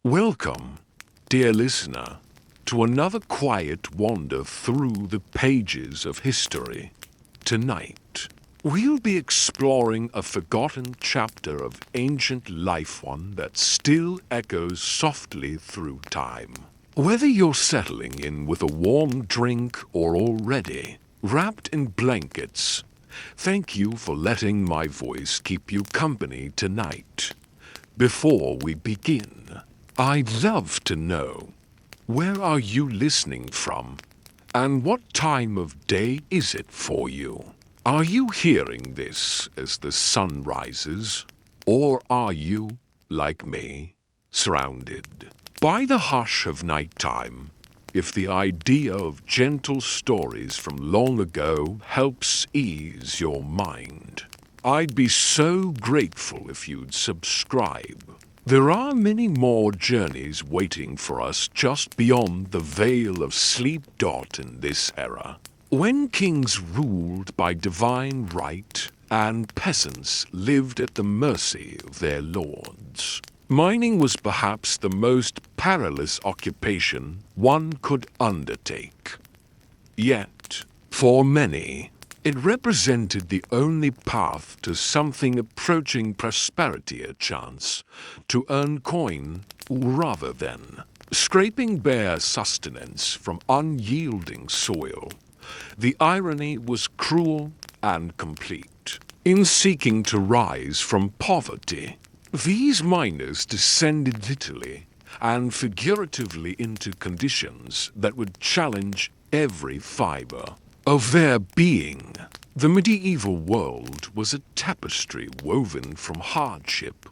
Welcome, dear listener, to another quiet wander through the pages of history. Tonight, we'll be exploring a forgotten chapter of ancient life, one that still echoes softly through time. Whether you're settling in with a warm drink or already wrapped in blankets, thank you for letting my voice keep you company tonight. Before we begin, I'd love to know, where are you listening from? And what time of day is it for you? Are you hearing this as the sun rises? Or are you, like me, surrounded by the hush of nighttime? If the idea of gentle stories from long ago helps ease your mind, I'd be so grateful if you'd subscribe. There are many more journeys waiting for us just beyond the veil of sleep. In this era, when kings ruled by divine right and peasants lived at the mercy of their lords, mining was perhaps the most perilous occupation one could undertake. Yet, for many, it represented the only path to something approaching prosperity, a chance to earn coin rather than scraping bare sustenance from unyielding soil. The irony was cruel and complete. In seeking to rise from poverty, these miners descended literally and figuratively into conditions that would challenge every fiber of their being. The medieval world was a tapestry woven from hardship,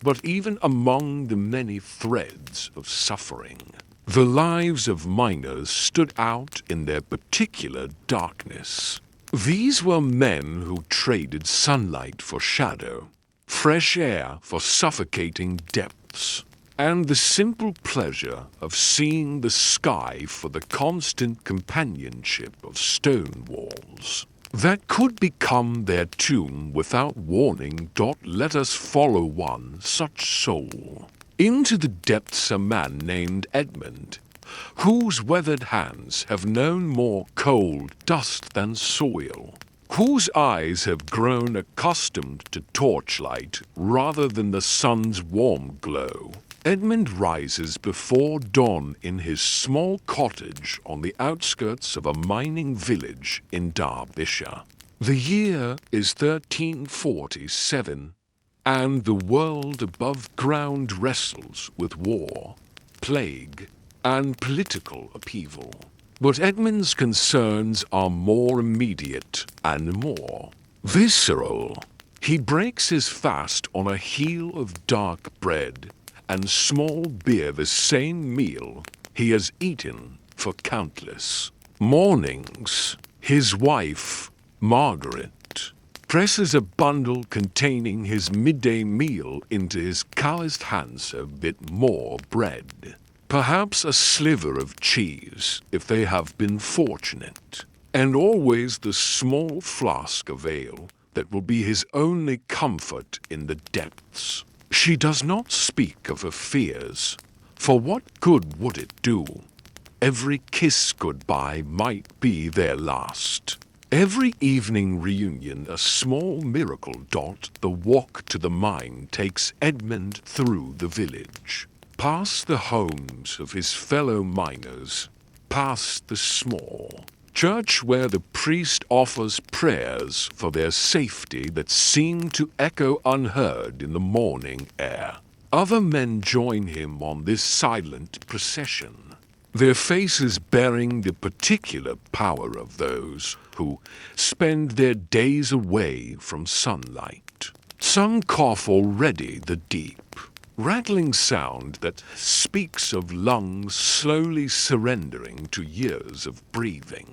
but even among the many threads of suffering, the lives of miners stood out in their particular darkness. These were men who traded sunlight for shadow, fresh air for suffocating depths, and the simple pleasure of seeing the sky for the constant companionship of stone walls that could become their tomb without warning. Let us follow one such soul into the depths, a man named Edmund, whose weathered hands have known more cold dust than soil, whose eyes have grown accustomed to torchlight rather than the sun's warm glow. Edmund rises before dawn in his small cottage on the outskirts of a mining village in Derbyshire. The year is 1347, and the world above ground wrestles with war, plague, and political upheaval. But Edmund's concerns are more immediate and more visceral. He breaks his fast on a heel of dark bread and small beer, the same meal he has eaten for countless mornings. His wife, Margaret, presses a bundle containing his midday meal into his calloused hands, a bit more bread, perhaps a sliver of cheese if they have been fortunate, and always the small flask of ale that will be his only comfort in the depths. She does not speak of her fears, for what good would it do? Every kiss goodbye might be their last. Every evening reunion a small miracle. The walk to the mine takes Edmund through the village, past the homes of his fellow miners, past the small church where the priest offers prayers for their safety that seem to echo unheard in the morning air. Other men join him on this silent procession, their faces bearing the particular power of those who spend their days away from sunlight. Some cough already, the deep, rattling sound that speaks of lungs slowly surrendering to years of breathing.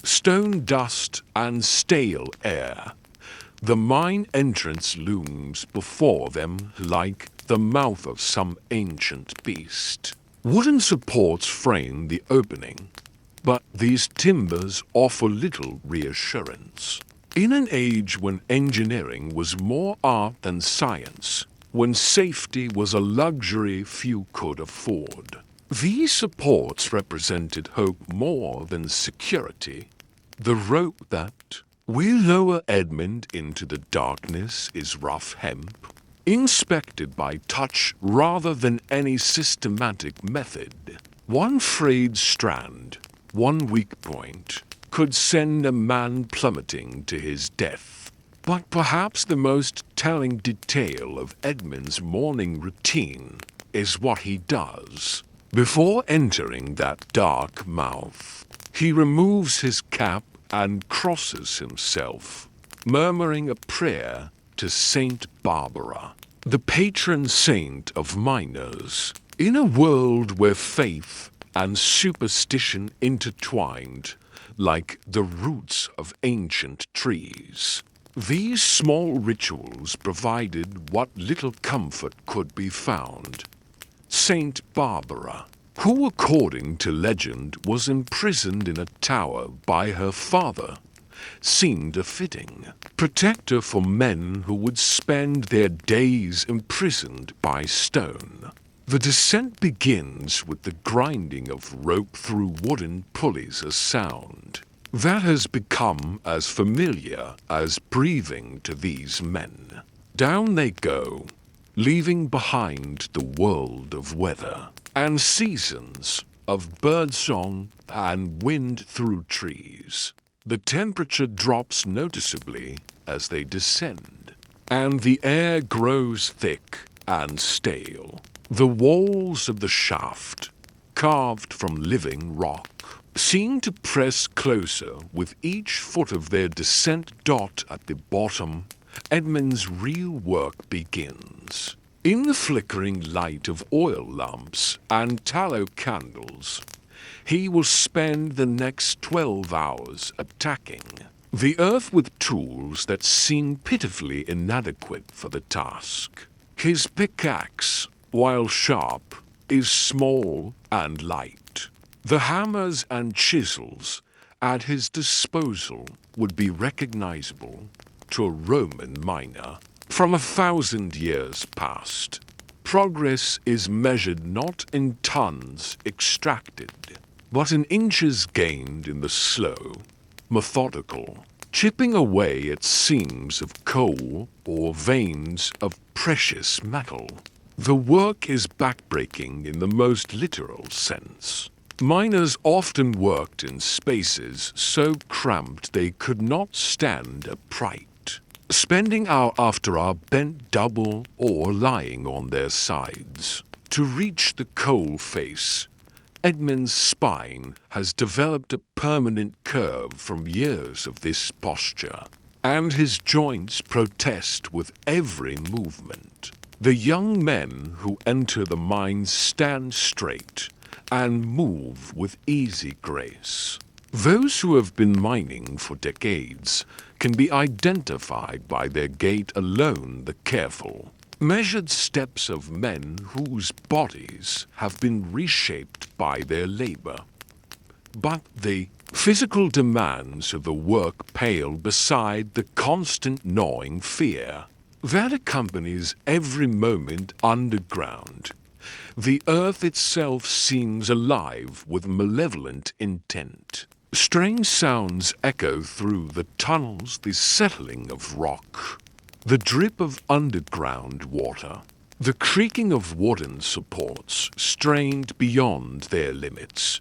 Stone dust and stale air. The mine entrance looms before them like the mouth of some ancient beast. Wooden supports frame the opening, but these timbers offer little reassurance. In an age when engineering was more art than science, when safety was a luxury few could afford. These supports represented hope more than security. The rope that will lower Edmund into the darkness is rough hemp, inspected by touch rather than any systematic method. One frayed strand, one weak point, could send a man plummeting to his death. But perhaps the most telling detail of Edmund's morning routine is what he does. Before entering that dark mouth, he removes his cap and crosses himself, murmuring a prayer to Saint Barbara, the patron saint of miners. In a world where faith and superstition intertwined like the roots of ancient trees, these small rituals provided what little comfort could be found. Saint Barbara, who according to legend was imprisoned in a tower by her father, seemed a fitting protector for men who would spend their days imprisoned by stone. The descent begins with the grinding of rope through wooden pulleys, a sound that has become as familiar as breathing to these men. Down they go, leaving behind the world of weather and seasons of birdsong and wind through trees. The temperature drops noticeably as they descend, and the air grows thick and stale. The walls of the shaft, carved from living rock, seem to press closer with each foot of their descent. At the bottom, Edmund's real work begins. In the flickering light of oil lamps and tallow candles, he will spend the next 12 hours attacking the earth with tools that seem pitifully inadequate for the task. His pickaxe, while sharp, is small and light. The hammers and chisels at his disposal would be recognizable to a Roman miner from 1,000 years past. Progress is measured not in tons extracted, but in inches gained in the slow, methodical chipping away at seams of coal or veins of precious metal. The work is backbreaking in the most literal sense. Miners often worked in spaces so cramped they could not stand upright, spending hour after hour bent double or lying on their sides. To reach the coal face, Edmund's spine has developed a permanent curve from years of this posture, and his joints protest with every movement. The young men who enter the mines stand straight and move with easy grace. Those who have been mining for decades can be identified by their gait alone, the careful, measured steps of men whose bodies have been reshaped by their labor. But the physical demands of the work pale beside the constant gnawing fear that accompanies every moment underground. The earth itself seems alive with malevolent intent. Strange sounds echo through the tunnels, the settling of rock, the drip of underground water, the creaking of wooden supports strained beyond their limits.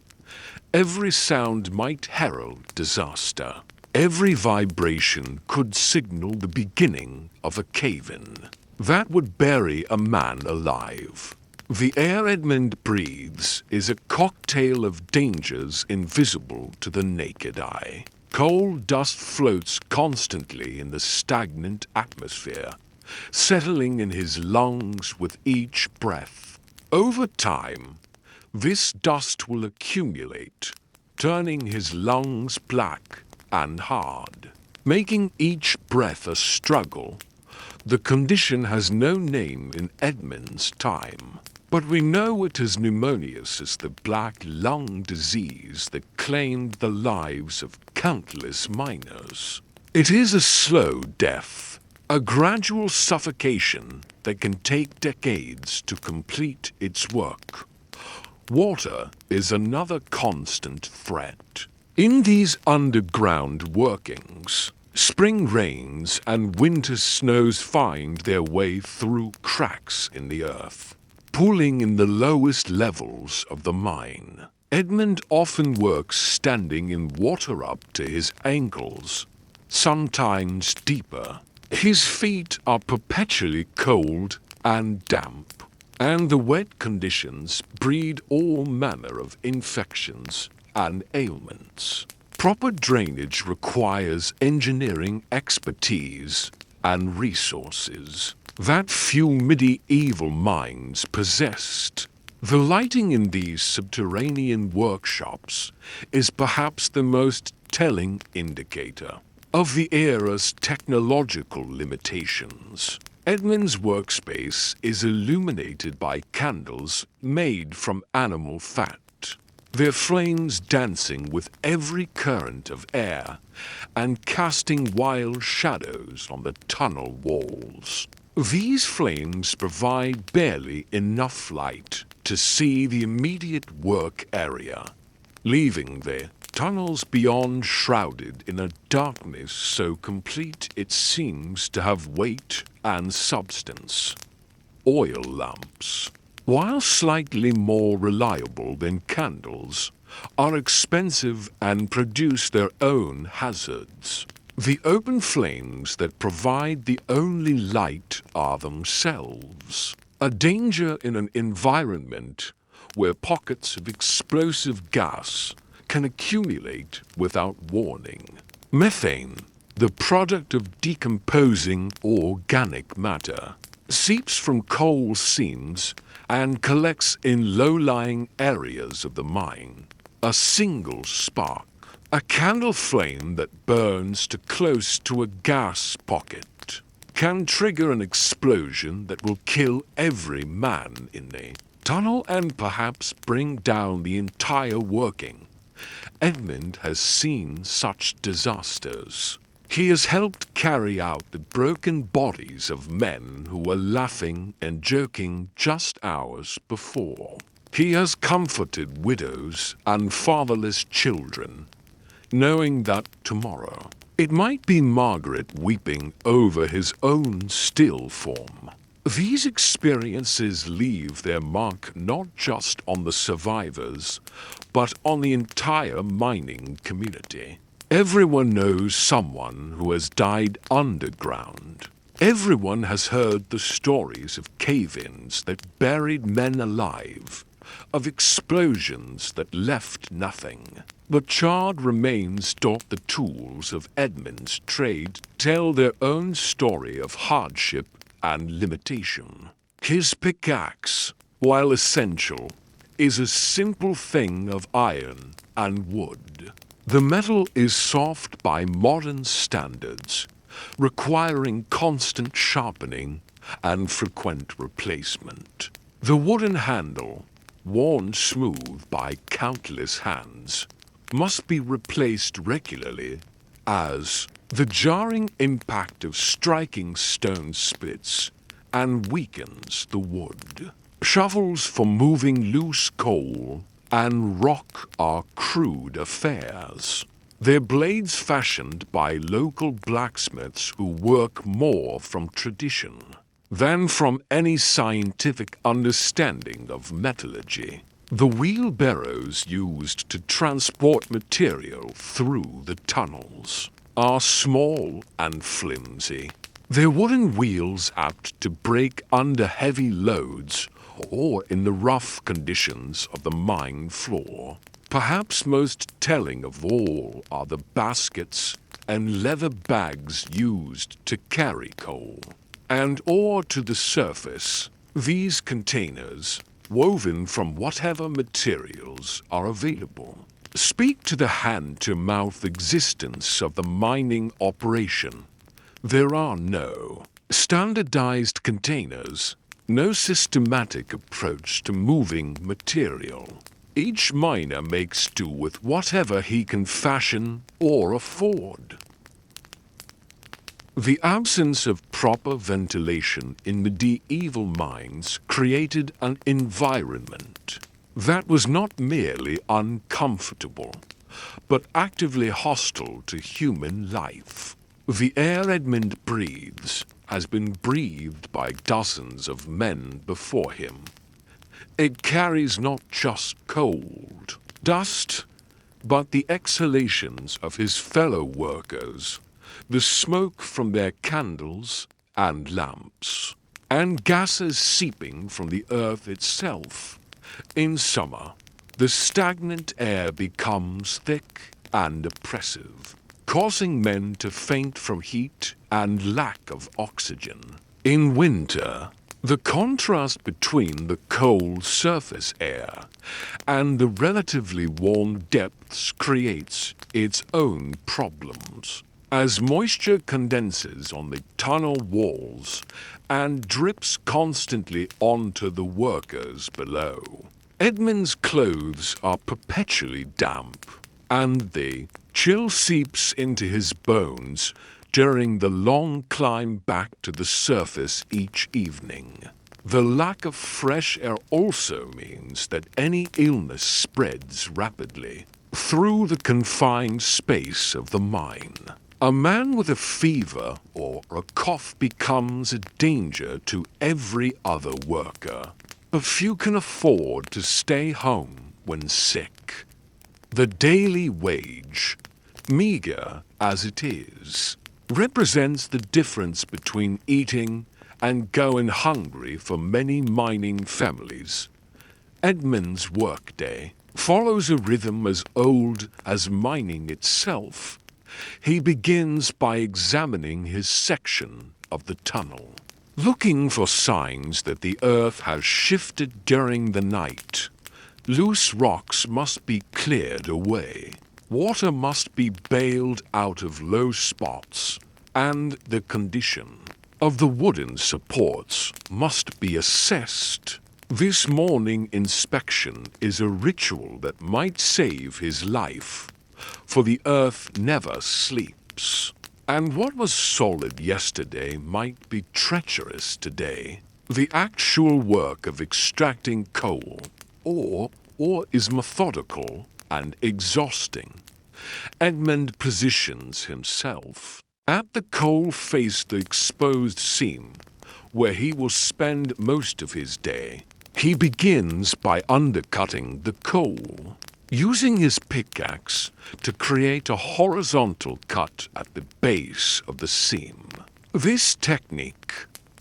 Every sound might herald disaster. Every vibration could signal the beginning of a cave-in that would bury a man alive. The air Edmund breathes is a cocktail of dangers invisible to the naked eye. Coal dust floats constantly in the stagnant atmosphere, settling in his lungs with each breath. Over time, this dust will accumulate, turning his lungs black and hard, making each breath a struggle. The condition has no name in Edmund's time, but we know it as pneumonius as the black lung disease that claimed the lives of countless miners. It is a slow death, a gradual suffocation that can take decades to complete its work. Water is another constant threat. In these underground workings, spring rains and winter snows find their way through cracks in the earth, pooling in the lowest levels of the mine. Edmund often works standing in water up to his ankles, sometimes deeper. His feet are perpetually cold and damp, and the wet conditions breed all manner of infections and ailments. Proper drainage requires engineering expertise and resources that few medieval mines possessed. The lighting in these subterranean workshops is perhaps the most telling indicator of the era's technological limitations. Edmund's workspace is illuminated by candles made from animal fat, their flames dancing with every current of air and casting wild shadows on the tunnel walls. These flames provide barely enough light to see the immediate work area, leaving the tunnels beyond shrouded in a darkness so complete it seems to have weight and substance. Oil lamps, while slightly more reliable than candles, are expensive and produce their own hazards. The open flames that provide the only light are themselves a danger in an environment where pockets of explosive gas can accumulate without warning. Methane, the product of decomposing organic matter, seeps from coal seams and collects in low-lying areas of the mine. A single spark, a candle flame that burns too close to a gas pocket, can trigger an explosion that will kill every man in the tunnel and perhaps bring down the entire working. Edmund has seen such disasters. He has helped carry out the broken bodies of men who were laughing and joking just hours before. He has comforted widows and fatherless children, knowing that tomorrow it might be Margaret weeping over his own still form. These experiences leave their mark not just on the survivors, but on the entire mining community. Everyone knows someone who has died underground. Everyone has heard the stories of cave-ins that buried men alive, of explosions that left nothing. The charred remains taught the tools of Edmund's trade tell their own story of hardship and limitation. His pickaxe, while essential, is a simple thing of iron and wood. The metal is soft by modern standards, requiring constant sharpening and frequent replacement. The wooden handle, worn smooth by countless hands, must be replaced regularly as the jarring impact of striking stone splits and weakens the wood. Shovels for moving loose coal and rock are crude affairs, their blades fashioned by local blacksmiths who work more from tradition than from any scientific understanding of metallurgy. The wheelbarrows used to transport material through the tunnels are small and flimsy, their wooden wheels apt to break under heavy loads or in the rough conditions of the mine floor. Perhaps most telling of all are the baskets and leather bags used to carry coal and ore to the surface. These containers, woven from whatever materials are available, speak to the hand-to-mouth existence of the mining operation. There are no standardized containers, no systematic approach to moving material. Each miner makes do with whatever he can fashion or afford. The absence of proper ventilation in medieval mines created an environment that was not merely uncomfortable, but actively hostile to human life. The air Edmund breathes has been breathed by dozens of men before him. It carries not just cold, dust, but the exhalations of his fellow workers, the smoke from their candles and lamps, and gases seeping from the earth itself. In summer, the stagnant air becomes thick and oppressive, causing men to faint from heat and lack of oxygen. In winter, the contrast between the cold surface air and the relatively warm depths creates its own problems. As moisture condenses on the tunnel walls and drips constantly onto the workers below, Edmund's clothes are perpetually damp, and the chill seeps into his bones during the long climb back to the surface each evening. The lack of fresh air also means that any illness spreads rapidly through the confined space of the mine. A man with a fever or a cough becomes a danger to every other worker, but few can afford to stay home when sick. The daily wage, meager as it is, represents the difference between eating and going hungry for many mining families. Edmund's workday follows a rhythm as old as mining itself. He begins by examining his section of the tunnel, looking for signs that the earth has shifted during the night. Loose rocks must be cleared away. Water must be bailed out of low spots, and the condition of the wooden supports must be assessed. This morning inspection is a ritual that might save his life, for the earth never sleeps. And what was solid yesterday might be treacherous today. The actual work of extracting coal, ore is methodical and exhausting. Edmund positions himself at the coal-faced exposed seam, where he will spend most of his day. He begins by undercutting the coal, using his pickaxe to create a horizontal cut at the base of the seam. This technique,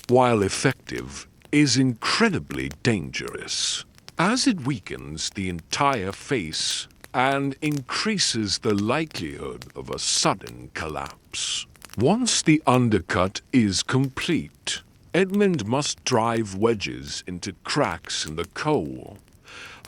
while effective, is incredibly dangerous, as it weakens the entire face and increases the likelihood of a sudden collapse. Once the undercut is complete, Edmund must drive wedges into cracks in the coal,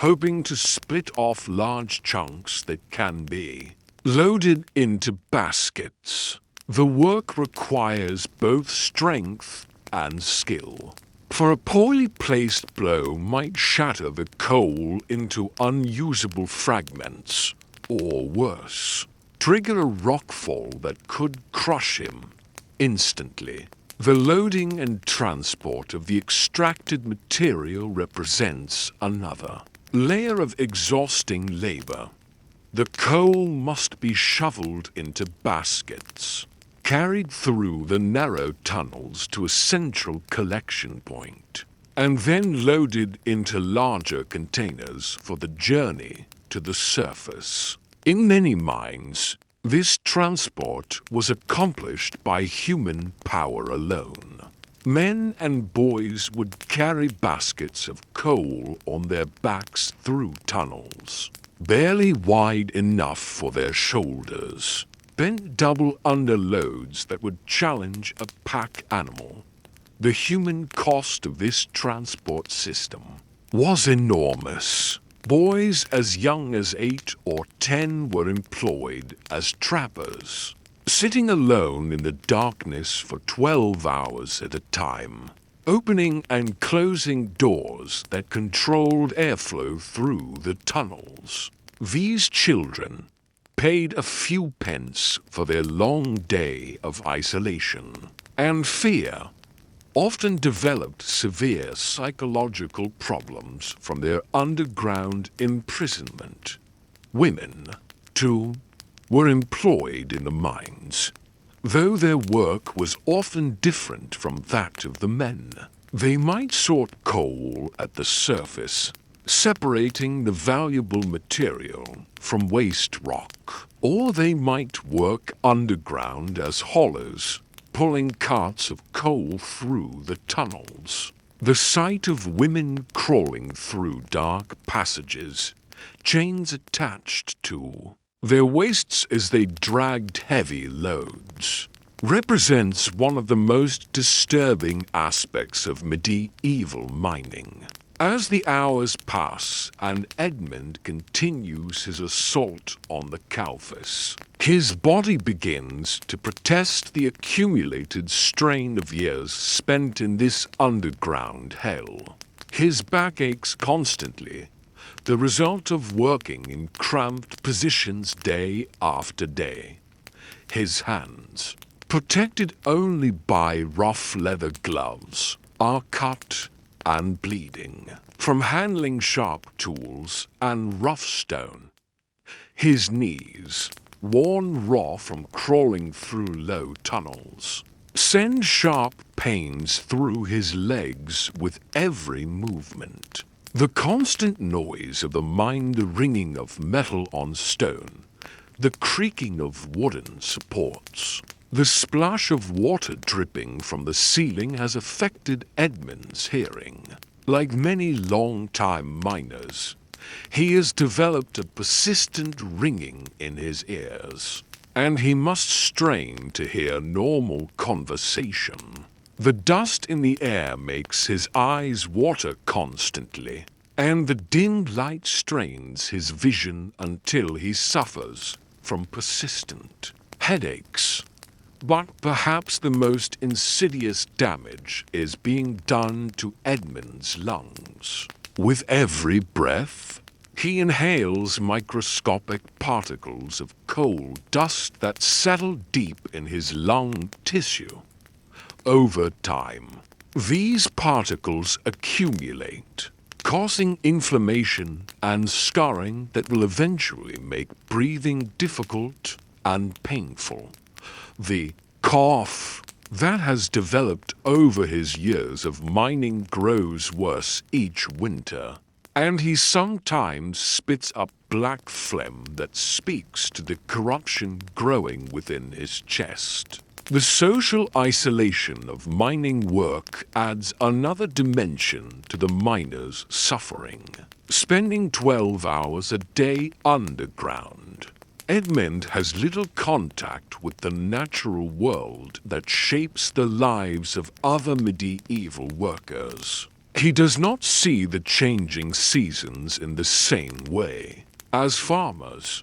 hoping to split off large chunks that can be loaded into baskets. The work requires both strength and skill, for a poorly placed blow might shatter the coal into unusable fragments, or worse, trigger a rockfall that could crush him instantly. The loading and transport of the extracted material represents another layer of exhausting labor. The coal must be shoveled into baskets, carried through the narrow tunnels to a central collection point, and then loaded into larger containers for the journey to the surface. In many mines, this transport was accomplished by human power alone. Men and boys would carry baskets of coal on their backs through tunnels, barely wide enough for their shoulders, bent double under loads that would challenge a pack animal. The human cost of this transport system was enormous. Boys as young as 8 or 10 were employed as trappers, sitting alone in the darkness for 12 hours at a time, opening and closing doors that controlled airflow through the tunnels. These children, paid a few pence for their long day of isolation, and fear often developed severe psychological problems from their underground imprisonment. Women, too, were employed in the mines. Though their work was often different from that of the men, they might sort coal at the surface, separating the valuable material from waste rock, or they might work underground as haulers, pulling carts of coal through the tunnels. The sight of women crawling through dark passages, chains attached to their waists as they dragged heavy loads, represents one of the most disturbing aspects of medieval mining. As the hours pass and Edmund continues his assault on the Kalfas, his body begins to protest the accumulated strain of years spent in this underground hell. His back aches constantly, the result of working in cramped positions day after day. His hands, protected only by rough leather gloves, are cut and bleeding from handling sharp tools and rough stone. His knees, worn raw from crawling through low tunnels, send sharp pains through his legs with every movement. The constant noise of the mine, the ringing of metal on stone, the creaking of wooden supports, the splash of water dripping from the ceiling has affected Edmund's hearing. Like many long-time miners, he has developed a persistent ringing in his ears, and he must strain to hear normal conversation. The dust in the air makes his eyes water constantly, and the dim light strains his vision until he suffers from persistent headaches. But perhaps the most insidious damage is being done to Edmund's lungs. With every breath, he inhales microscopic particles of coal dust that settle deep in his lung tissue. Over time, these particles accumulate, causing inflammation and scarring that will eventually make breathing difficult and painful. The cough that has developed over his years of mining grows worse each winter, and he sometimes spits up black phlegm that speaks to the corruption growing within his chest. The social isolation of mining work adds another dimension to the miner's suffering. Spending 12 hours a day underground, Edmund has little contact with the natural world that shapes the lives of other medieval workers. He does not see the changing seasons in the same way. As farmers,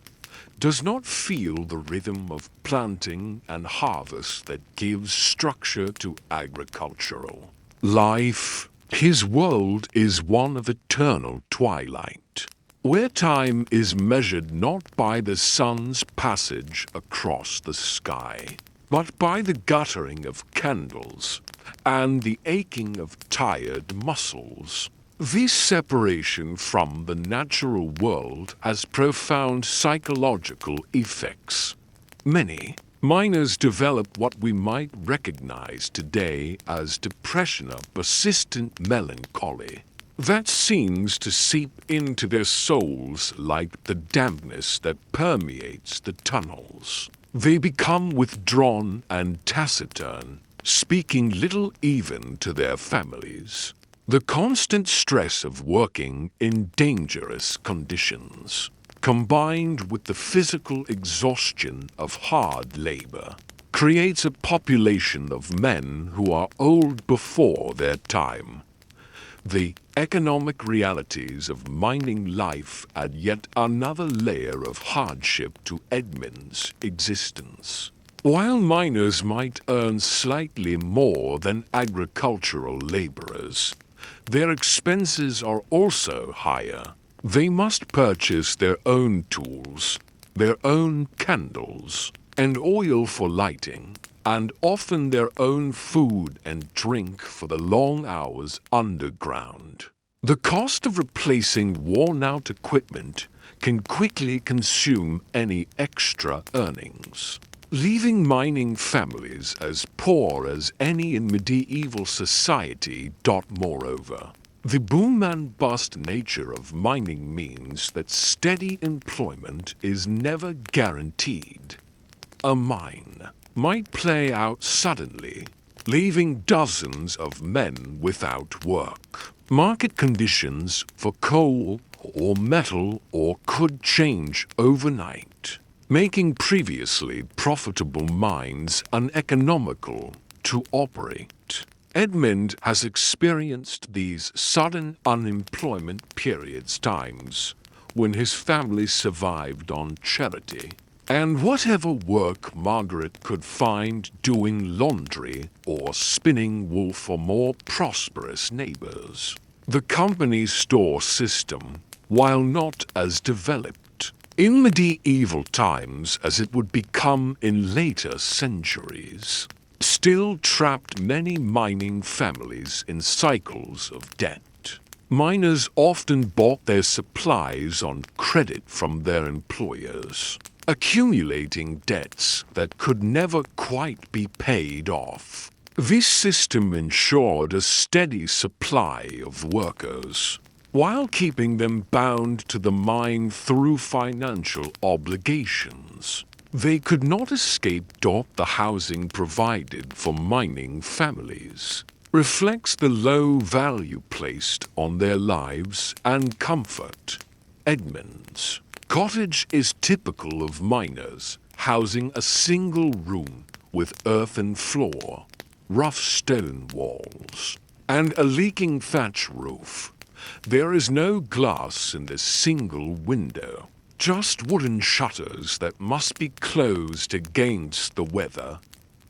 does not feel the rhythm of planting and harvest that gives structure to agricultural life. His world is one of eternal twilight, where time is measured not by the sun's passage across the sky, but by the guttering of candles and the aching of tired muscles. This separation from the natural world has profound psychological effects. Many miners develop what we might recognize today as depression, or persistent melancholy that seems to seep into their souls like the dampness that permeates the tunnels. They become withdrawn and taciturn, speaking little even to their families. The constant stress of working in dangerous conditions, combined with the physical exhaustion of hard labor, creates a population of men who are old before their time. The economic realities of mining life add yet another layer of hardship to Edmund's existence. While miners might earn slightly more than agricultural laborers, their expenses are also higher. They must purchase their own tools, their own candles and oil for lighting, and often their own food and drink for the long hours underground. The cost of replacing worn-out equipment can quickly consume any extra earnings, leaving mining families as poor as any in medieval society. Moreover, the boom and bust nature of mining means that steady employment is never guaranteed. A mine might play out suddenly, leaving dozens of men without work. Market conditions for coal or metal could change overnight, making previously profitable mines uneconomical to operate. Edmund has experienced these sudden unemployment periods times when his family survived on charity and whatever work Margaret could find doing laundry or spinning wool for more prosperous neighbors. The company store system, while not as developed in medieval times as it would become in later centuries, still trapped many mining families in cycles of debt. Miners often bought their supplies on credit from their employers, accumulating debts that could never quite be paid off. This system ensured a steady supply of workers, while keeping them bound to the mine through financial obligations. They could not escape. The housing provided for mining families reflects the low value placed on their lives and comfort. Edmund's cottage is typical of miners, housing a single room with earthen floor, rough stone walls, and a leaking thatch roof. There is no glass in this single window, just wooden shutters that must be closed against the weather,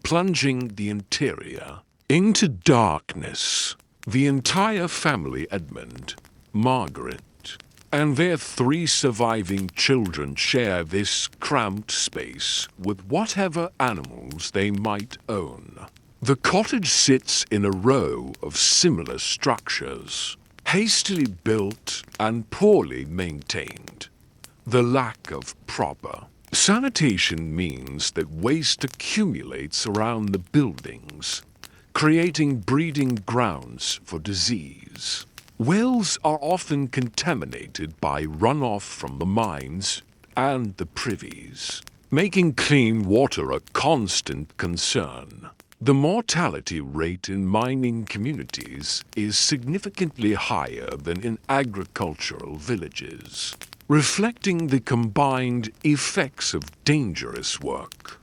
plunging the interior into darkness. The entire family, Edmund, Margaret, and their 3 surviving children, share this cramped space with whatever animals they might own. The cottage sits in a row of similar structures, hastily built and poorly maintained. The lack of proper sanitation means that waste accumulates around the buildings, creating breeding grounds for disease. Wells are often contaminated by runoff from the mines and the privies, making clean water a constant concern. The mortality rate in mining communities is significantly higher than in agricultural villages, reflecting the combined effects of dangerous work,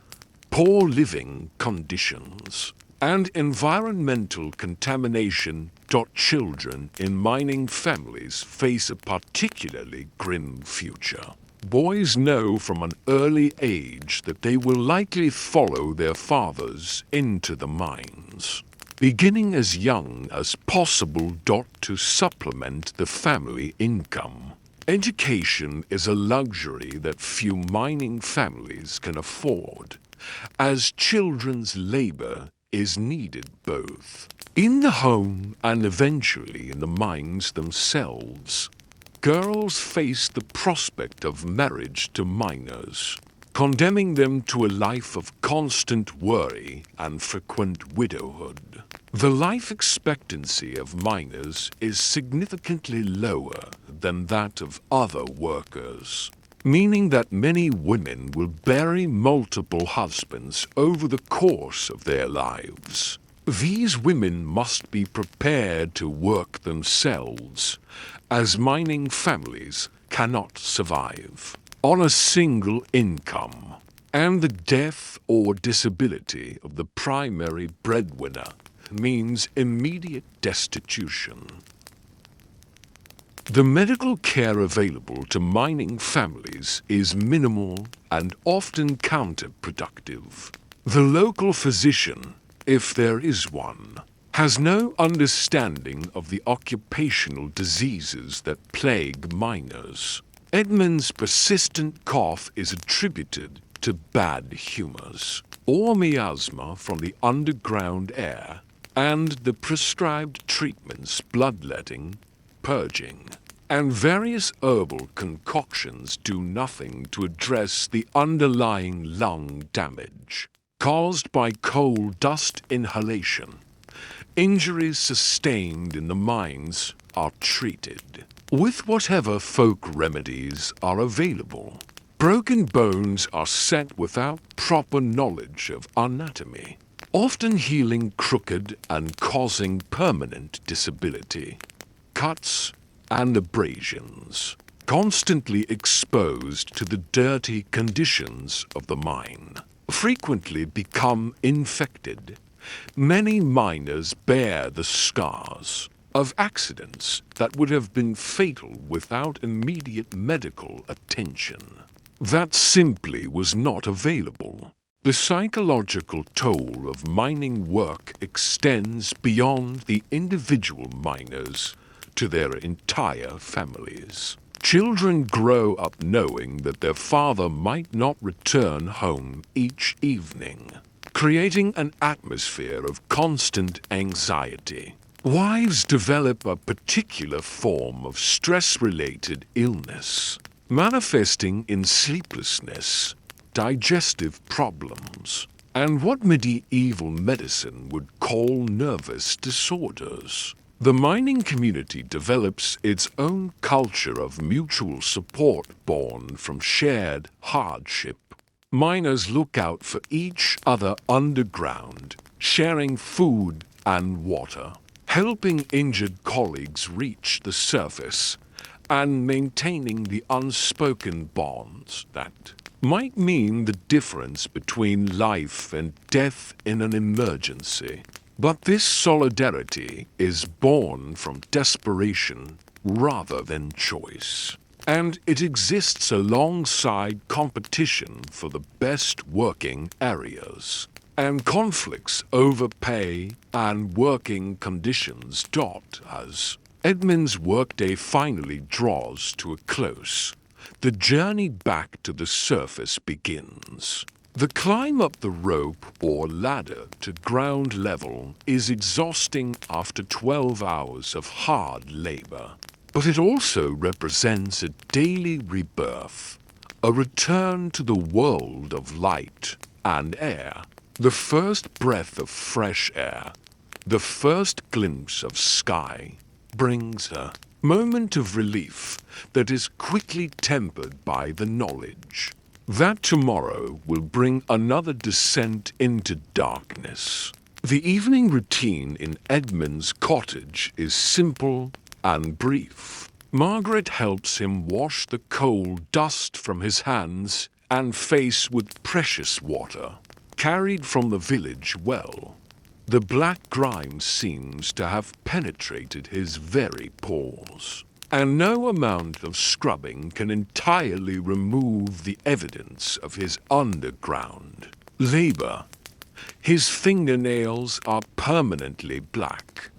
poor living conditions, and environmental contamination. Children in mining families face a particularly grim future. Boys know from an early age that they will likely follow their fathers into the mines, beginning as young as possible. To supplement the family income. Education is a luxury that few mining families can afford, as children's labor is needed both in the home and eventually in the mines themselves. Girls face the prospect of marriage to miners, condemning them to a life of constant worry and frequent widowhood. The life expectancy of miners is significantly lower than that of other workers, meaning that many women will bury multiple husbands over the course of their lives. These women must be prepared to work themselves, as mining families cannot survive on a single income, and the death or disability of the primary breadwinner means immediate destitution. The medical care available to mining families is minimal and often counterproductive. The local physician, if there is one, has no understanding of the occupational diseases that plague miners. Edmund's persistent cough is attributed to bad humors, or miasma from the underground air, and the prescribed treatments bloodletting, purging, and various herbal concoctions do nothing to address the underlying lung damage caused by coal dust inhalation. Injuries sustained in the mines are treated with whatever folk remedies are available. Broken bones are set without proper knowledge of anatomy, often healing crooked and causing permanent disability. Cuts and abrasions, constantly exposed to the dirty conditions of the mine, frequently become infected. Many miners bear the scars of accidents that would have been fatal without immediate medical attention. That simply was not available. The psychological toll of mining work extends beyond the individual miners to their entire families. Children grow up knowing that their father might not return home each evening, creating an atmosphere of constant anxiety. Wives develop a particular form of stress-related illness, manifesting in sleeplessness, digestive problems, and what medieval medicine would call nervous disorders. The mining community develops its own culture of mutual support born from shared hardship. Miners look out for each other underground, sharing food and water, helping injured colleagues reach the surface, and maintaining the unspoken bonds that might mean the difference between life and death in an emergency. But this solidarity is born from desperation rather than choice, and it exists alongside competition for the best working areas, and conflicts over pay and working conditions as Edmund's workday finally draws to a close. The journey back to the surface begins. The climb up the rope or ladder to ground level is exhausting after 12 hours of hard labor, but it also represents a daily rebirth, a return to the world of light and air, the first breath of fresh air, the first glimpse of sky brings a moment of relief that is quickly tempered by the knowledge that tomorrow will bring another descent into darkness. The evening routine in Edmund's cottage is simple and brief. Margaret helps him wash the coal dust from his hands and face with precious water, carried from the village well. The black grime seems to have penetrated his very pores, and no amount of scrubbing can entirely remove the evidence of his underground labor. His fingernails are permanently black.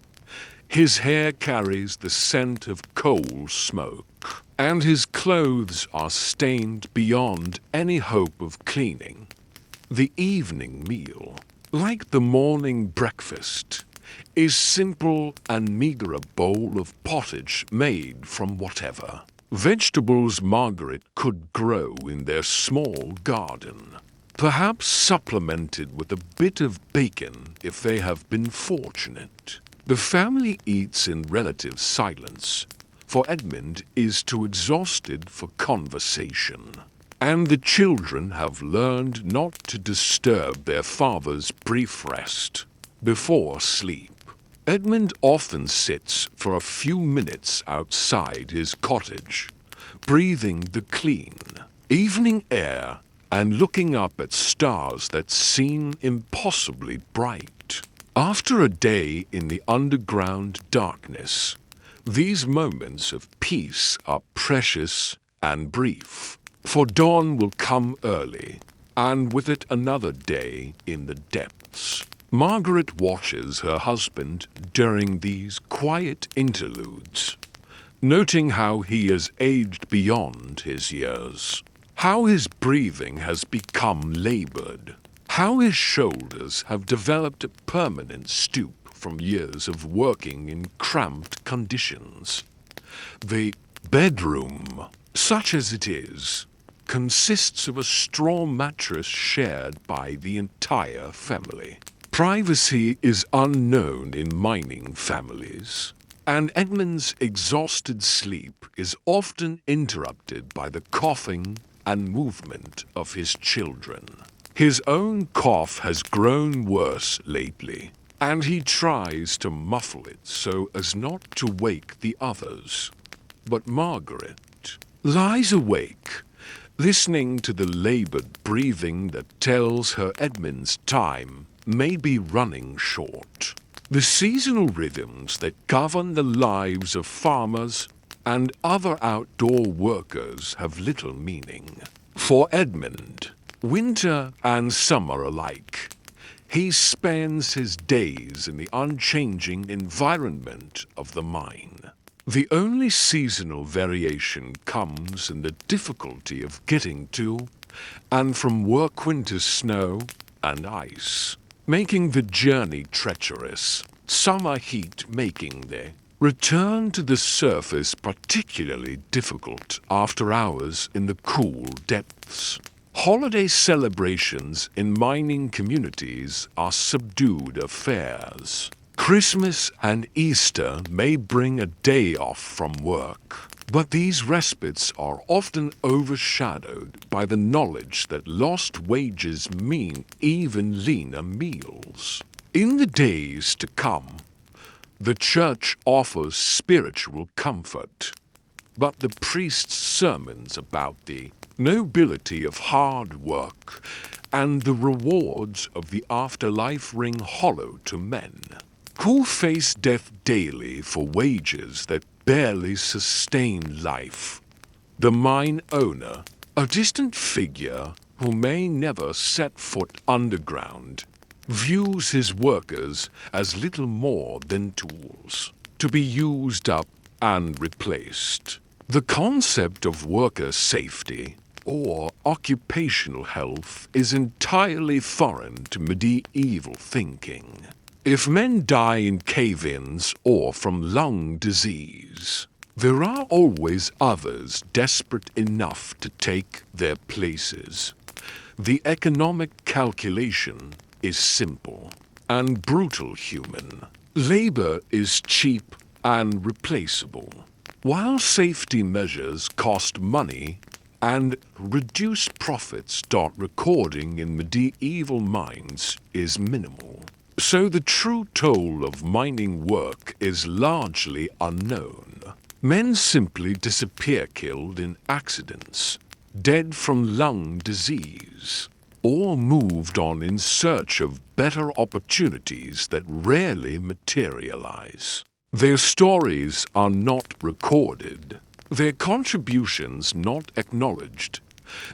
His hair carries the scent of coal smoke, and his clothes are stained beyond any hope of cleaning. The evening meal, like the morning breakfast, is simple and meager, a bowl of pottage made from whatever vegetables Margaret could grow in their small garden, perhaps supplemented with a bit of bacon if they have been fortunate. The family eats in relative silence, for Edmund is too exhausted for conversation, and the children have learned not to disturb their father's brief rest before sleep. Edmund often sits for a few minutes outside his cottage, breathing the clean evening air and looking up at stars that seem impossibly bright. After a day in the underground darkness, these moments of peace are precious and brief, for dawn will come early, and with it another day in the depths. Margaret watches her husband during these quiet interludes, noting how he has aged beyond his years, how his breathing has become labored, how his shoulders have developed a permanent stoop from years of working in cramped conditions. The bedroom, such as it is, consists of a straw mattress shared by the entire family. Privacy is unknown in mining families, and Edmund's exhausted sleep is often interrupted by the coughing and movement of his children. His own cough has grown worse lately, and he tries to muffle it so as not to wake the others. But Margaret lies awake, listening to the labored breathing that tells her Edmund's time may be running short. The seasonal rhythms that govern the lives of farmers and other outdoor workers have little meaning. For Edmund, winter and summer alike, he spends his days in the unchanging environment of the mine. The only seasonal variation comes in the difficulty of getting to and from winter snow and ice, making the journey treacherous, summer heat making the return to the surface particularly difficult after hours in the cool depths. Holiday celebrations in mining communities are subdued affairs. Christmas and Easter may bring a day off from work, but these respites are often overshadowed by the knowledge that lost wages mean even leaner meals. In the days to come, the church offers spiritual comfort, but the priest's sermons about the nobility of hard work and the rewards of the afterlife ring hollow to men who face death daily for wages that barely sustain life. The mine owner, a distant figure who may never set foot underground, views his workers as little more than tools, to be used up and replaced. The concept of worker safety or occupational health is entirely foreign to medieval thinking. If men die in cave-ins or from lung disease, there are always others desperate enough to take their places. The economic calculation is simple and brutal human. Labor is cheap and replaceable, while safety measures cost money and reduce profits. Recording in medieval mines is minimal. So the true toll of mining work is largely unknown. Men simply disappear killed in accidents, dead from lung disease, or moved on in search of better opportunities that rarely materialize. Their stories are not recorded, their contributions not acknowledged,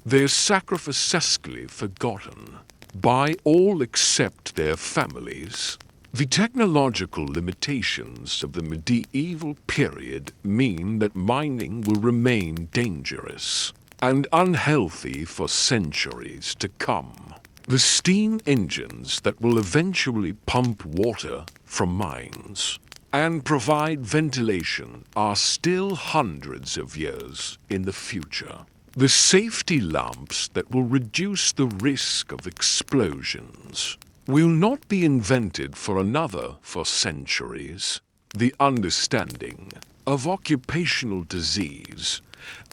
their sacrificesquely forgotten by all except their families. The technological limitations of the medieval period mean that mining will remain dangerous and unhealthy for centuries to come. The steam engines that will eventually pump water from mines and provide ventilation are still hundreds of years in the future. The safety lamps that will reduce the risk of explosions will not be invented for centuries. The understanding of occupational disease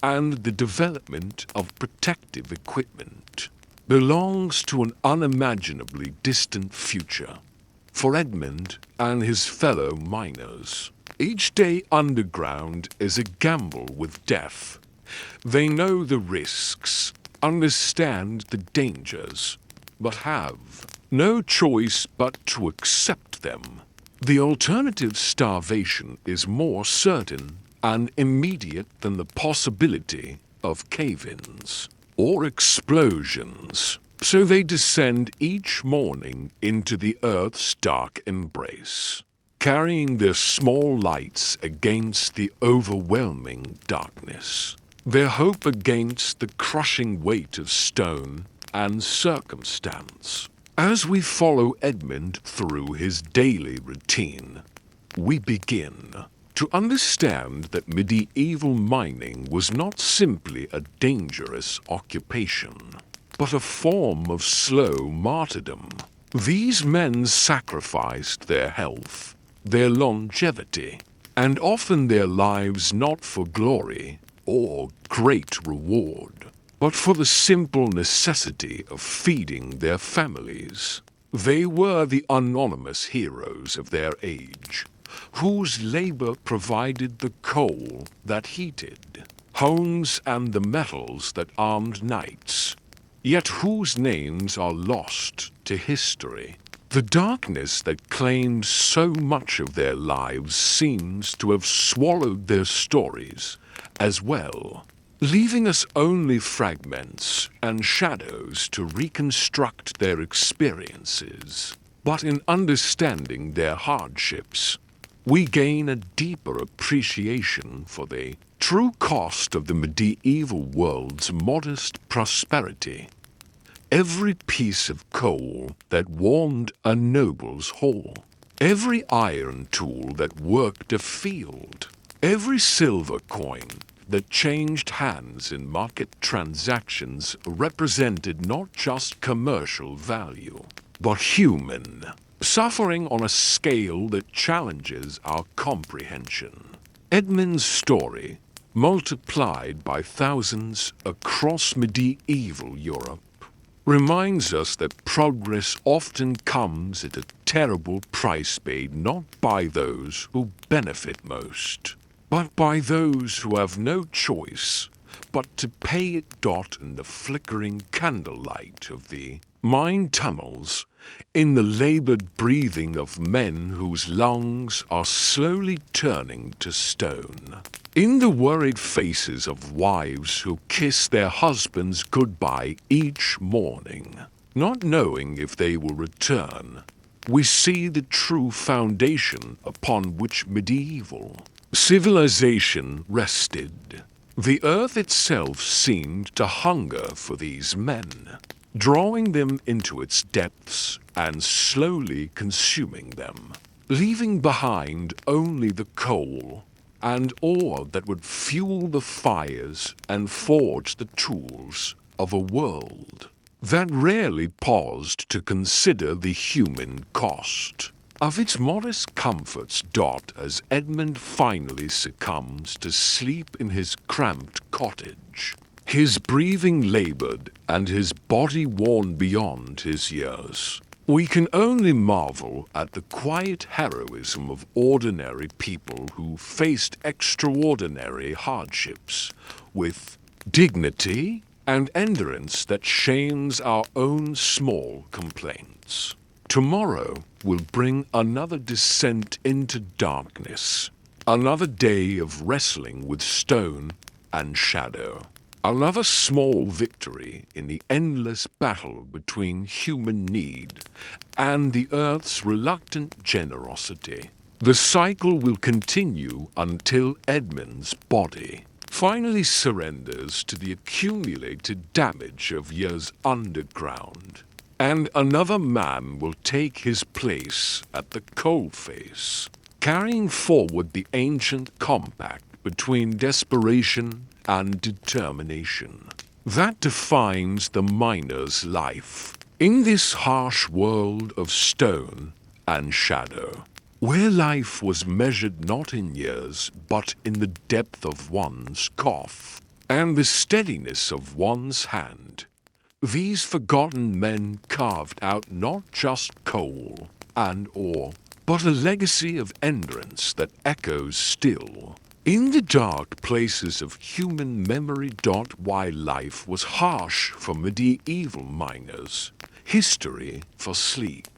and the development of protective equipment belongs to an unimaginably distant future. For Edmund and his fellow miners, each day underground is a gamble with death. They know the risks, understand the dangers, but have no choice but to accept them. The alternative, starvation, is more certain and immediate than the possibility of cave-ins or explosions. So they descend each morning into the earth's dark embrace. carrying their small lights against the overwhelming darkness, their hope against the crushing weight of stone and circumstance. As we follow Edmund through his daily routine, we begin to understand that medieval mining was not simply a dangerous occupation, but a form of slow martyrdom. These men sacrificed their health, their longevity, and often their lives not for glory or great reward, but for the simple necessity of feeding their families. They were the anonymous heroes of their age, whose labor provided the coal that heated homes and the metals that armed knights, yet whose names are lost to history. The darkness that claimed so much of their lives seems to have swallowed their stories as well, leaving us only fragments and shadows to reconstruct their experiences. But in understanding their hardships, we gain a deeper appreciation for the true cost of the medieval world's modest prosperity. Every piece of coal that warmed a noble's hall, every iron tool that worked a field, every silver coin that changed hands in market transactions represented not just commercial value, but human suffering on a scale that challenges our comprehension. Edmund's story, multiplied by thousands across medieval Europe, reminds us that progress often comes at a terrible price paid not by those who benefit most, but by those who have no choice but to pay it. In the flickering candlelight of the mine tunnels, in the labored breathing of men whose lungs are slowly turning to stone, in the worried faces of wives who kiss their husbands goodbye each morning, not knowing if they will return, we see the true foundation upon which medieval civilization rested. The earth itself seemed to hunger for these men, drawing them into its depths and slowly consuming them, leaving behind only the coal and ore that would fuel the fires and forge the tools of a world that rarely paused to consider the human cost of its modest comforts. As Edmund finally succumbs to sleep in his cramped cottage, his breathing labored and his body worn beyond his years, we can only marvel at the quiet heroism of ordinary people who faced extraordinary hardships with dignity and endurance that shames our own small complaints. Tomorrow will bring another descent into darkness, another day of wrestling with stone and shadow, another small victory in the endless battle between human need and the earth's reluctant generosity. The cycle will continue until Edmund's body finally surrenders to the accumulated damage of years underground, and another man will take his place at the coalface, carrying forward the ancient compact between desperation and determination that defines the miner's life in this harsh world of stone and shadow, where life was measured not in years but in the depth of one's cough and the steadiness of one's hand. These forgotten men carved out not just coal and ore, but a legacy of endurance that echoes still in the dark places of human memory. While life was harsh for medieval miners, history for sleep.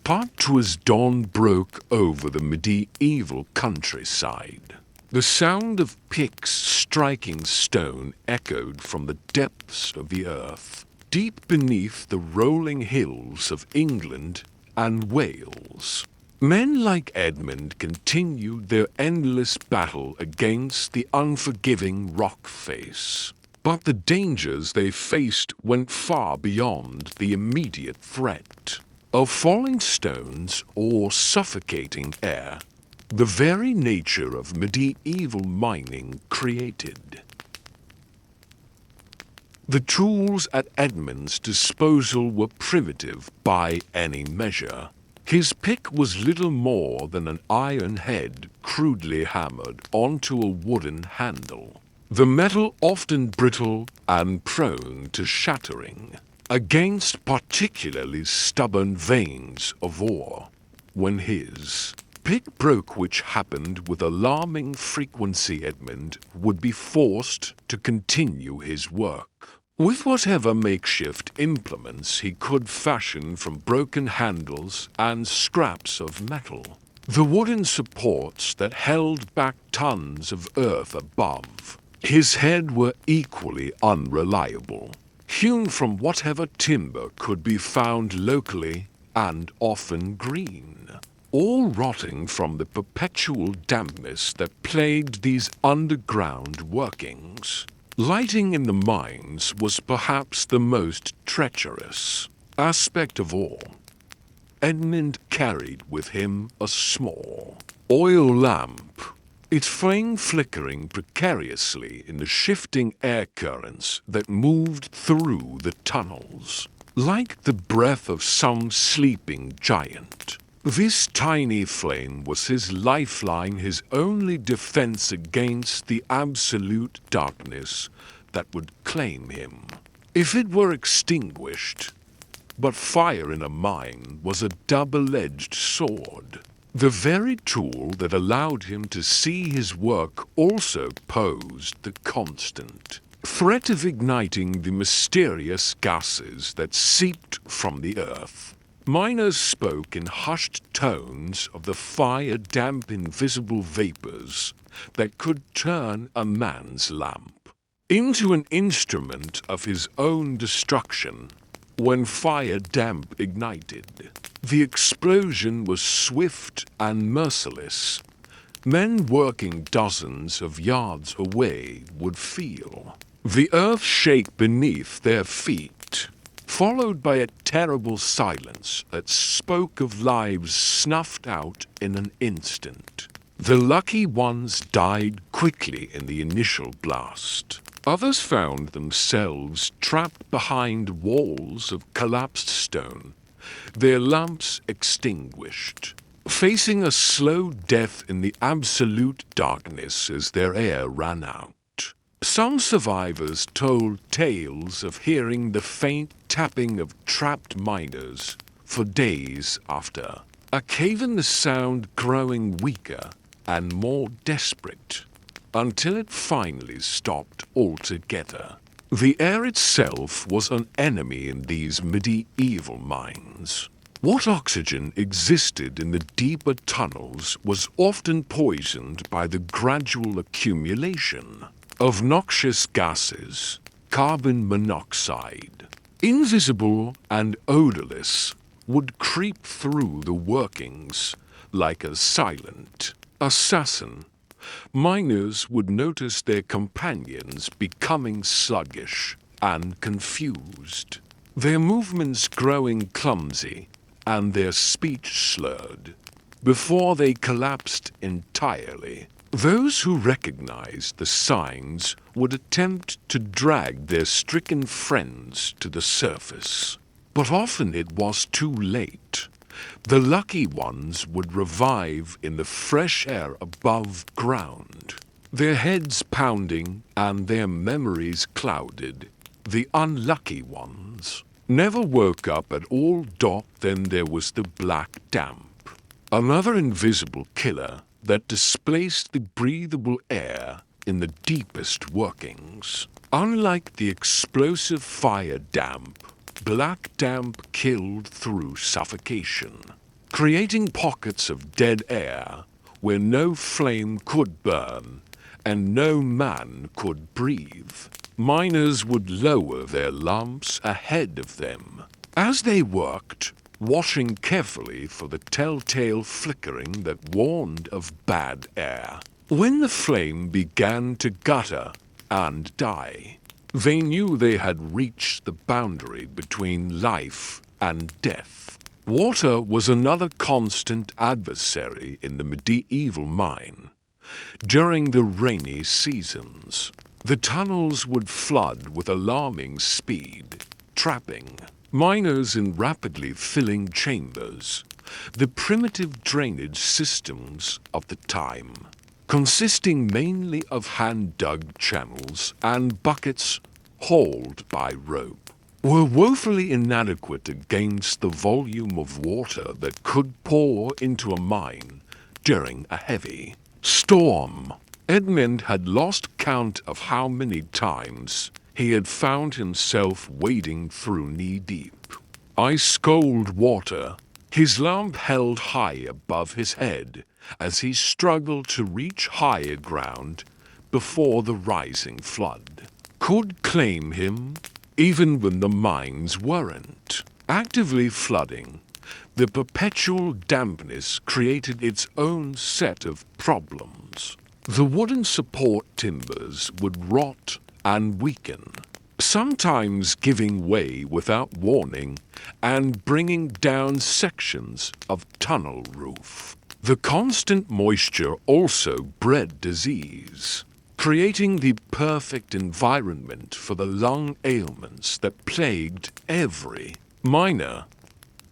Part 2 as dawn broke over the medieval countryside. The sound of picks striking stone echoed from the depths of the earth, deep beneath the rolling hills of England and Wales. Men like Edmund continued their endless battle against the unforgiving rock face. But the dangers they faced went far beyond the immediate threat of falling stones or suffocating air. The very nature of medieval mining created. The tools at Edmund's disposal were primitive by any measure. His pick was little more than an iron head crudely hammered onto a wooden handle, the metal often brittle and prone to shattering against particularly stubborn veins of ore. When his pick broke, which happened with alarming frequency, Edmund would be forced to continue his work with whatever makeshift implements he could fashion from broken handles and scraps of metal. The wooden supports that held back tons of earth above his head were equally unreliable, hewn from whatever timber could be found locally and often green, all rotting from the perpetual dampness that plagued these underground workings. Lighting in the mines was perhaps the most treacherous aspect of all. Edmund carried with him a small oil lamp, its flame flickering precariously in the shifting air currents that moved through the tunnels, like the breath of some sleeping giant. This tiny flame was his lifeline, his only defense against the absolute darkness that would claim him if it were extinguished. But fire in a mine was a double-edged sword. The very tool that allowed him to see his work also posed the constant threat of igniting the mysterious gases that seeped from the earth. Miners spoke in hushed tones of the fire-damp invisible vapors that could turn a man's lamp into an instrument of his own destruction. When fire-damp ignited, the explosion was swift and merciless. Men working dozens of yards away would feel the earth shake beneath their feet, followed by a terrible silence that spoke of lives snuffed out in an instant. The lucky ones died quickly in the initial blast. Others found themselves trapped behind walls of collapsed stone, their lamps extinguished, facing a slow death in the absolute darkness as their air ran out. Some survivors told tales of hearing the faint tapping of trapped miners for days after, a cave in the sound growing weaker and more desperate, until it finally stopped altogether. The air itself was an enemy in these medieval mines. What oxygen existed in the deeper tunnels was often poisoned by the gradual accumulation of noxious gases, carbon monoxide, invisible and odorless, would creep through the workings like a silent assassin. Miners would notice their companions becoming sluggish and confused, their movements growing clumsy and their speech slurred, before they collapsed entirely. Those who recognized the signs would attempt to drag their stricken friends to the surface, but often it was too late. The lucky ones would revive in the fresh air above ground, their heads pounding and their memories clouded. The unlucky ones never woke up at all. Then there was the black damp, another invisible killer that displaced the breathable air in the deepest workings. Unlike the explosive fire damp, black damp killed through suffocation, creating pockets of dead air where no flame could burn and no man could breathe. Miners would lower their lamps ahead of them. As they worked, watching carefully for the telltale flickering that warned of bad air. When the flame began to gutter and die, they knew they had reached the boundary between life and death. Water was another constant adversary in the medieval mine. During the rainy seasons, the tunnels would flood with alarming speed, trapping miners in rapidly filling chambers. The primitive drainage systems of the time, consisting mainly of hand-dug channels and buckets hauled by rope, were woefully inadequate against the volume of water that could pour into a mine during a heavy storm. Edmund had lost count of how many times he had found himself wading through knee-deep, ice-cold water, his lamp held high above his head as he struggled to reach higher ground before the rising flood could claim him, even when the mines weren't actively flooding. The perpetual dampness created its own set of problems. The wooden support timbers would rot and weaken, sometimes giving way without warning and bringing down sections of tunnel roof. The constant moisture also bred disease, creating the perfect environment for the lung ailments that plagued every miner.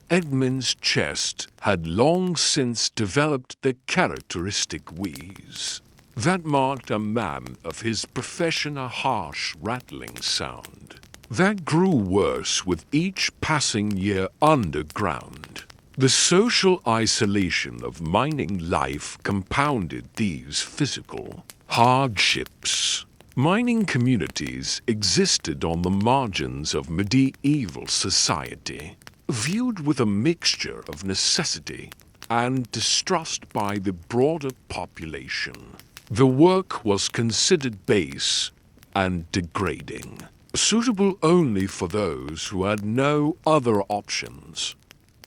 Edmund's chest had long since developed the characteristic wheeze that marked a man of his profession, a harsh, rattling sound that grew worse with each passing year underground. The social isolation of mining life compounded these physical hardships. Mining communities existed on the margins of medieval society, viewed with a mixture of necessity and distrust by the broader population. The work was considered base and degrading, suitable only for those who had no other options.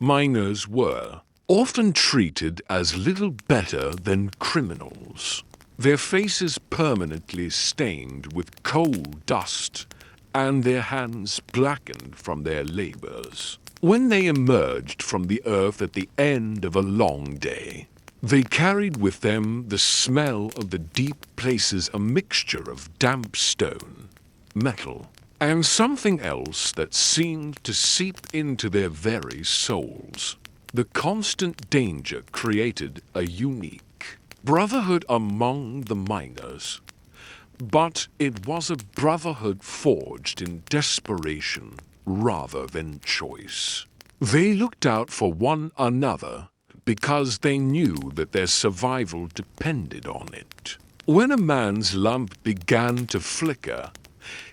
Miners were often treated as little better than criminals, their faces permanently stained with coal dust and their hands blackened from their labors. When they emerged from the earth at the end of a long day, they carried with them the smell of the deep places, a mixture of damp stone, metal, and something else that seemed to seep into their very souls. The constant danger created a unique brotherhood among the miners, but it was a brotherhood forged in desperation rather than choice. They looked out for one another because they knew that their survival depended on it. When a man's lamp began to flicker,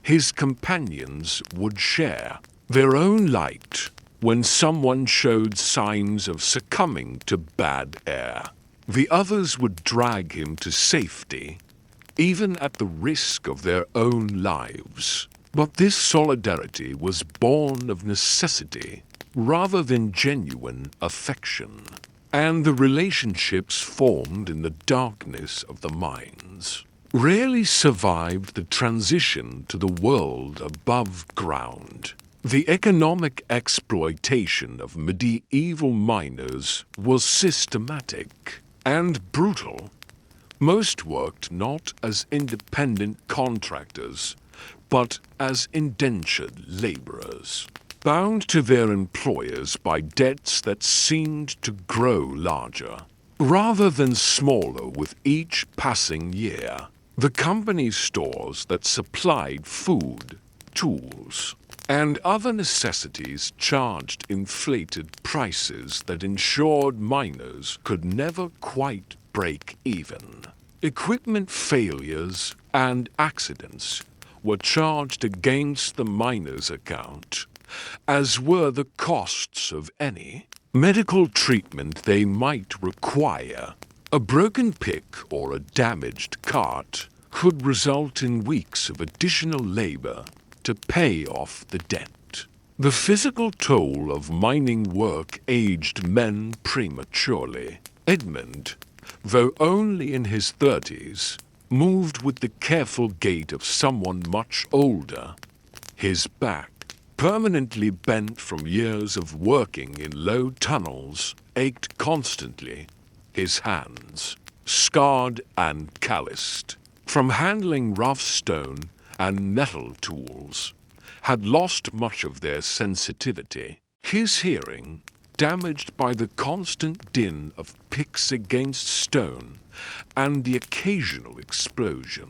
his companions would share their own light. When someone showed signs of succumbing to bad air, the others would drag him to safety, even at the risk of their own lives. But this solidarity was born of necessity rather than genuine affection, and the relationships formed in the darkness of the mines rarely survived the transition to the world above ground. The economic exploitation of medieval miners was systematic and brutal. Most worked not as independent contractors, but as indentured laborers, bound to their employers by debts that seemed to grow larger rather than smaller with each passing year. The company stores that supplied food, tools, and other necessities charged inflated prices that ensured miners could never quite break even. Equipment failures and accidents were charged against the miner's account, as were the costs of any medical treatment they might require. A broken pick or a damaged cart could result in weeks of additional labor to pay off the debt. The physical toll of mining work aged men prematurely. Edmund, though only in his 30s, moved with the careful gait of someone much older. His back, permanently bent from years of working in low tunnels, ached constantly. His hands, scarred and calloused, from handling rough stone and metal tools, had lost much of their sensitivity. His hearing, damaged by the constant din of picks against stone and the occasional explosion,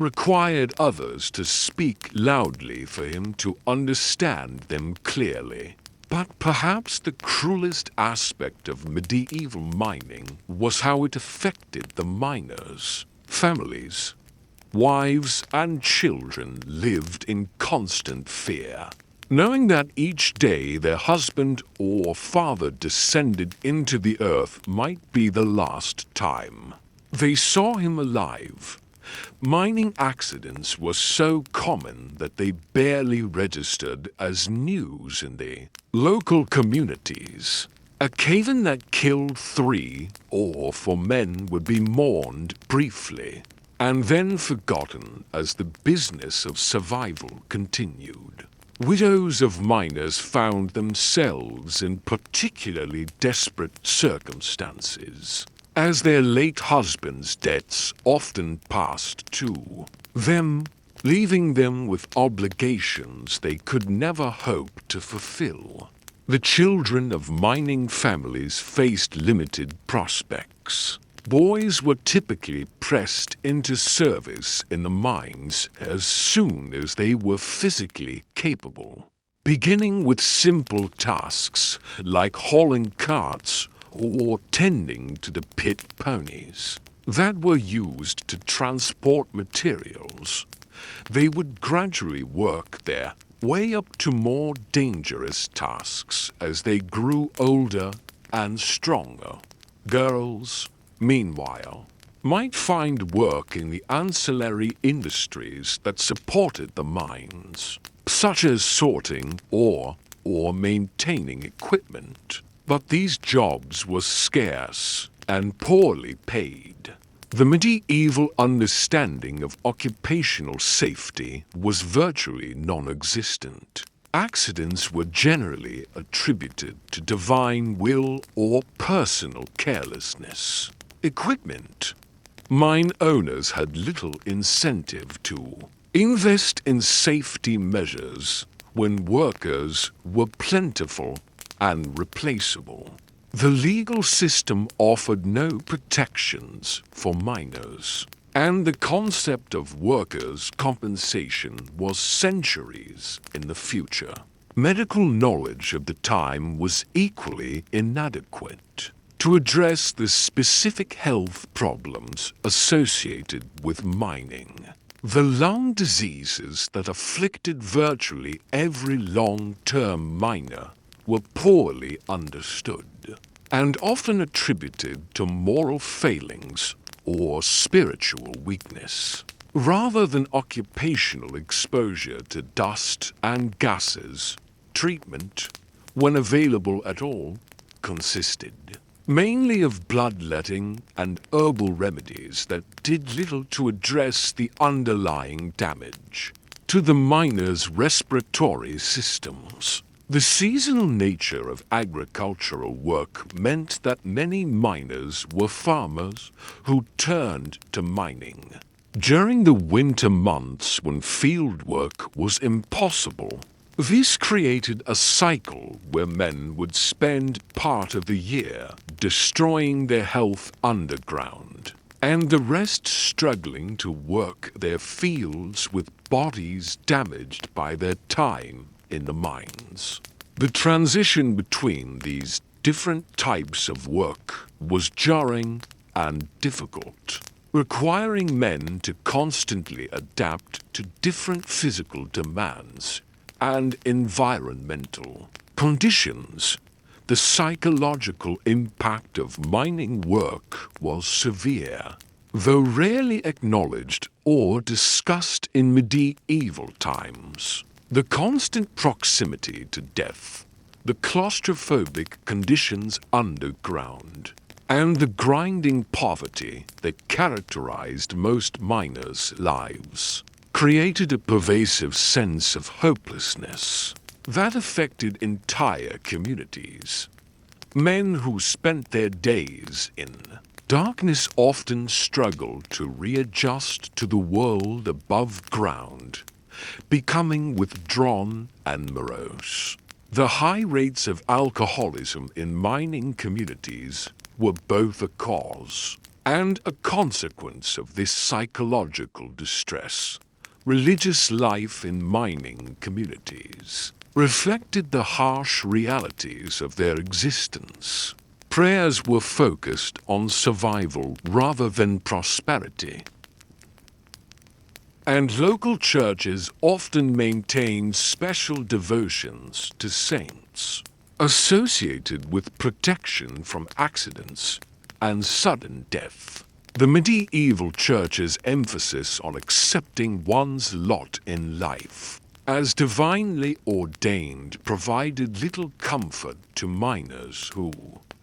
required others to speak loudly for him to understand them clearly. But perhaps the cruelest aspect of medieval mining was how it affected the miners. Families, wives and children lived in constant fear, knowing that each day their husband or father descended into the earth might be the last time they saw him alive. Mining accidents were so common that they barely registered as news in the local communities. A cave-in that killed 3 or 4 men would be mourned briefly, and then forgotten as the business of survival continued. Widows of miners found themselves in particularly desperate circumstances, as their late husbands' debts often passed to them, leaving them with obligations they could never hope to fulfill. The children of mining families faced limited prospects. Boys were typically pressed into service in the mines as soon as they were physically capable, beginning with simple tasks like hauling carts or tending to the pit ponies that were used to transport materials. They would gradually work their way up to more dangerous tasks as they grew older and stronger. Girls, meanwhile, might find work in the ancillary industries that supported the mines, such as sorting or maintaining equipment. But these jobs were scarce and poorly paid. The medieval understanding of occupational safety was virtually non-existent. Accidents were generally attributed to divine will or personal carelessness. Equipment. Mine owners had little incentive to invest in safety measures when workers were plentiful and replaceable. The legal system offered no protections for miners, and the concept of workers' compensation was centuries in the future. Medical knowledge of the time was equally inadequate to address the specific health problems associated with mining. The lung diseases that afflicted virtually every long-term miner were poorly understood and often attributed to moral failings or spiritual weakness, rather than occupational exposure to dust and gases. Treatment, when available at all, consisted mainly of bloodletting and herbal remedies that did little to address the underlying damage to the miners' respiratory systems. The seasonal nature of agricultural work meant that many miners were farmers who turned to mining during the winter months when field work was impossible. This created a cycle where men would spend part of the year destroying their health underground, and the rest struggling to work their fields with bodies damaged by their time in the mines. The transition between these different types of work was jarring and difficult, requiring men to constantly adapt to different physical demands and environmental conditions. The psychological impact of mining work was severe, though rarely acknowledged or discussed in medieval times. The constant proximity to death, the claustrophobic conditions underground, and the grinding poverty that characterized most miners' lives created a pervasive sense of hopelessness that affected entire communities. Men who spent their days in darkness often struggled to readjust to the world above ground, becoming withdrawn and morose. The high rates of alcoholism in mining communities were both a cause and a consequence of this psychological distress. Religious life in mining communities reflected the harsh realities of their existence. Prayers were focused on survival rather than prosperity, and local churches often maintained special devotions to saints, associated with protection from accidents and sudden death. The medieval church's emphasis on accepting one's lot in life as divinely ordained provided little comfort to miners who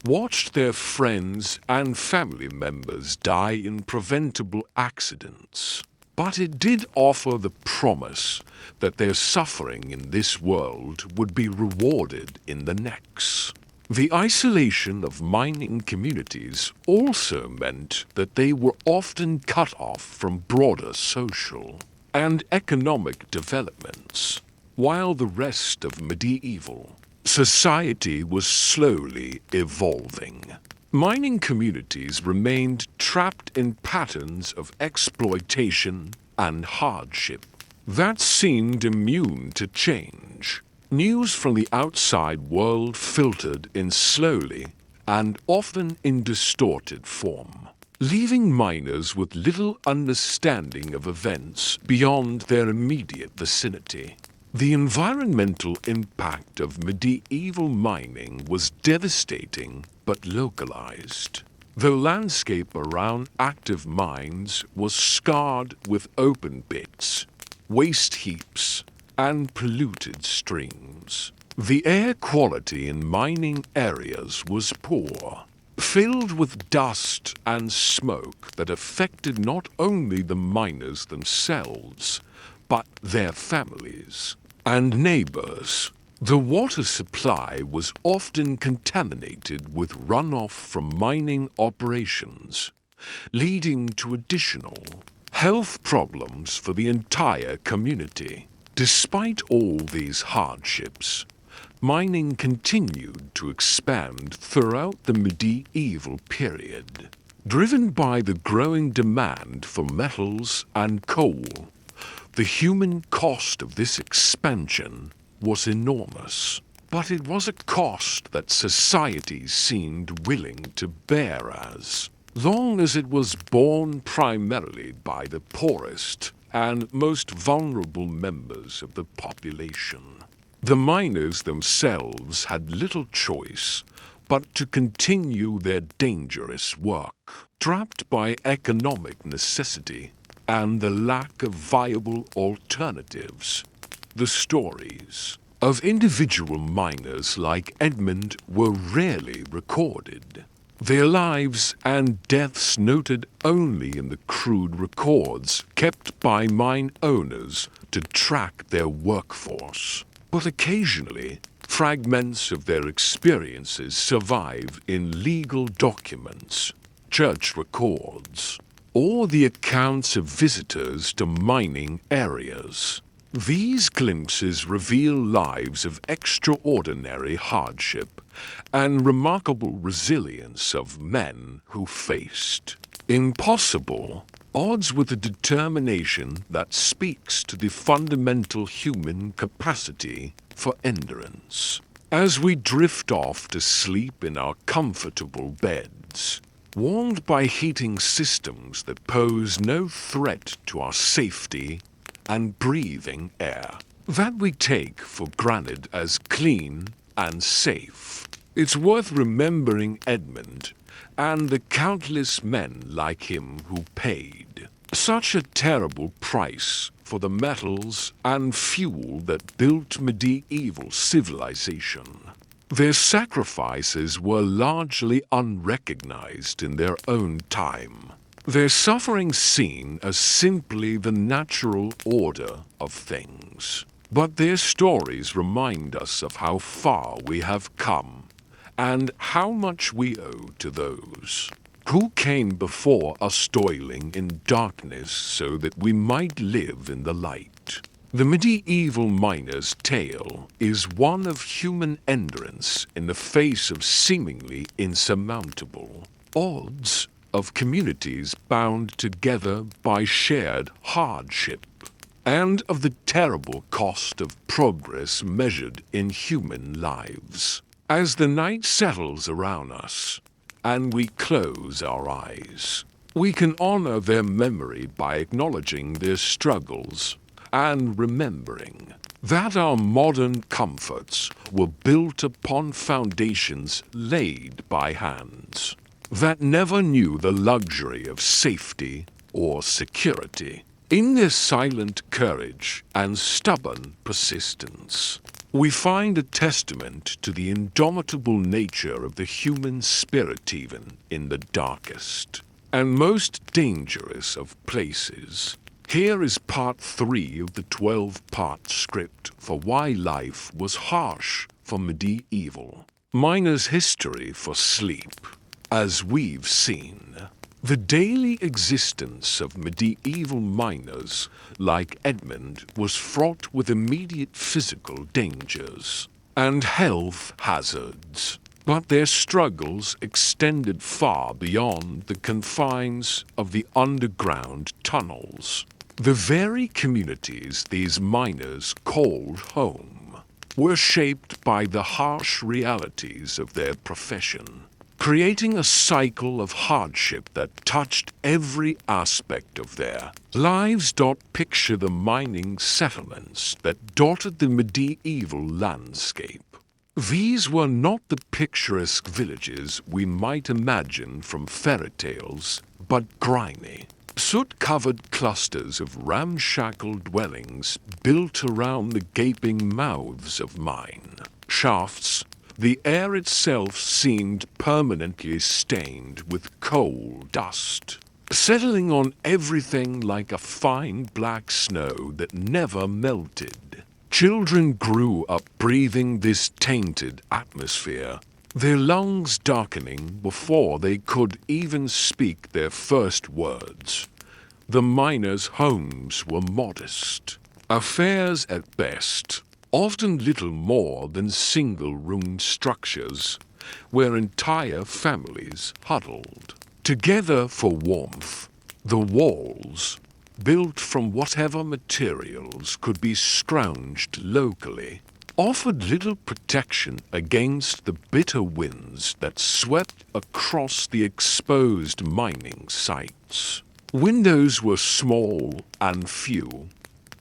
watched their friends and family members die in preventable accidents. But it did offer the promise that their suffering in this world would be rewarded in the next. The isolation of mining communities also meant that they were often cut off from broader social and economic developments, while the rest of medieval society was slowly evolving. Mining communities remained trapped in patterns of exploitation and hardship that seemed immune to change. News from the outside world filtered in slowly and often in distorted form, leaving miners with little understanding of events beyond their immediate vicinity. The environmental impact of medieval mining was devastating but localized. The landscape around active mines was scarred with open pits, waste heaps, and polluted streams. The air quality in mining areas was poor, filled with dust and smoke that affected not only the miners themselves, but their families and neighbors. The water supply was often contaminated with runoff from mining operations, leading to additional health problems for the entire community. Despite all these hardships, mining continued to expand throughout the medieval period, driven by the growing demand for metals and coal. The human cost of this expansion was enormous, but it was a cost that society seemed willing to bear as long as it was borne primarily by the poorest and most vulnerable members of the population. The miners themselves had little choice but to continue their dangerous work, trapped by economic necessity and the lack of viable alternatives. The stories of individual miners like Edmund were rarely recorded, their lives and deaths noted only in the crude records kept by mine owners to track their workforce. But occasionally, fragments of their experiences survive in legal documents, church records, or the accounts of visitors to mining areas. These glimpses reveal lives of extraordinary hardship and remarkable resilience of men who faced impossible odds with a determination that speaks to the fundamental human capacity for endurance. As we drift off to sleep in our comfortable beds, warmed by heating systems that pose no threat to our safety and breathing air that we take for granted as clean and safe, it's worth remembering Edmund and the countless men like him who paid Such a terrible price for the metals and fuel that built medieval civilization. Their sacrifices were largely unrecognized in their own time. Their suffering seen as simply the natural order of things. But their stories remind us of how far we have come and how much we owe to those who came before us, toiling in darkness so that we might live in the light. The medieval miner's tale is one of human endurance in the face of seemingly insurmountable odds, of communities bound together by shared hardship, and of the terrible cost of progress measured in human lives. As the night settles around us, and we close our eyes, we can honor their memory by acknowledging their struggles and remembering that our modern comforts were built upon foundations laid by hands that never knew the luxury of safety or security. In their silent courage and stubborn persistence, we find a testament to the indomitable nature of the human spirit even in the darkest and most dangerous of places. Here is part 3 of the 12-part script for why life was harsh for medieval miners' history for sleep. As we've seen, the daily existence of medieval miners like Edmund was fraught with immediate physical dangers and health hazards, but their struggles extended far beyond the confines of the underground tunnels. The very communities these miners called home were shaped by the harsh realities of their profession, creating a cycle of hardship that touched every aspect of their lives. Picture the mining settlements that dotted the medieval landscape. These were not the picturesque villages we might imagine from fairy tales, but grimy, soot-covered clusters of ramshackle dwellings built around the gaping mouths of mine shafts. The air itself seemed permanently stained with coal dust, settling on everything like a fine black snow that never melted. Children grew up breathing this tainted atmosphere, their lungs darkening before they could even speak their first words. The miners' homes were modest, affairs at best, often little more than single-room structures where entire families huddled together for warmth. The walls, built from whatever materials could be scrounged locally, offered little protection against the bitter winds that swept across the exposed mining sites. Windows were small and few,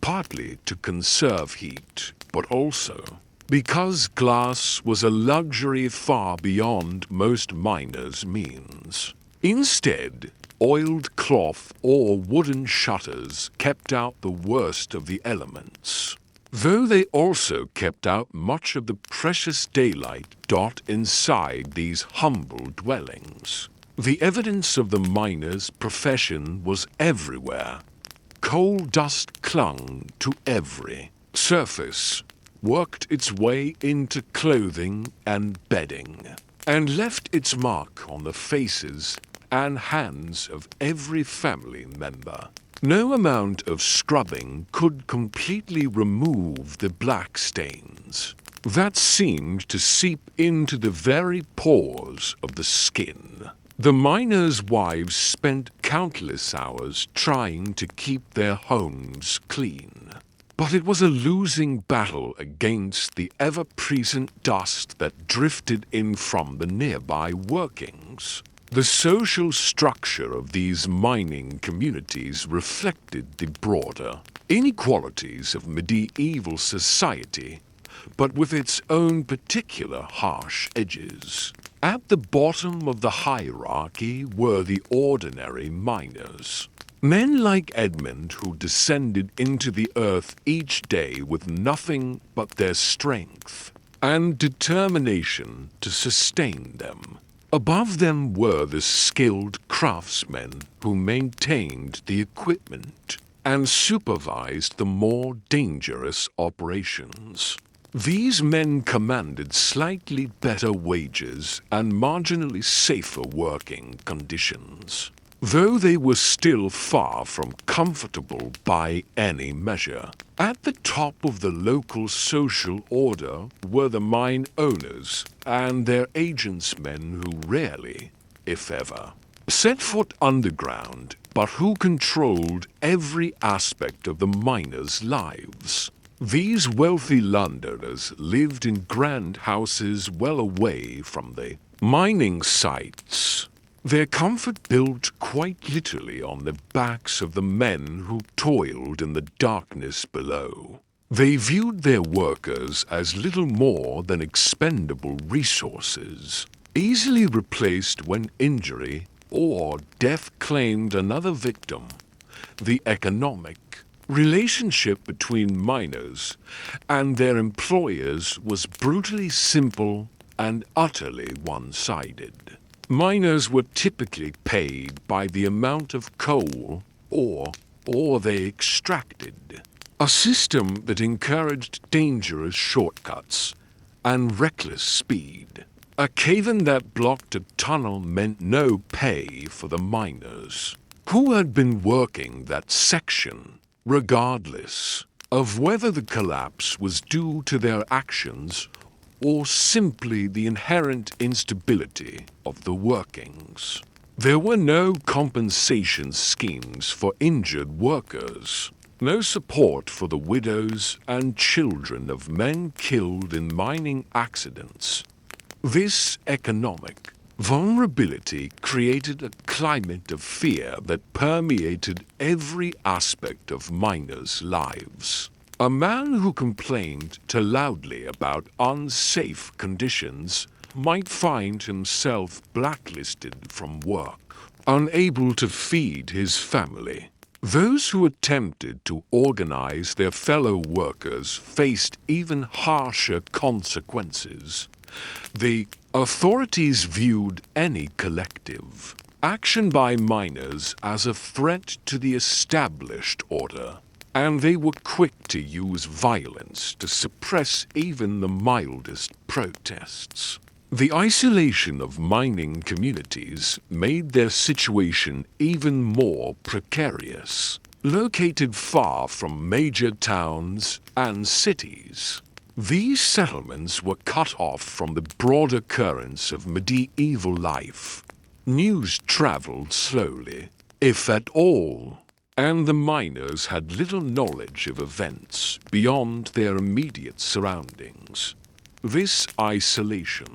partly to conserve heat, but also because glass was a luxury far beyond most miners' means. Instead, oiled cloth or wooden shutters kept out the worst of the elements, though they also kept out much of the precious daylight inside these humble dwellings. The evidence of the miner's profession was everywhere. Coal dust clung to every surface, worked its way into clothing and bedding, and left its mark on the faces and hands of every family member. No amount of scrubbing could completely remove the black stains that seemed to seep into the very pores of the skin. The miners' wives spent countless hours trying to keep their homes clean, but it was a losing battle against the ever-present dust that drifted in from the nearby workings. The social structure of these mining communities reflected the broader inequalities of medieval society, but with its own particular harsh edges. At the bottom of the hierarchy were the ordinary miners, Men like Edmund who descended into the earth each day with nothing but their strength and determination to sustain them. Above them were the skilled craftsmen who maintained the equipment and supervised the more dangerous operations. These men commanded slightly better wages and marginally safer working conditions, though they were still far from comfortable by any measure. At the top of the local social order were the mine owners and their agents, men who rarely, if ever, set foot underground, but who controlled every aspect of the miners' lives. These wealthy Londoners lived in grand houses well away from the mining sites. Their comfort built quite literally on the backs of the men who toiled in the darkness below. They viewed their workers as little more than expendable resources, easily replaced when injury or death claimed another victim. The economic relationship between miners and their employers was brutally simple and utterly one-sided. Miners were typically paid by the amount of coal or they extracted, a system that encouraged dangerous shortcuts and reckless speed. A cave-in that blocked a tunnel meant no pay for the miners, who had been working that section regardless of whether the collapse was due to their actions or simply the inherent instability of the workings. There were no compensation schemes for injured workers, no support for the widows and children of men killed in mining accidents. This economic vulnerability created a climate of fear that permeated every aspect of miners' lives. A man who complained too loudly about unsafe conditions might find himself blacklisted from work, unable to feed his family. Those who attempted to organize their fellow workers faced even harsher consequences. The authorities viewed any collective action by miners as a threat to the established order, and they were quick to use violence to suppress even the mildest protests. The isolation of mining communities made their situation even more precarious. Located far from major towns and cities, these settlements were cut off from the broader currents of medieval life. News traveled slowly, if at all, and the miners had little knowledge of events beyond their immediate surroundings. This isolation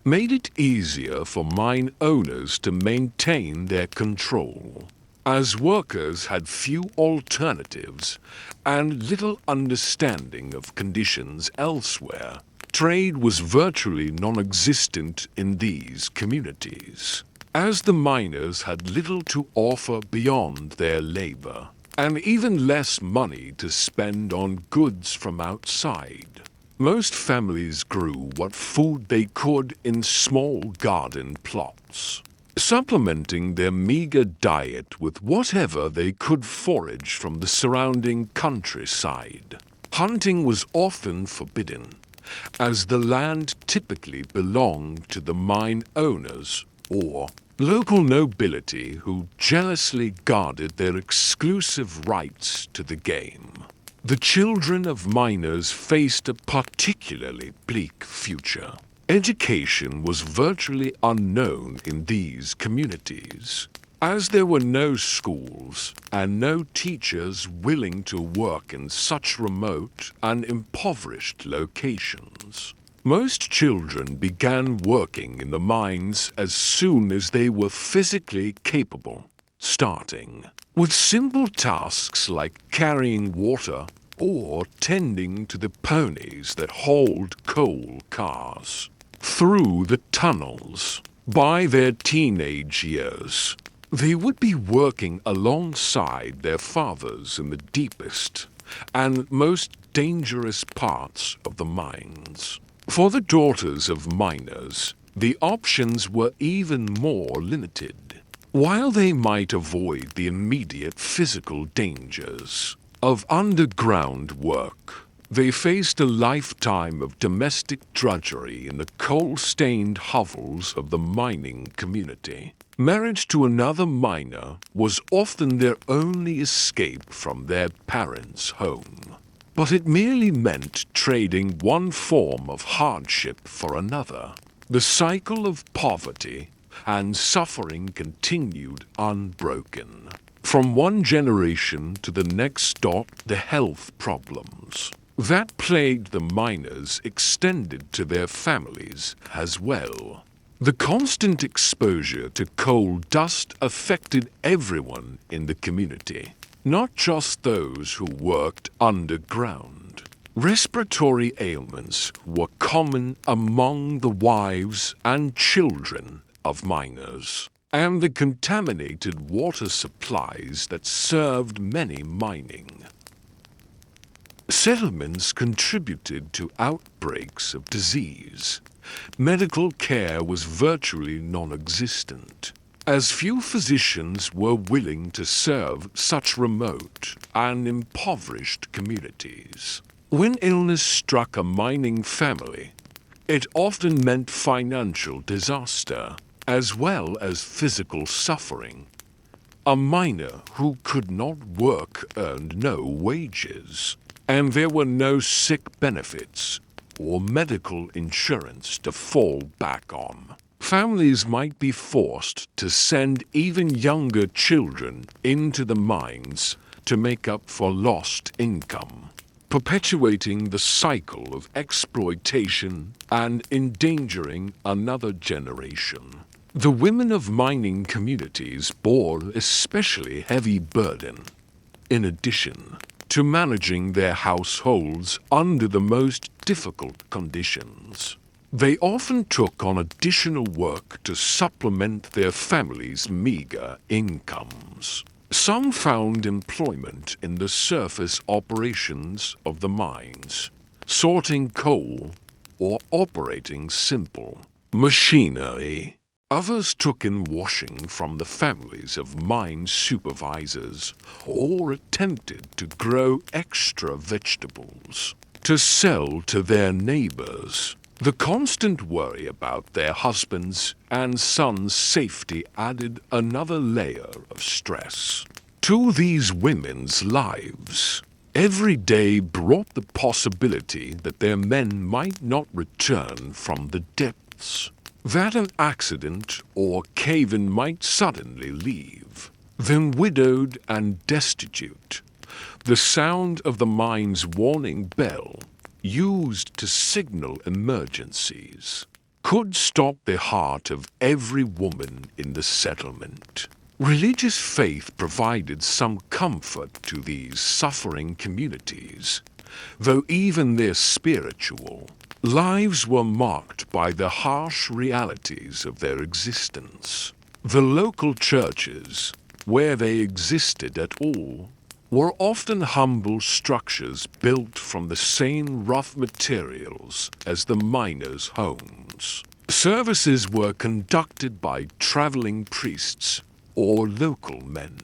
made it easier for mine owners to maintain their control, as workers had few alternatives and little understanding of conditions elsewhere. Trade was virtually non-existent in these communities, as the miners had little to offer beyond their labor, and even less money to spend on goods from outside. Most families grew what food they could in small garden plots, supplementing their meager diet with whatever they could forage from the surrounding countryside. Hunting was often forbidden, as the land typically belonged to the mine owners or local nobility who jealously guarded their exclusive rights to the game. The children of miners faced a particularly bleak future. Education was virtually unknown in these communities, as there were no schools and no teachers willing to work in such remote and impoverished locations. Most children began working in the mines as soon as they were physically capable, starting with simple tasks like carrying water or tending to the ponies that hauled coal cars through the tunnels. By their teenage years, They would be working alongside their fathers in the deepest and most dangerous parts of the mines. For the daughters of miners, the options were even more limited. While they might avoid the immediate physical dangers of underground work, they faced a lifetime of domestic drudgery in the coal-stained hovels of the mining community. Marriage to another miner was often their only escape from their parents' home. But it merely meant trading one form of hardship for another. The cycle of poverty and suffering continued unbroken. From one generation to the next, the health problems that plagued the miners extended to their families as well. The constant exposure to coal dust affected everyone in the community, not just those who worked underground. Respiratory ailments were common among the wives and children of miners, and the contaminated water supplies that served many mining settlements contributed to outbreaks of disease. Medical care was virtually non-existent, as few physicians were willing to serve such remote and impoverished communities. When illness struck a mining family, it often meant financial disaster, as well as physical suffering. A miner who could not work earned no wages, and there were no sick benefits or medical insurance to fall back on. Families might be forced to send even younger children into the mines to make up for lost income, perpetuating the cycle of exploitation and endangering another generation. The women of mining communities bore especially heavy burden. In addition to managing their households under the most difficult conditions, they often took on additional work to supplement their families' meager incomes. Some found employment in the surface operations of the mines, sorting coal or operating simple machinery. Others took in washing from the families of mine supervisors or attempted to grow extra vegetables to sell to their neighbors. The constant worry about their husbands' and sons' safety added another layer of stress to these women's lives. Every day brought the possibility that their men might not return from the depths, that an accident or cave-in might suddenly leave them widowed and destitute. The sound of the mine's warning bell, used to signal emergencies, could stop the heart of every woman in the settlement. Religious faith provided some comfort to these suffering communities, though even their spiritual lives were marked by the harsh realities of their existence. The local churches, where they existed at all, were often humble structures built from the same rough materials as the miners' homes. Services were conducted by traveling priests or local men,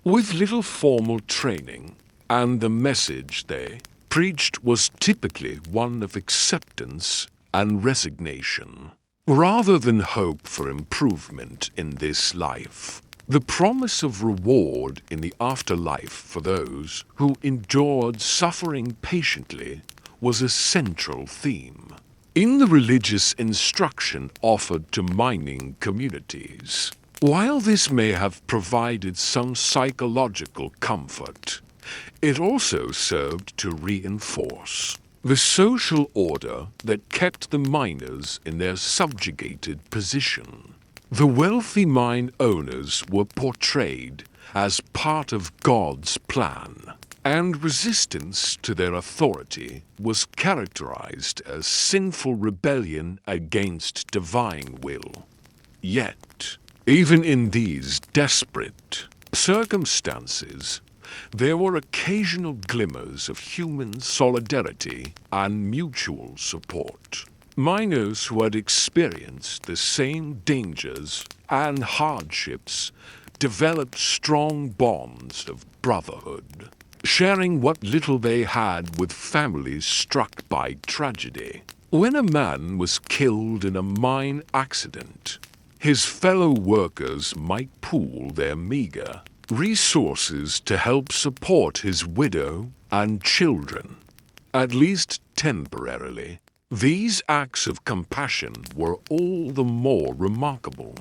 with little formal training, and the message they preached was typically one of acceptance and resignation, rather than hope for improvement in this life. The promise of reward in the afterlife for those who endured suffering patiently was a central theme in the religious instruction offered to mining communities. While this may have provided some psychological comfort, it also served to reinforce the social order that kept the miners in their subjugated position. The wealthy mine owners were portrayed as part of God's plan, and resistance to their authority was characterized as sinful rebellion against divine will. Yet, Even in these desperate circumstances, there were occasional glimmers of human solidarity and mutual support. Miners who had experienced the same dangers and hardships developed strong bonds of brotherhood, sharing what little they had with families struck by tragedy. When a man was killed in a mine accident, his fellow workers might pool their meager resources to help support his widow and children, at least temporarily. These acts of compassion were all the more remarkable,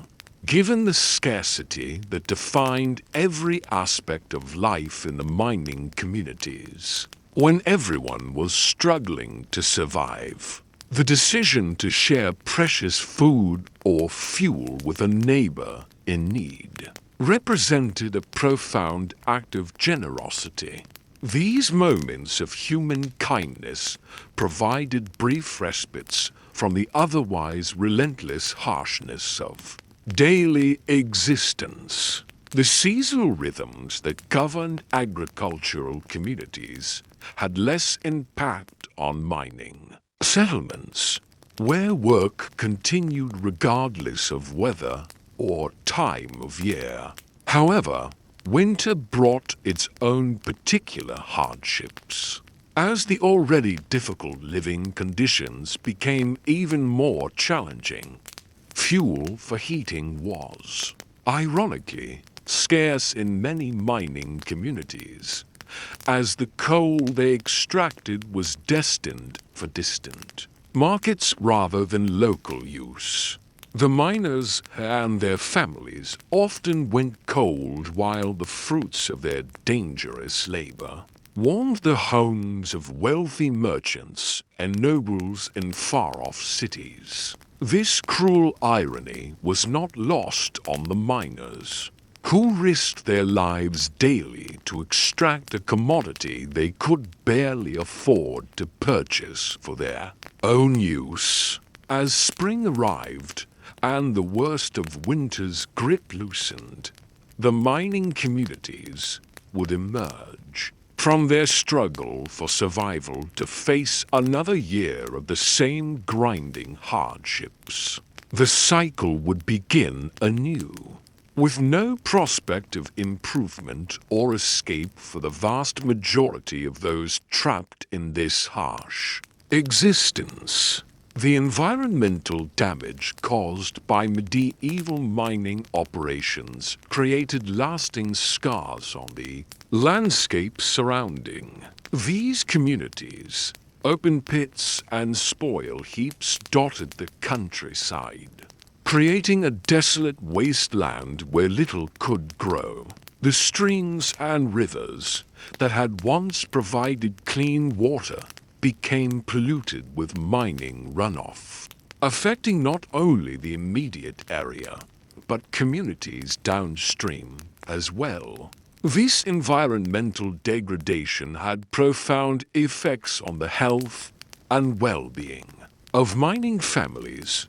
given the scarcity that defined every aspect of life in the mining communities. When everyone was struggling to survive, the decision to share precious food or fuel with a neighbor in need represented a profound act of generosity. These moments of human kindness provided brief respites from the otherwise relentless harshness of daily existence. The seasonal rhythms that governed agricultural communities had less impact on mining settlements, where work continued regardless of weather or time of year. However, winter brought its own particular hardships, as the already difficult living conditions became even more challenging. Fuel for heating was, ironically, scarce in many mining communities, as the coal they extracted was destined for distant markets rather than local use. The miners and their families often went cold while the fruits of their dangerous labor warmed the homes of wealthy merchants and nobles in far-off cities. This cruel irony was not lost on the miners, who risked their lives daily to extract a commodity they could barely afford to purchase for their own use. As spring arrived, and the worst of winter's grip loosened, the mining communities would emerge from their struggle for survival to face another year of the same grinding hardships. The cycle would begin anew, with no prospect of improvement or escape for the vast majority of those trapped in this harsh existence. The environmental damage caused by medieval mining operations created lasting scars on the landscape surrounding these communities. Open pits and spoil heaps dotted the countryside, creating a desolate wasteland where little could grow. The streams and rivers that had once provided clean water became polluted with mining runoff, affecting not only the immediate area, but communities downstream as well. This environmental degradation had profound effects on the health and well-being of mining families.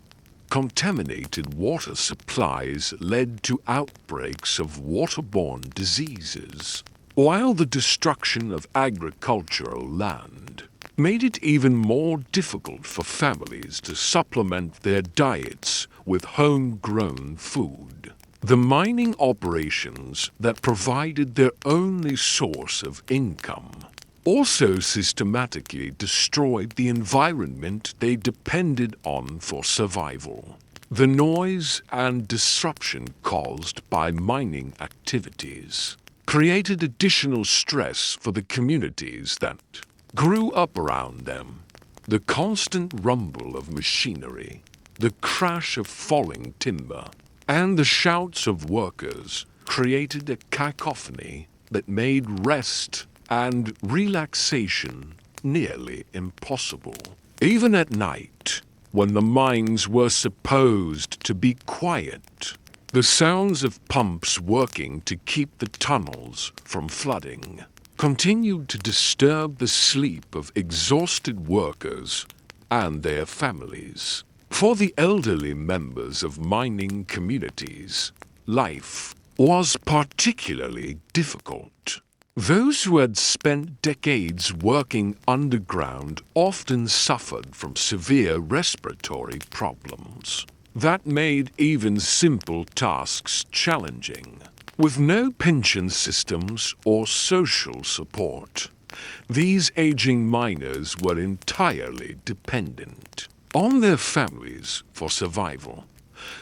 Contaminated water supplies led to outbreaks of waterborne diseases, while the destruction of agricultural land made it even more difficult for families to supplement their diets with homegrown food. The mining operations that provided their only source of income also systematically destroyed the environment they depended on for survival. The noise and disruption caused by mining activities created additional stress for the communities that grew up around them. The constant rumble of machinery, the crash of falling timber, and the shouts of workers created a cacophony that made rest and relaxation nearly impossible. Even at night, when the mines were supposed to be quiet, the sounds of pumps working to keep the tunnels from flooding continued to disturb the sleep of exhausted workers and their families. For the elderly members of mining communities, life was particularly difficult. Those who had spent decades working underground often suffered from severe respiratory problems that made even simple tasks challenging. With no pension systems or social support, these aging miners were entirely dependent on their families for survival.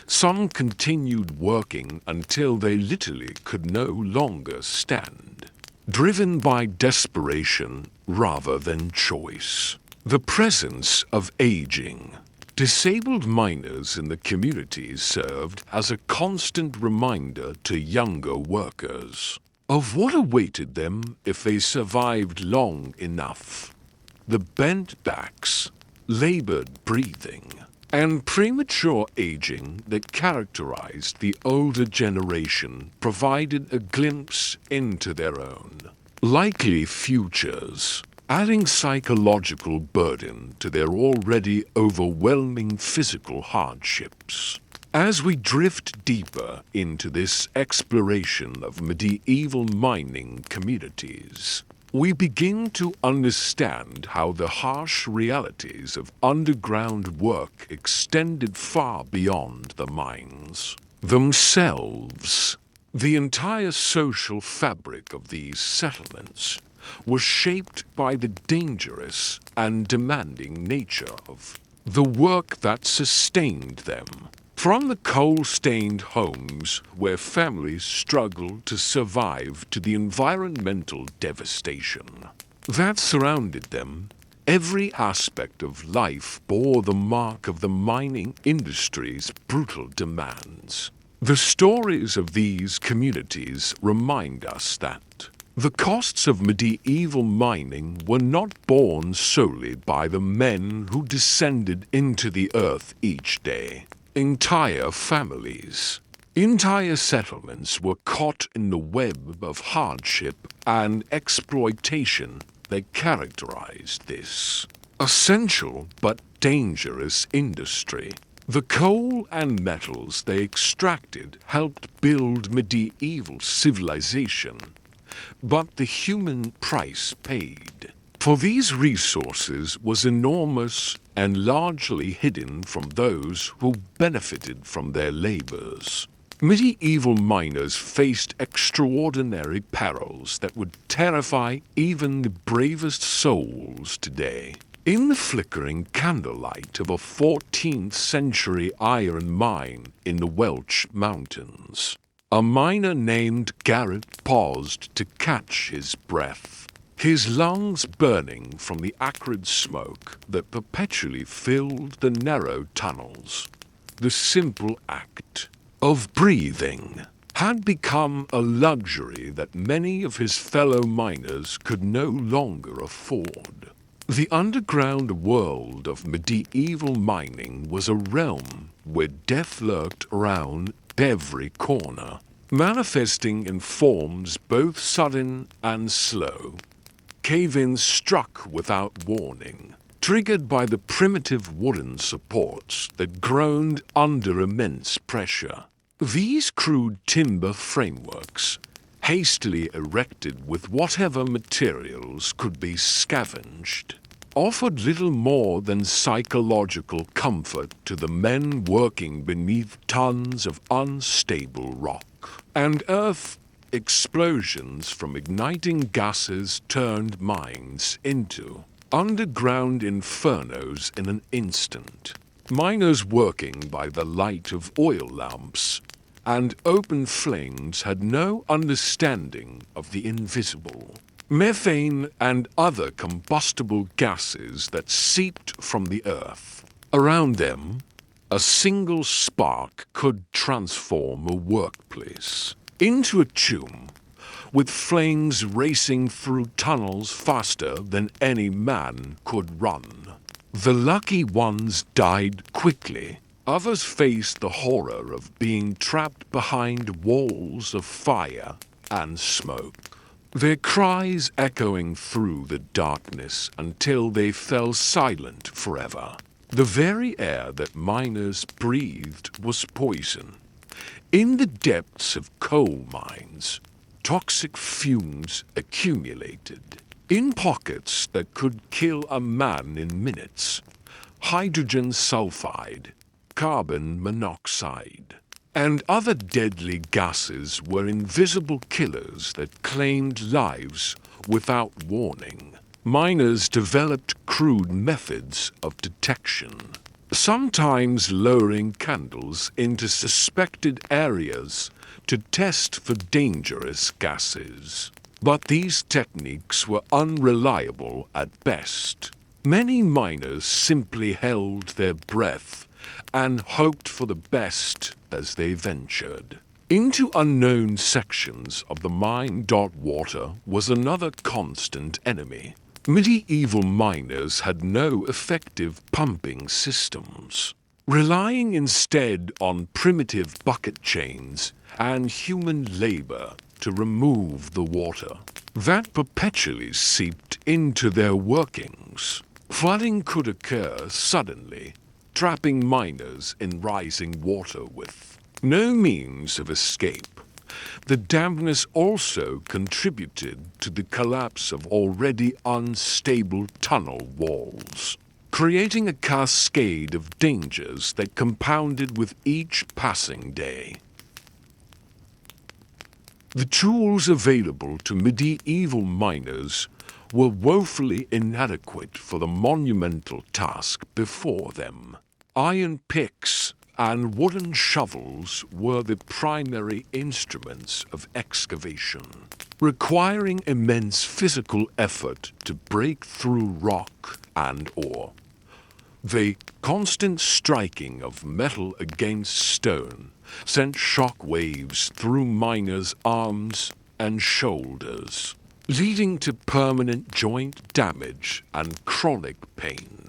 Some continued working until they literally could no longer stand, driven by desperation rather than choice. The presence of aging, disabled miners in the community served as a constant reminder to younger workers of what awaited them if they survived long enough. The bent backs, labored breathing, and premature aging that characterized the older generation provided a glimpse into their own likely futures, adding psychological burden to their already overwhelming physical hardships. As we drift deeper into this exploration of medieval mining communities, we begin to understand how the harsh realities of underground work extended far beyond the mines themselves. The entire social fabric of these settlements was shaped by the dangerous and demanding nature of the work that sustained them. From the coal-stained homes where families struggled to survive to the environmental devastation that surrounded them, every aspect of life bore the mark of the mining industry's brutal demands. The stories of these communities remind us that the costs of medieval mining were not borne solely by the men who descended into the earth each day. Entire families, entire settlements were caught in the web of hardship and exploitation that characterized this essential but dangerous industry. The coal and metals they extracted helped build medieval civilization, but the human price paid for these resources was enormous and largely hidden from those who benefited from their labors. Medieval miners faced extraordinary perils that would terrify even the bravest souls today. In the flickering candlelight of a 14th century iron mine in the Welsh Mountains, a miner named Garrett paused to catch his breath, his lungs burning from the acrid smoke that perpetually filled the narrow tunnels. The simple act of breathing had become a luxury that many of his fellow miners could no longer afford. The underground world of medieval mining was a realm where death lurked around every corner, manifesting in forms both sudden and slow. Cave-ins struck without warning, triggered by the primitive wooden supports that groaned under immense pressure. These crude timber frameworks, hastily erected with whatever materials could be scavenged, offered little more than psychological comfort to the men working beneath tons of unstable rock and earth. Explosions from igniting gases turned mines into underground infernos in an instant. Miners working by the light of oil lamps and open flames had no understanding of the invisible. Methane and other combustible gases that seeped from the earth. Around them, a single spark could transform a workplace into a tomb, with flames racing through tunnels faster than any man could run. The lucky ones died quickly. Others faced the horror of being trapped behind walls of fire and smoke, their cries echoing through the darkness until they fell silent forever. The very air that miners breathed was poison. In the depths of coal mines, toxic fumes accumulated. In pockets that could kill a man in minutes, hydrogen sulfide, carbon monoxide, and other deadly gases were invisible killers that claimed lives without warning. Miners developed crude methods of detection, sometimes lowering candles into suspected areas to test for dangerous gases. But these techniques were unreliable at best. Many miners simply held their breath and hoped for the best as they ventured. Into unknown sections of the mine. Water was another constant enemy. Medieval miners had no effective pumping systems, relying instead on primitive bucket chains and human labor to remove the water. That perpetually seeped into their workings. Flooding could occur suddenly, trapping miners in rising water with no means of escape. The dampness also contributed to the collapse of already unstable tunnel walls, creating a cascade of dangers that compounded with each passing day. The tools available to medieval miners were woefully inadequate for the monumental task before them. Iron picks and wooden shovels were the primary instruments of excavation, requiring immense physical effort to break through rock and ore. The constant striking of metal against stone sent shock waves through miners' arms and shoulders, leading to permanent joint damage and chronic pain.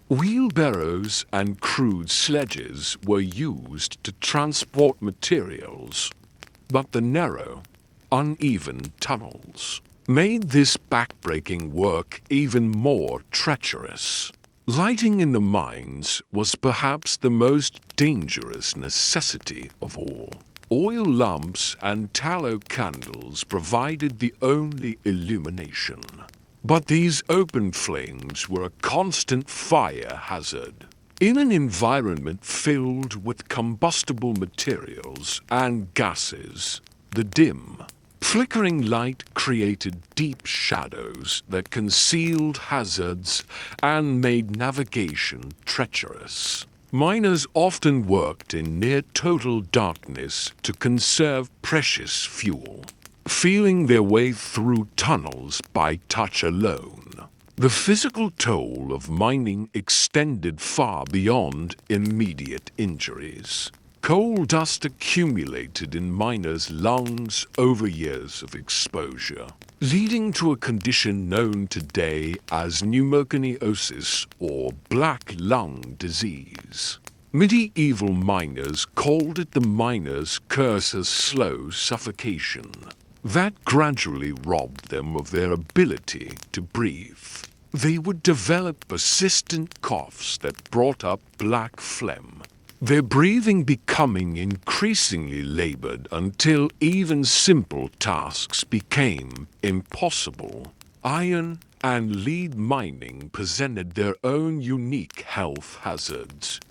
Wheelbarrows and crude sledges were used to transport materials, but the narrow, uneven tunnels made this backbreaking work even more treacherous. Lighting in the mines was perhaps the most dangerous necessity of all. Oil lamps and tallow candles provided the only illumination. But these open flames were a constant fire hazard. In an environment filled with combustible materials and gases, the dim, flickering light created deep shadows that concealed hazards and made navigation treacherous. Miners often worked in near-total darkness to conserve precious fuel, feeling their way through tunnels by touch alone. The physical toll of mining extended far beyond immediate injuries. Coal dust accumulated in miners' lungs over years of exposure, leading to a condition known today as pneumoconiosis or black lung disease. Medieval miners called it the miner's curse of slow suffocation. That gradually robbed them of their ability to breathe. They would develop persistent coughs that brought up black phlegm, their breathing becoming increasingly labored until even simple tasks became impossible. Iron and lead mining presented their own unique health hazards.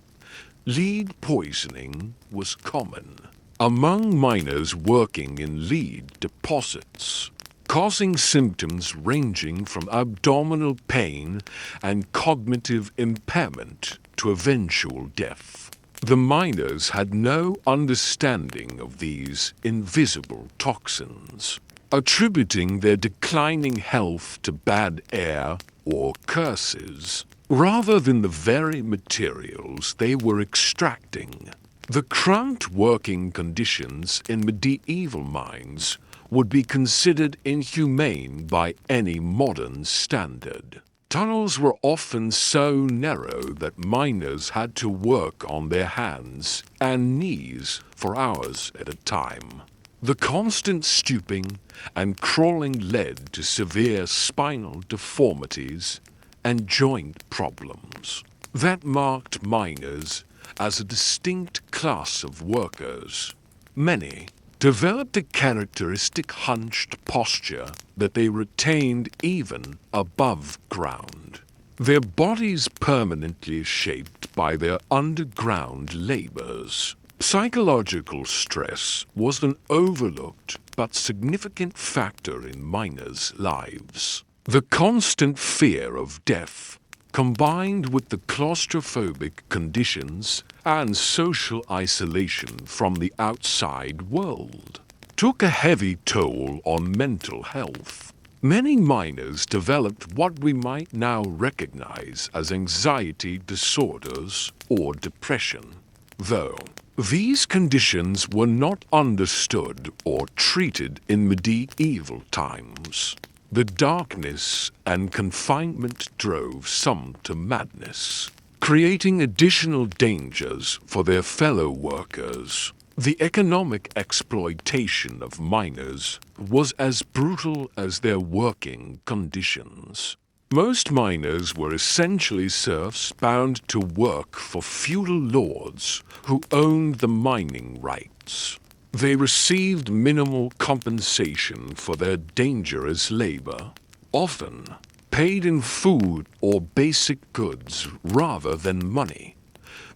Lead poisoning was common among miners working in lead deposits, causing symptoms ranging from abdominal pain and cognitive impairment to eventual death. The miners had no understanding of these invisible toxins, attributing their declining health to bad air or curses, rather than the very materials they were extracting. The cramped working conditions in medieval mines would be considered inhumane by any modern standard. Tunnels were often so narrow that miners had to work on their hands and knees for hours at a time. The constant stooping and crawling led to severe spinal deformities and joint problems. that marked miners as a distinct class of workers. Many developed a characteristic hunched posture that they retained even above ground, their bodies permanently shaped by their underground labors. Psychological stress was an overlooked but significant factor in miners' lives. The constant fear of death, combined with the claustrophobic conditions and social isolation from the outside world, took a heavy toll on mental health. Many miners developed what we might now recognize as anxiety disorders or depression, though these conditions were not understood or treated in medieval times. The darkness and confinement drove some to madness, creating additional dangers for their fellow workers. The economic exploitation of miners was as brutal as their working conditions. Most miners were essentially serfs bound to work for feudal lords who owned the mining rights. They received minimal compensation for their dangerous labor, often paid in food or basic goods rather than money.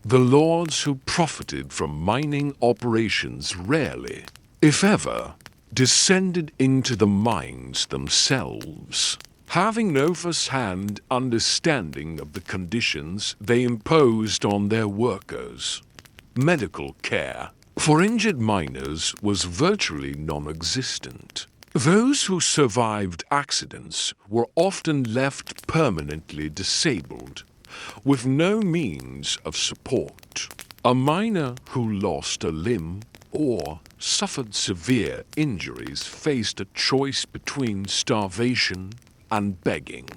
The lords who profited from mining operations rarely, if ever, descended into the mines themselves. Having no first-hand understanding of the conditions they imposed on their workers. Medical care for injured miners was virtually non-existent. Those who survived accidents were often left permanently disabled, with no means of support. A miner who lost a limb or suffered severe injuries faced a choice between starvation and begging.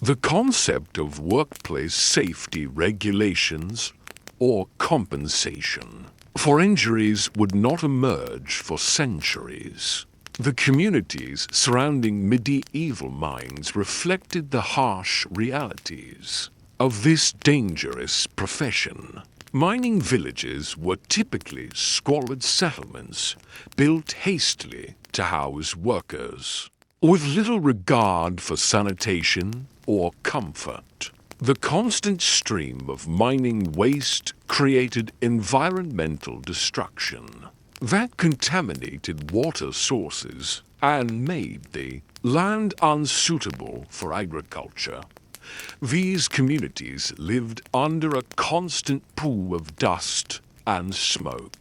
The concept of workplace safety regulations or compensation for injuries would not emerge for centuries. The communities surrounding medieval mines reflected the harsh realities of this dangerous profession. Mining villages were typically squalid settlements built hastily to house workers, with little regard for sanitation or comfort. The constant stream of mining waste created environmental destruction that contaminated water sources and made the land unsuitable for agriculture. These communities lived under a constant pool of dust and smoke,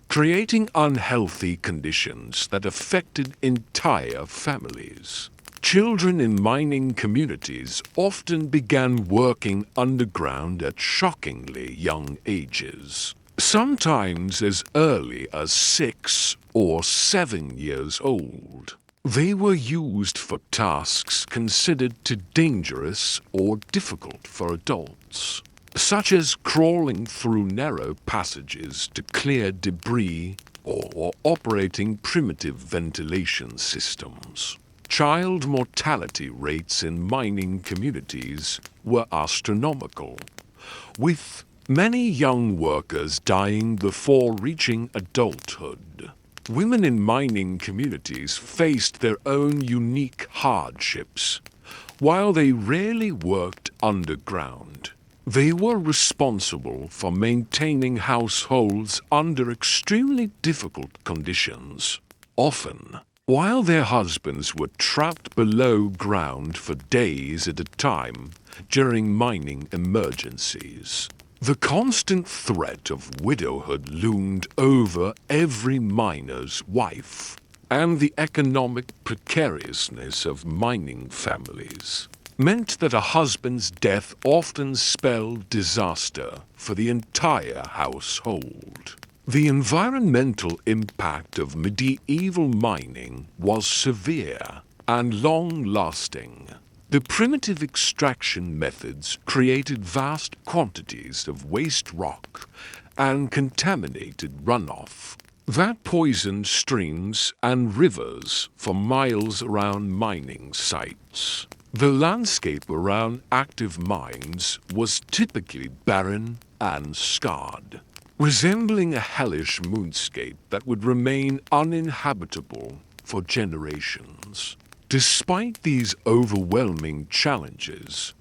creating unhealthy conditions that affected entire families. Children in mining communities often began working underground at shockingly young ages, sometimes as early as 6 or 7 years old. They were used for tasks considered too dangerous or difficult for adults, such as crawling through narrow passages to clear debris or operating primitive ventilation systems. Child mortality rates in mining communities were astronomical, with many young workers dying before reaching adulthood. Women in mining communities faced their own unique hardships. While they rarely worked underground, they were responsible for maintaining households under extremely difficult conditions. Often, while their husbands were trapped below ground for days at a time during mining emergencies. The constant threat of widowhood loomed over every miner's wife, and the economic precariousness of mining families meant that a husband's death often spelled disaster for the entire household. The environmental impact of medieval mining was severe and long-lasting. The primitive extraction methods created vast quantities of waste rock and contaminated runoff that poisoned streams and rivers for miles around mining sites. The landscape around active mines was typically barren and scarred, resembling a hellish moonscape that would remain uninhabitable for generations. Despite these overwhelming challenges,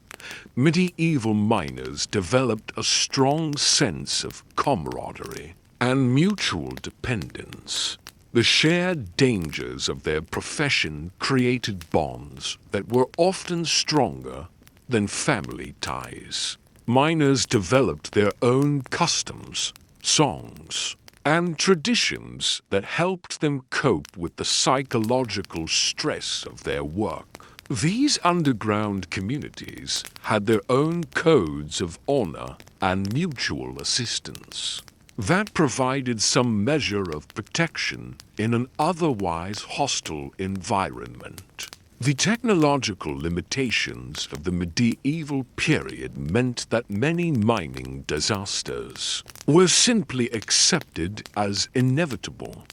medieval miners developed a strong sense of camaraderie and mutual dependence. The shared dangers of their profession created bonds that were often stronger than family ties. Miners developed their own customs, songs, and traditions that helped them cope with the psychological stress of their work. These underground communities had their own codes of honor and mutual assistance that provided some measure of protection in an otherwise hostile environment. The technological limitations of the medieval period meant that many mining disasters were simply accepted as inevitable,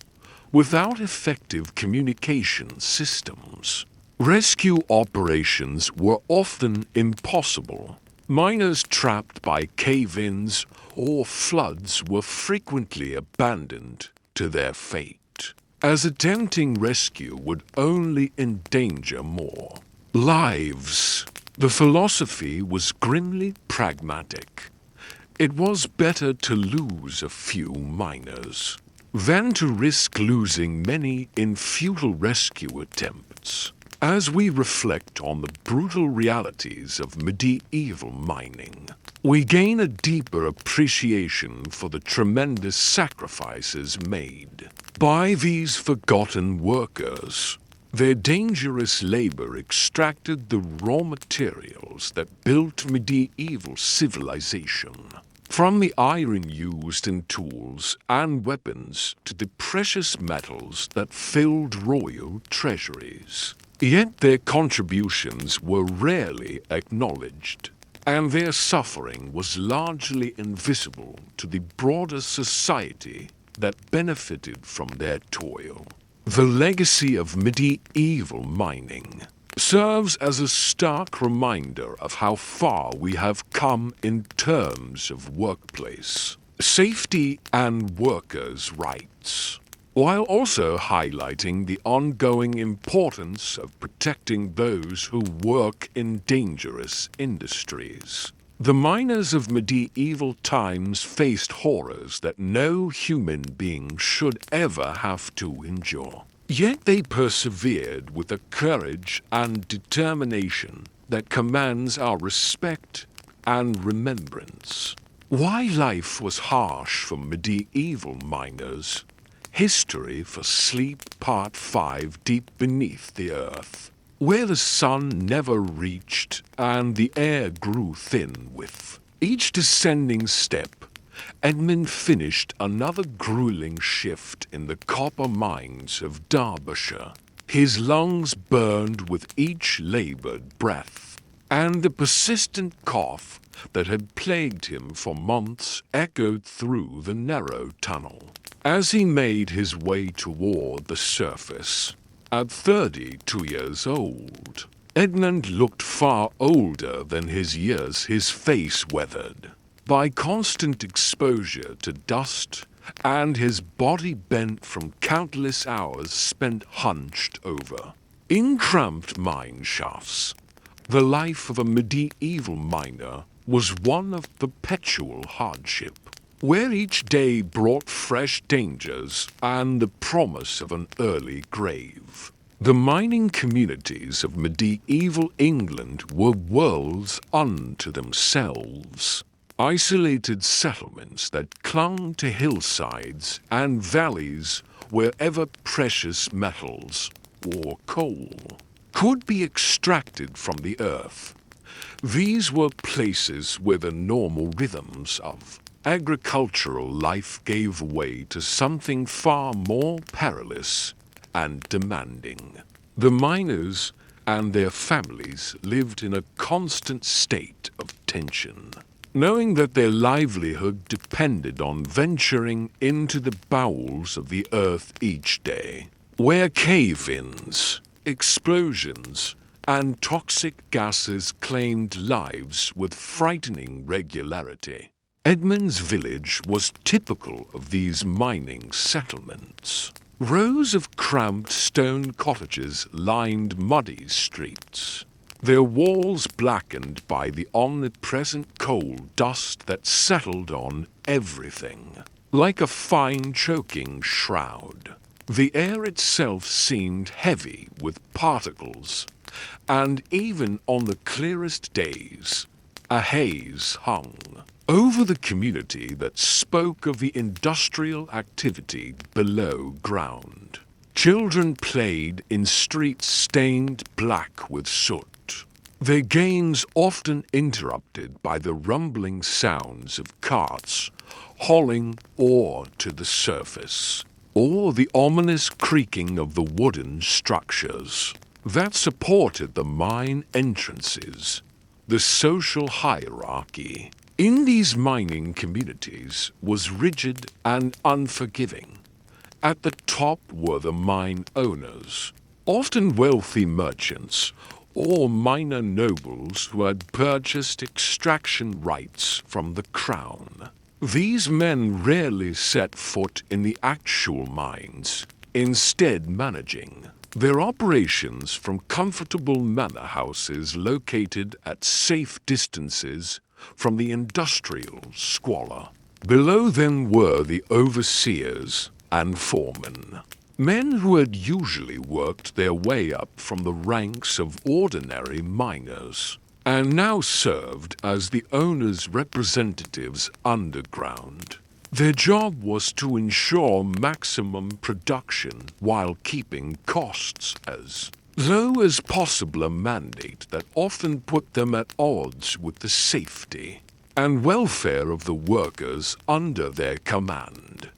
without effective communication systems. Rescue operations were often impossible. Miners trapped by cave-ins or floods were frequently abandoned to their fate, as attempting rescue would only endanger more lives. The philosophy was grimly pragmatic. It was better to lose a few miners than to risk losing many in futile rescue attempts. As we reflect on the brutal realities of medieval mining, we gain a deeper appreciation for the tremendous sacrifices made by these forgotten workers. Their dangerous labor extracted the raw materials that built medieval civilization. From the iron used in tools and weapons to the precious metals that filled royal treasuries. Yet their contributions were rarely acknowledged, and their suffering was largely invisible to the broader society that benefited from their toil. The legacy of medieval mining serves as a stark reminder of how far we have come in terms of workplace safety and workers' rights, while also highlighting the ongoing importance of protecting those who work in dangerous industries. The miners of medieval times faced horrors that no human being should ever have to endure. Yet they persevered with a courage and determination that commands our respect and remembrance. Why life was harsh for medieval miners. History for Sleep Part 5 Deep Beneath the Earth, where the sun never reached and the air grew thin with each descending step. Edmund finished another grueling shift in the copper mines of Derbyshire. His lungs burned with each labored breath, and the persistent cough that had plagued him for months echoed through the narrow tunnel. As he made his way toward the surface, at 32 years old, Edmund looked far older than his years, his face weathered by constant exposure to dust, and his body bent from countless hours spent hunched over in cramped mine shafts. The life of a medieval miner was one of perpetual hardship, where each day brought fresh dangers and the promise of an early grave. The mining communities of medieval England were worlds unto themselves. Isolated settlements that clung to hillsides and valleys wherever precious metals or coal could be extracted from the earth. These were places where the normal rhythms of agricultural life gave way to something far more perilous and demanding. The miners and their families lived in a constant state of tension, knowing that their livelihood depended on venturing into the bowels of the earth each day, where cave-ins, explosions, and toxic gases claimed lives with frightening regularity. Edmund's village was typical of these mining settlements. Rows of cramped stone cottages lined muddy streets, their walls blackened by the omnipresent coal dust that settled on everything, like a fine choking shroud. The air itself seemed heavy with particles, and even on the clearest days, a haze hung over the community that spoke of the industrial activity below ground. Children played in streets stained black with soot, their games often interrupted by the rumbling sounds of carts hauling ore to the surface, or the ominous creaking of the wooden structures that supported the mine entrances. The social hierarchy in these mining communities was rigid and unforgiving. At the top were the mine owners, often wealthy merchants or minor nobles who had purchased extraction rights from the crown. These men rarely set foot in the actual mines, instead managing their operations from comfortable manor houses located at safe distances from the industrial squalor. Below them were the overseers and foremen, men who had usually worked their way up from the ranks of ordinary miners, and now served as the owner's representatives underground. Their job was to ensure maximum production while keeping costs as low as possible, a mandate that often put them at odds with the safety and welfare of the workers under their command.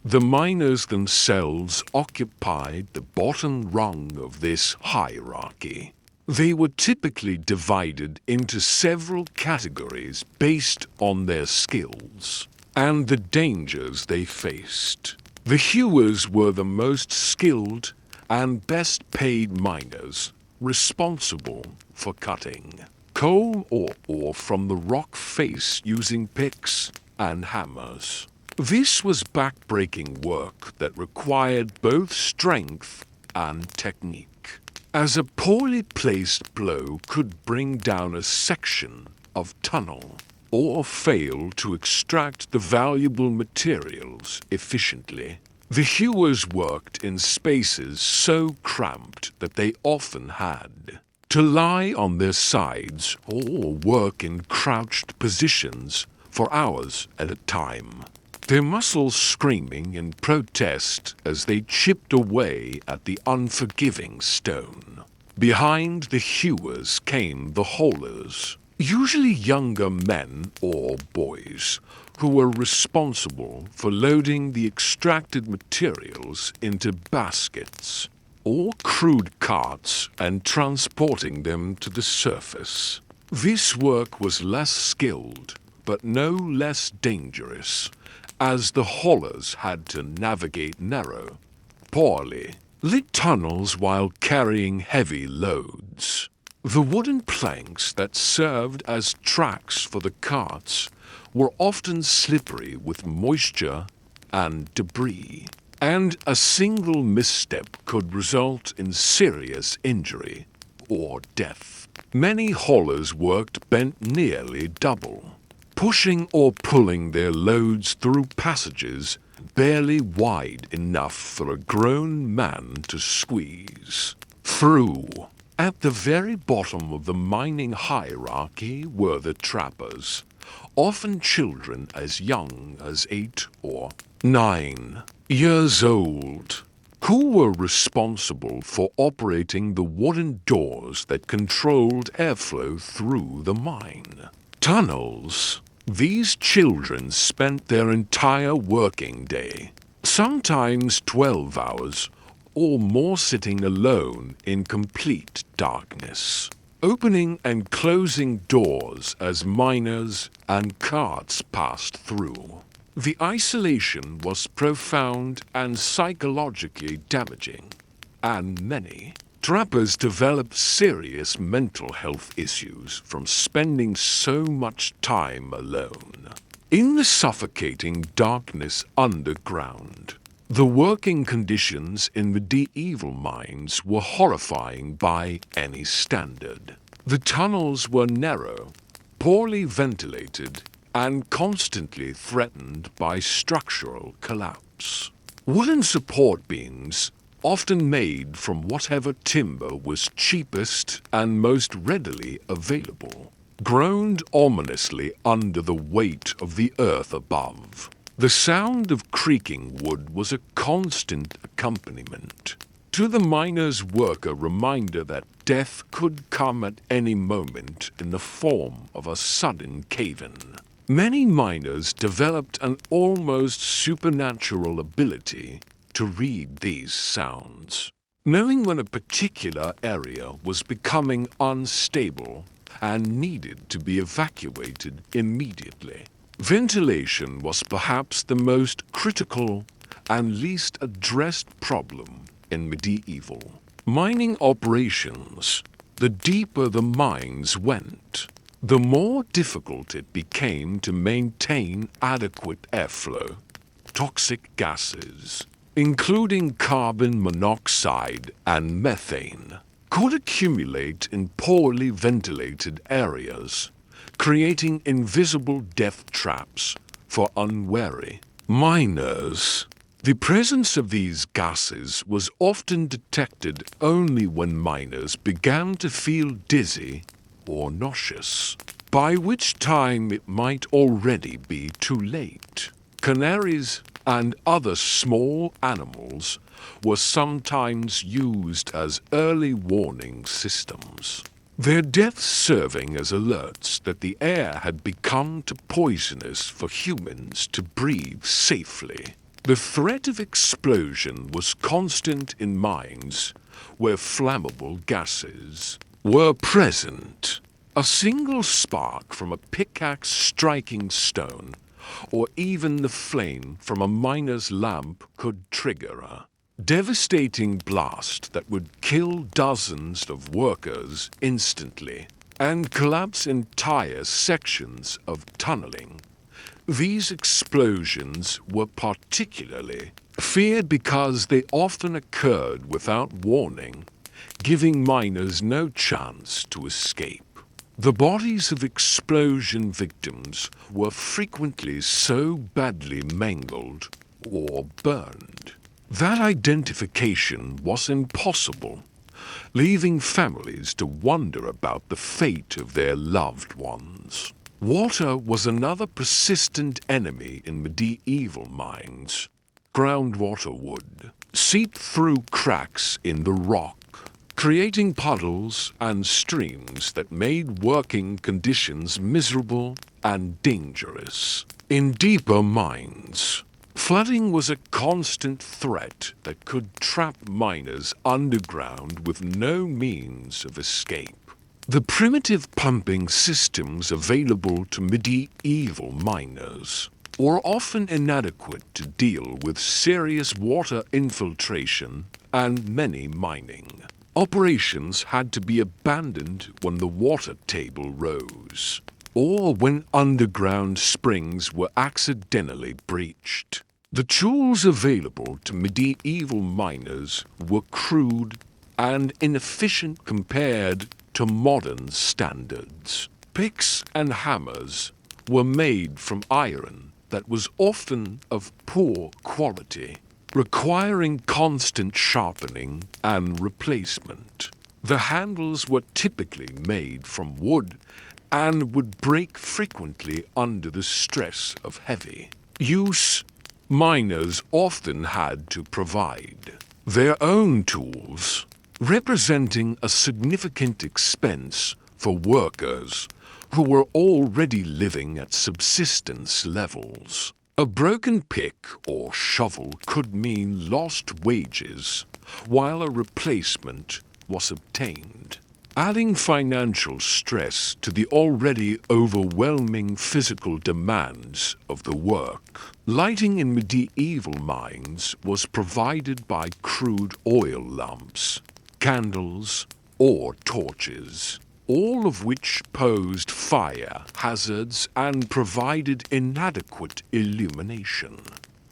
The miners themselves occupied the bottom rung of this hierarchy. They were typically divided into several categories based on their skills and the dangers they faced. The hewers were the most skilled and best paid miners, responsible for cutting coal or ore from the rock face using picks and hammers. This was back-breaking work that required both strength and technique, as a poorly placed blow could bring down a section of tunnel or fail to extract the valuable materials efficiently. The hewers worked in spaces so cramped that they often had to lie on their sides or work in crouched positions for hours at a time, their muscles screaming in protest as they chipped away at the unforgiving stone. Behind the hewers came the haulers, usually younger men or boys, who were responsible for loading the extracted materials into baskets or crude carts and transporting them to the surface. This work was less skilled, but no less dangerous, as the haulers had to navigate narrow, poorly lit tunnels while carrying heavy loads. The wooden planks that served as tracks for the carts were often slippery with moisture and debris, and a single misstep could result in serious injury or death. Many haulers worked bent nearly double, pushing or pulling their loads through passages barely wide enough for a grown man to squeeze through. At the very bottom of the mining hierarchy were the trappers, often children as young as 8 or 9 years old, who were responsible for operating the wooden doors that controlled airflow through the mine tunnels. These children spent their entire working day, sometimes 12 hours or more, sitting alone in complete darkness, opening and closing doors as miners and carts passed through. The isolation was profound and psychologically damaging, and many Trappers developed serious mental health issues from spending so much time alone. In the suffocating darkness underground, the working conditions in medieval mines were horrifying by any standard. The tunnels were narrow, poorly ventilated, and constantly threatened by structural collapse. Wooden support beams, often made from whatever timber was cheapest and most readily available, groaned ominously under the weight of the earth above. The sound of creaking wood was a constant accompaniment to the miner's work, a reminder that death could come at any moment in the form of a sudden cave-in. Many miners developed an almost supernatural ability to read these sounds, knowing when a particular area was becoming unstable and needed to be evacuated immediately. Ventilation was perhaps the most critical and least addressed problem in medieval mining operations. The deeper the mines went, the more difficult it became to maintain adequate airflow. Toxic gases, including carbon monoxide and methane, could accumulate in poorly ventilated areas, creating invisible death traps for unwary miners. The presence of these gases was often detected only when miners began to feel dizzy or nauseous, by which time it might already be too late. Canaries and other small animals were sometimes used as early warning systems, their deaths serving as alerts that the air had become too poisonous for humans to breathe safely. The threat of explosion was constant in mines where flammable gases were present. A single spark from a pickaxe striking stone, or even the flame from a miner's lamp, could trigger a devastating blast that would kill dozens of workers instantly and collapse entire sections of tunneling. These explosions were particularly feared because they often occurred without warning, giving miners no chance to escape. The bodies of explosion victims were frequently so badly mangled or burned that identification was impossible, leaving families to wonder about the fate of their loved ones. Water was another persistent enemy in medieval mines. Groundwater would seep through cracks in the rock, creating puddles and streams that made working conditions miserable and dangerous. In deeper mines, flooding was a constant threat that could trap miners underground with no means of escape. The primitive pumping systems available to medieval miners were often inadequate to deal with serious water infiltration and many mining operations had to be abandoned when the water table rose, or when underground springs were accidentally breached. The tools available to medieval miners were crude and inefficient compared to modern standards. Picks and hammers were made from iron that was often of poor quality, requiring constant sharpening and replacement. The handles were typically made from wood and would break frequently under the stress of heavy use. Miners often had to provide their own tools, representing a significant expense for workers who were already living at subsistence levels. A broken pick or shovel could mean lost wages, while a replacement was obtained, adding financial stress to the already overwhelming physical demands of the work. Lighting in medieval mines was provided by crude oil lamps, candles, or torches, all of which posed fire hazards and provided inadequate illumination.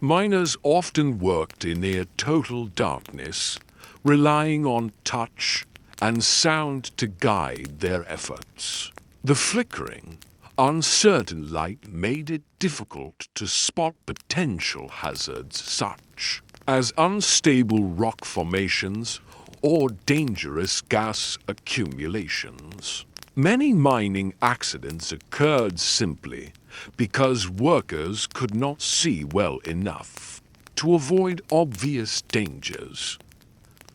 Miners often worked in near total darkness, relying on touch and sound to guide their efforts. The flickering, uncertain light made it difficult to spot potential hazards such as unstable rock formations or dangerous gas accumulations. Many mining accidents occurred simply because workers could not see well enough to avoid obvious dangers.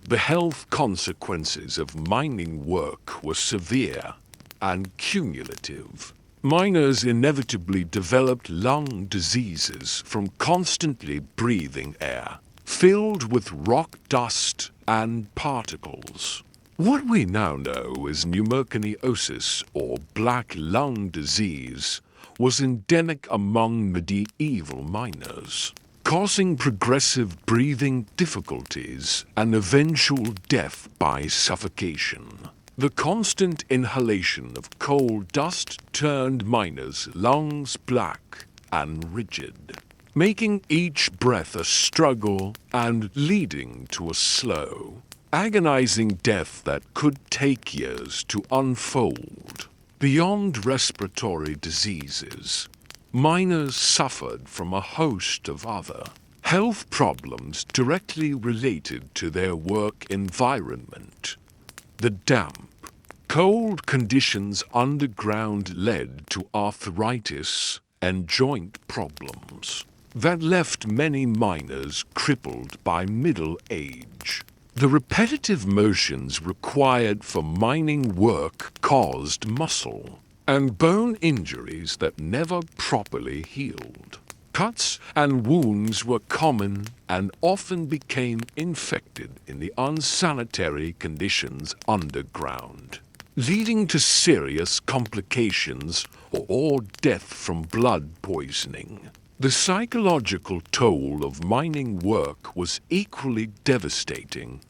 The health consequences of mining work were severe and cumulative. Miners inevitably developed lung diseases from constantly breathing air filled with rock dust and particles. What we now know as pneumoconiosis or black lung disease was endemic among medieval miners, causing progressive breathing difficulties and eventual death by suffocation. The constant inhalation of coal dust turned miners' lungs black and rigid, making each breath a struggle and leading to a slow, agonizing death that could take years to unfold. Beyond respiratory diseases, miners suffered from a host of other health problems directly related to their work environment. The damp, cold conditions underground led to arthritis and joint problems that left many miners crippled by middle age. The repetitive motions required for mining work caused muscle and bone injuries that never properly healed. Cuts and wounds were common and often became infected in the unsanitary conditions underground, leading to serious complications or death from blood poisoning. The psychological toll of mining work was equally devastating,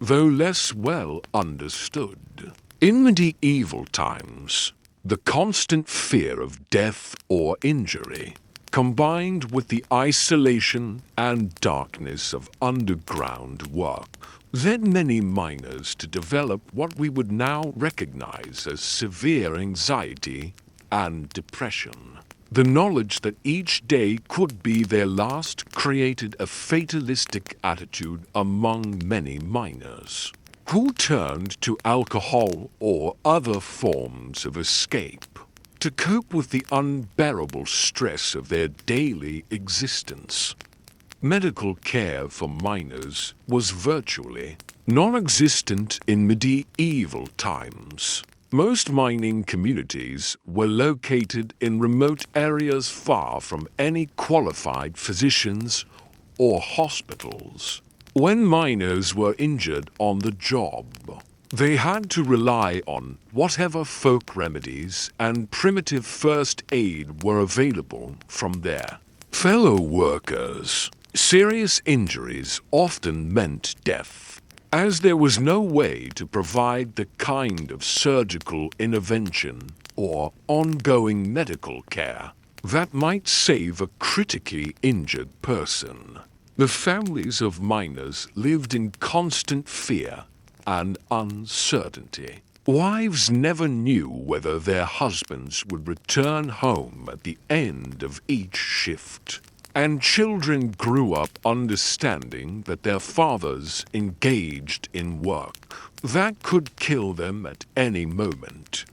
though less well understood. In medieval times, the constant fear of death or injury, combined with the isolation and darkness of underground work, led many miners to develop what we would now recognize as severe anxiety and depression. The knowledge that each day could be their last created a fatalistic attitude among many miners, who turned to alcohol or other forms of escape to cope with the unbearable stress of their daily existence. Medical care for miners was virtually non-existent in medieval times. Most mining communities were located in remote areas far from any qualified physicians or hospitals. When miners were injured on the job, they had to rely on whatever folk remedies and primitive first aid were available from their fellow workers. Serious injuries often meant death, as there was no way to provide the kind of surgical intervention or ongoing medical care that might save a critically injured person. The families of miners lived in constant fear and uncertainty. Wives never knew whether their husbands would return home at the end of each shift, and children grew up understanding that their fathers engaged in work that could kill them at any moment.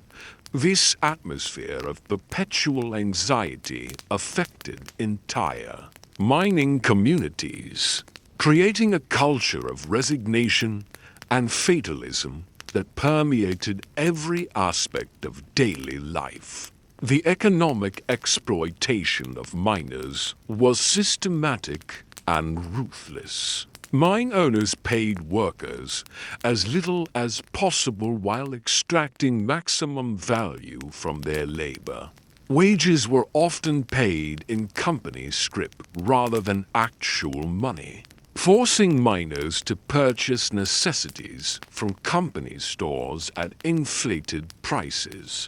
This atmosphere of perpetual anxiety affected entire mining communities, creating a culture of resignation and fatalism that permeated every aspect of daily life. The economic exploitation of miners was systematic and ruthless. Mine owners paid workers as little as possible while extracting maximum value from their labor. Wages were often paid in company scrip rather than actual money. forcing miners to purchase necessities from company stores at inflated prices.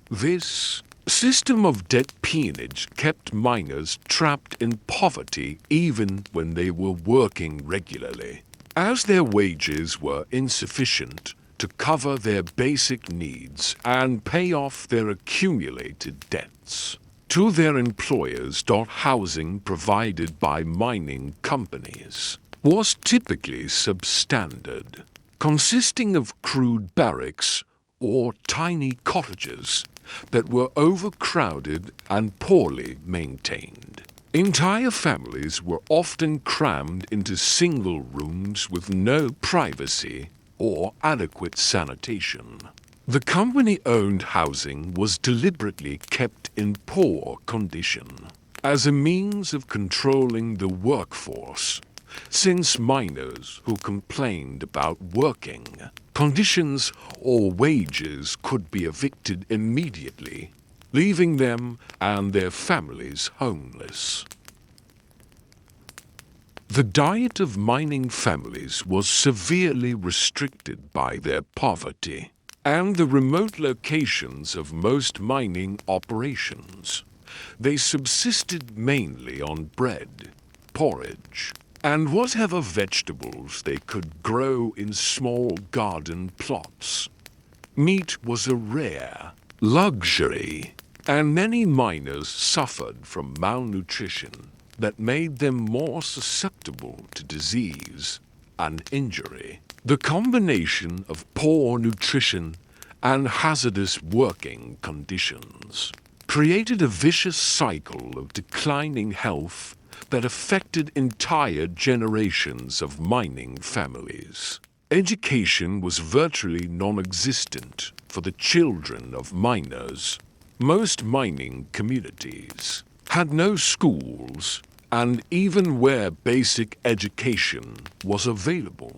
This system of debt peonage kept miners trapped in poverty even when they were working regularly, as their wages were insufficient to cover their basic needs and pay off their accumulated debts to their employers. Housing provided by mining companies was typically substandard, consisting of crude barracks or tiny cottages that were overcrowded and poorly maintained. Entire families were often crammed into single rooms with no privacy or adequate sanitation. The company-owned housing was deliberately kept in poor condition as a means of controlling the workforce, since miners who complained about working conditions or wages could be evicted immediately, leaving them and their families homeless. The diet of mining families was severely restricted by their poverty and the remote locations of most mining operations. They subsisted mainly on bread, porridge, and whatever vegetables they could grow in small garden plots. Meat was a rare luxury, and many miners suffered from malnutrition that made them more susceptible to disease and injury. The combination of poor nutrition and hazardous working conditions created a vicious cycle of declining health that affected entire generations of mining families. Education was virtually non-existent for the children of miners. Most mining communities had no schools, and even where basic education was available,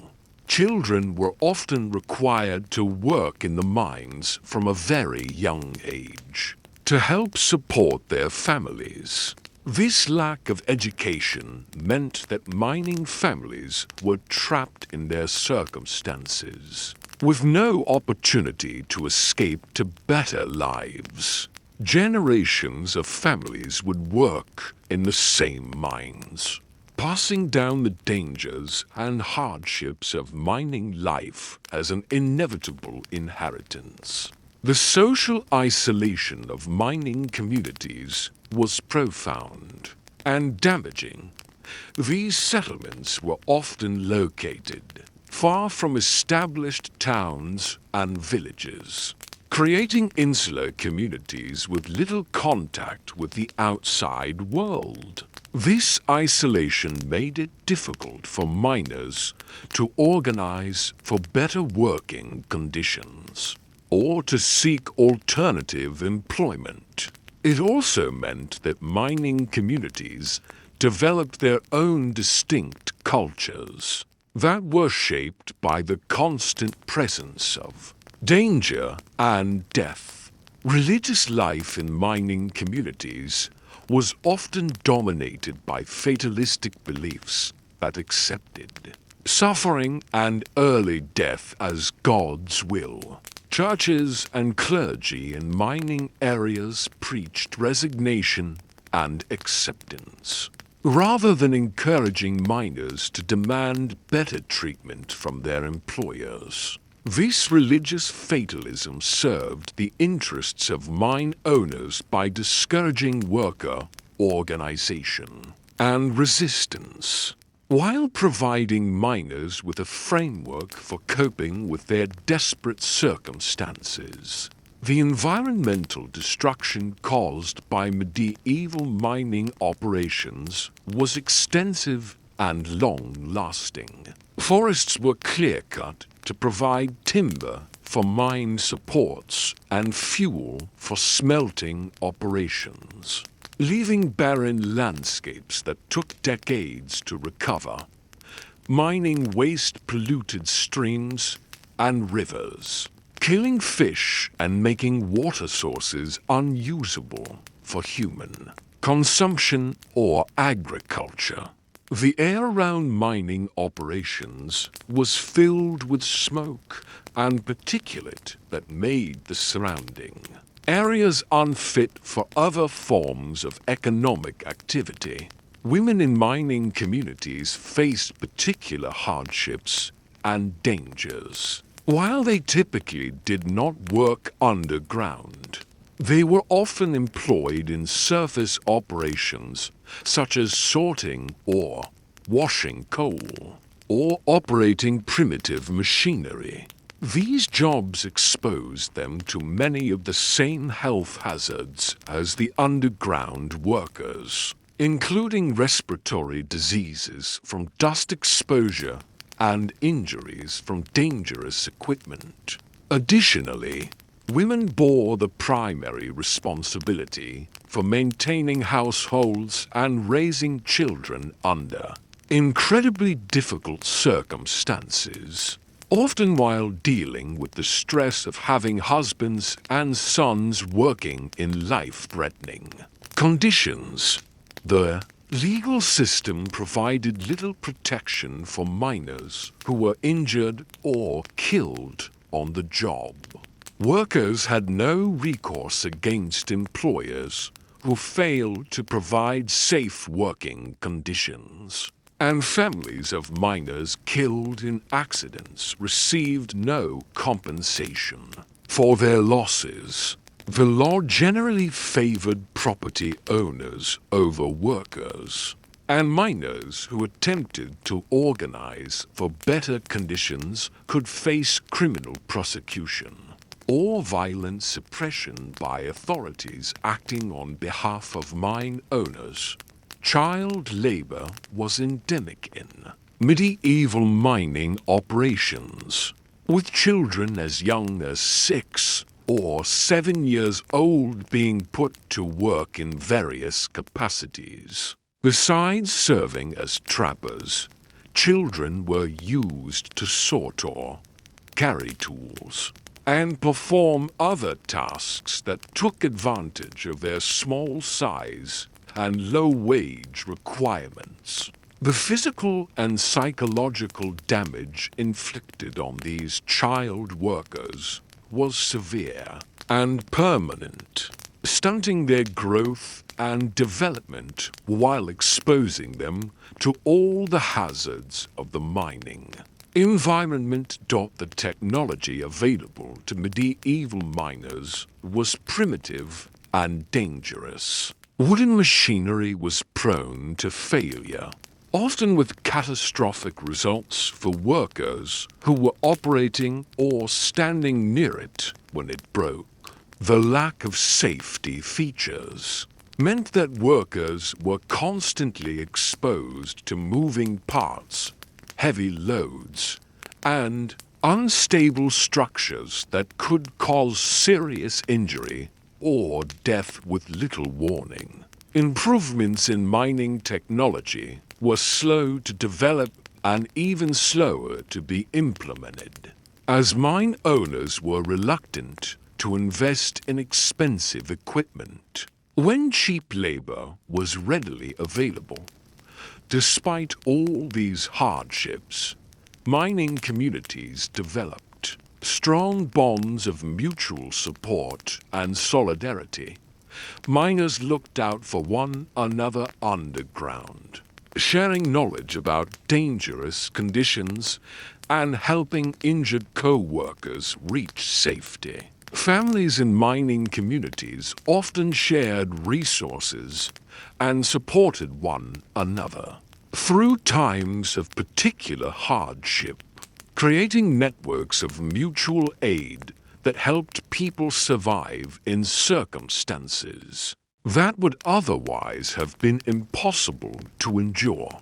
children were often required to work in the mines from a very young age to help support their families. This lack of education meant that mining families were trapped in their circumstances, with no opportunity to escape to better lives. Generations of families would work in the same mines, passing down the dangers and hardships of mining life as an inevitable inheritance. The social isolation of mining communities was profound and damaging. These settlements were often located far from established towns and villages, creating insular communities with little contact with the outside world. This isolation made it difficult for miners to organize for better working conditions or to seek alternative employment. It also meant that mining communities developed their own distinct cultures that were shaped by the constant presence of danger and death. Religious life in mining communities was often dominated by fatalistic beliefs that accepted suffering and early death as God's will. Churches and clergy in mining areas preached resignation and acceptance, rather than encouraging miners to demand better treatment from their employers. This religious fatalism served the interests of mine owners by discouraging worker organization and resistance, while providing miners with a framework for coping with their desperate circumstances. The environmental destruction caused by medieval mining operations was extensive and long-lasting. Forests were clear-cut to provide timber for mine supports and fuel for smelting operations, leaving barren landscapes that took decades to recover. Mining waste polluted streams and rivers, killing fish and making water sources unusable for human consumption or agriculture. The air around mining operations was filled with smoke and particulate that made the surrounding areas unfit for other forms of economic activity. Women in mining communities faced particular hardships and dangers. While they typically did not work underground, they were often employed in surface operations such as sorting or washing coal, or operating primitive machinery. These jobs exposed them to many of the same health hazards as the underground workers, including respiratory diseases from dust exposure and injuries from dangerous equipment. Additionally, women bore the primary responsibility for maintaining households and raising children under incredibly difficult circumstances, often while dealing with the stress of having husbands and sons working in life-threatening conditions. The legal system provided little protection for miners who were injured or killed on the job. Workers had no recourse against employers who failed to provide safe working conditions, and families of miners killed in accidents received no compensation for their losses. The law generally favored property owners over workers, and miners who attempted to organize for better conditions could face criminal prosecution or violent suppression by authorities acting on behalf of mine owners. Child labor was endemic in medieval mining operations, with children as young as 6 or 7 years old being put to work in various capacities. Besides serving as trappers, children were used to sort ore, carry tools, and perform other tasks that took advantage of their small size and low wage requirements. The physical and psychological damage inflicted on these child workers was severe and permanent, stunting their growth and development while exposing them to all the hazards of the mining environment. The technology available to medieval miners was primitive and dangerous. Wooden machinery was prone to failure, often with catastrophic results for workers who were operating or standing near it when it broke. The lack of safety features meant that workers were constantly exposed to moving parts, heavy loads, and unstable structures that could cause serious injury or death with little warning. Improvements in mining technology were slow to develop and even slower to be implemented, as mine owners were reluctant to invest in expensive equipment when cheap labor was readily available. Despite all these hardships, mining communities developed strong bonds of mutual support and solidarity. Miners looked out for one another underground, sharing knowledge about dangerous conditions and helping injured co-workers reach safety. Families in mining communities often shared resources and supported one another through times of particular hardship, creating networks of mutual aid that helped people survive in circumstances that would otherwise have been impossible to endure.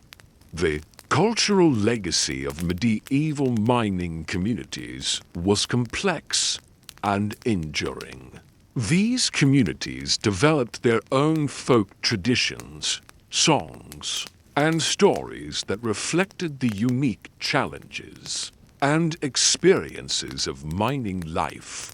The cultural legacy of medieval mining communities was complex and enduring. These communities developed their own folk traditions, songs, and stories that reflected the unique challenges and experiences of mining life.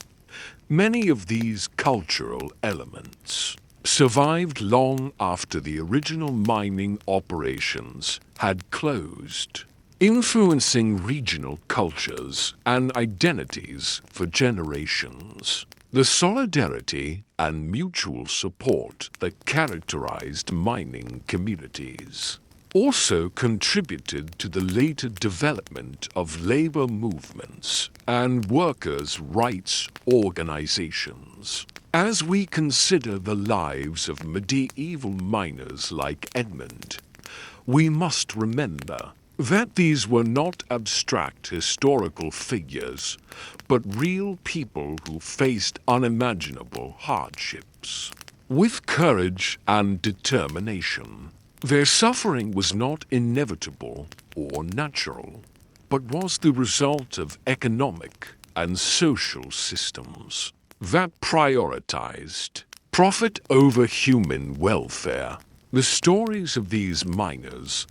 Many of these cultural elements survived long after the original mining operations had closed, influencing regional cultures and identities for generations. The solidarity and mutual support that characterized mining communities also contributed to the later development of labor movements and workers' rights organizations. As we consider the lives of medieval miners like Edmund, we must remember that these were not abstract historical figures, but real people who faced unimaginable hardships. With courage and determination, their suffering was not inevitable or natural, but was the result of economic and social systems that prioritized profit over human welfare. The stories of these miners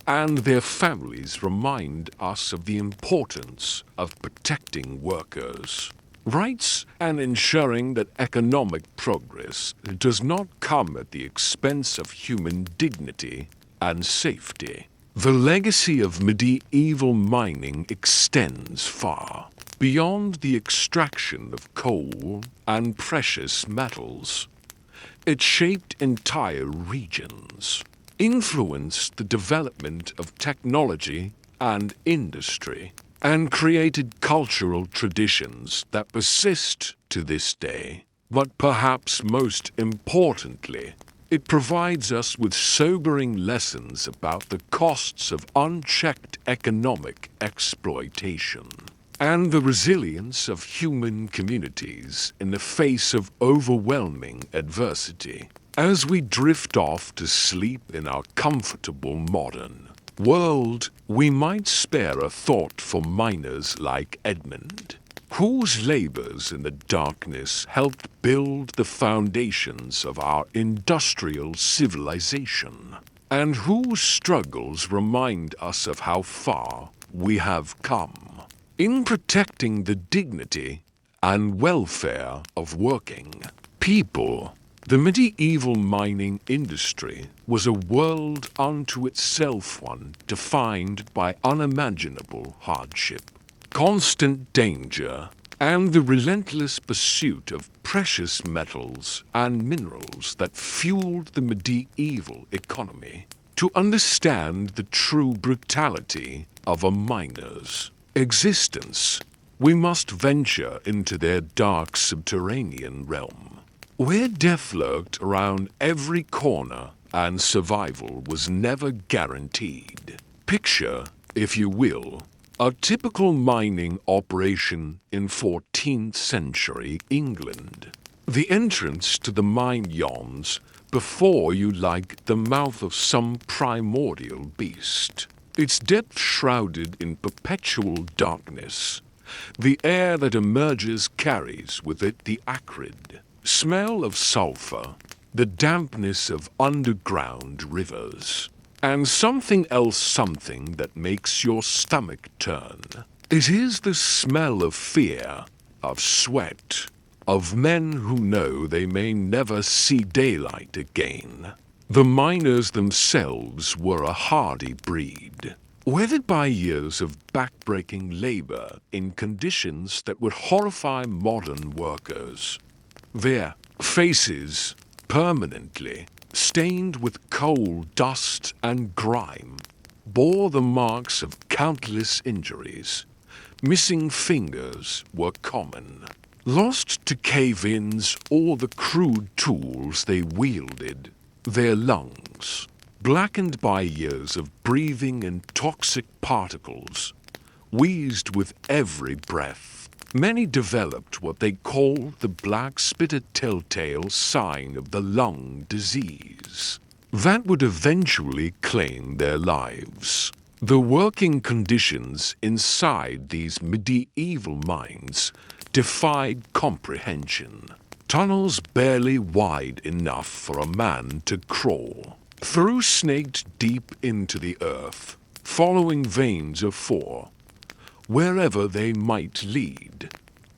and their families remind us of the importance of protecting workers' rights and ensuring that economic progress does not come at the expense of human dignity and safety. The legacy of medieval mining extends far beyond the extraction of coal and precious metals. It shaped entire regions, influenced the development of technology and industry, and created cultural traditions that persist to this day. But perhaps most importantly, it provides us with sobering lessons about the costs of unchecked economic exploitation and the resilience of human communities in the face of overwhelming adversity. As we drift off to sleep in our comfortable modern world, we might spare a thought for miners like Edmund, whose labors in the darkness helped build the foundations of our industrial civilization, and whose struggles remind us of how far we have come. In protecting the dignity and welfare of working people, the medieval mining industry was a world unto itself, one defined by unimaginable hardship, constant danger, and the relentless pursuit of precious metals and minerals that fueled the medieval economy. To understand the true brutality of a miner's existence, we must venture into their dark subterranean realm, where death lurked around every corner and survival was never guaranteed. Picture, if you will, a typical mining operation in 14th century England. The entrance to the mine yawns before you like the mouth of some primordial beast, its depth shrouded in perpetual darkness. The air that emerges carries with it the acrid smell of sulfur, the dampness of underground rivers, and something that makes your stomach turn. It is the smell of fear, of sweat, of men who know they may never see daylight again. The miners themselves were a hardy breed, weathered by years of backbreaking labor in conditions that would horrify modern workers. Their faces, permanently stained with coal dust and grime, bore the marks of countless injuries. Missing fingers were common, lost to cave-ins or the crude tools they wielded. Their lungs, blackened by years of breathing in toxic particles, wheezed with every breath. Many developed what they called the black spitter telltale sign of the lung disease that would eventually claim their lives. The working conditions inside these medieval mines defied comprehension. Tunnels barely wide enough for a man to crawl through, snaked deep into the earth, following veins of ore, wherever they might lead.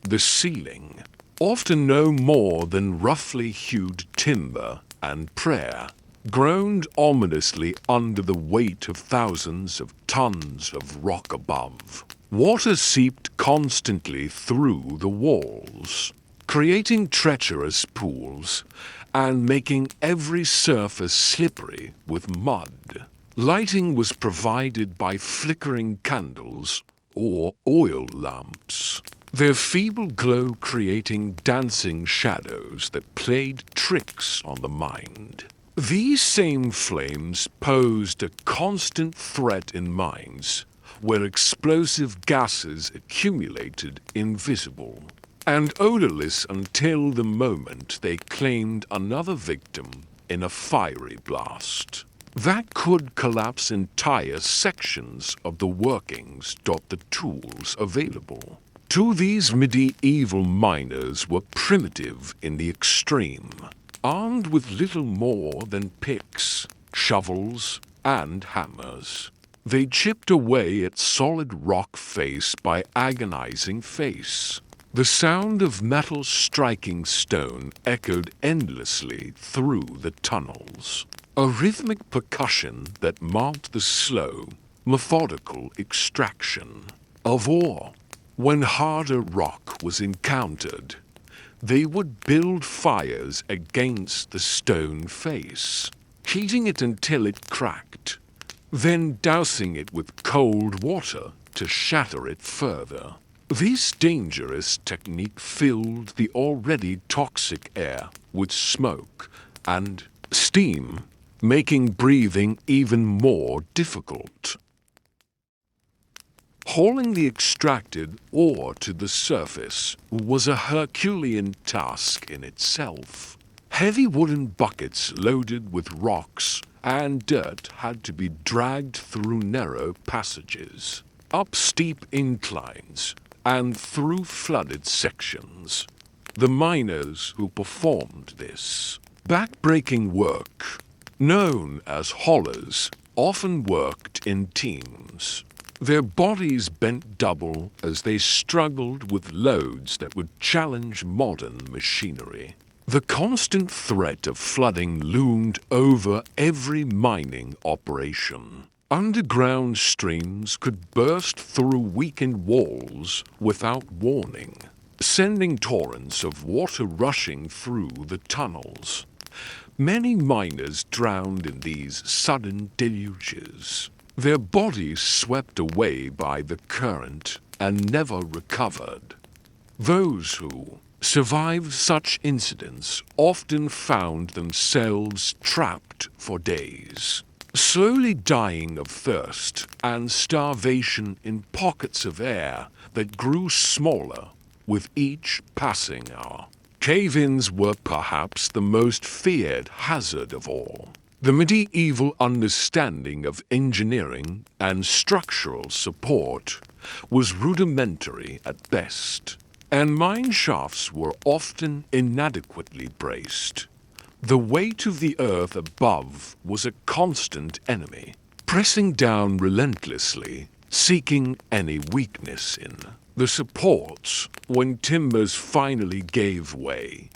The ceiling, often no more than roughly hewed timber and prayer, groaned ominously under the weight of thousands of tons of rock above. Water seeped constantly through the walls, creating treacherous pools and making every surface slippery with mud. Lighting was provided by flickering candles or oil lamps, their feeble glow creating dancing shadows that played tricks on the mind. These same flames posed a constant threat in mines where explosive gases accumulated invisible and odorless until the moment they claimed another victim in a fiery blast that could collapse entire sections of the workings. The tools available to these medieval miners were primitive in the extreme, armed with little more than picks, shovels, and hammers. They chipped away at solid rock face by agonizing face. The sound of metal striking stone echoed endlessly through the tunnels, a rhythmic percussion that marked the slow, methodical extraction of ore. When harder rock was encountered, they would build fires against the stone face, heating it until it cracked, then dousing it with cold water to shatter it further. This dangerous technique filled the already toxic air with smoke and steam, making breathing even more difficult. Hauling the extracted ore to the surface was a Herculean task in itself. Heavy wooden buckets loaded with rocks and dirt had to be dragged through narrow passages, up steep inclines, and through flooded sections. The miners who performed this back-breaking work, known as haulers, often worked in teams. Their bodies bent double as they struggled with loads that would challenge modern machinery. The constant threat of flooding loomed over every mining operation. Underground streams could burst through weakened walls without warning, sending torrents of water rushing through the tunnels. Many miners drowned in these sudden deluges, their bodies swept away by the current and never recovered. Those who survived such incidents often found themselves trapped for days, slowly dying of thirst and starvation in pockets of air that grew smaller with each passing hour. Cave-ins were perhaps the most feared hazard of all. The medieval understanding of engineering and structural support was rudimentary at best, and mine shafts were often inadequately braced. The weight of the earth above was a constant enemy, pressing down relentlessly, seeking any weakness in the supports. When timbers finally gave way,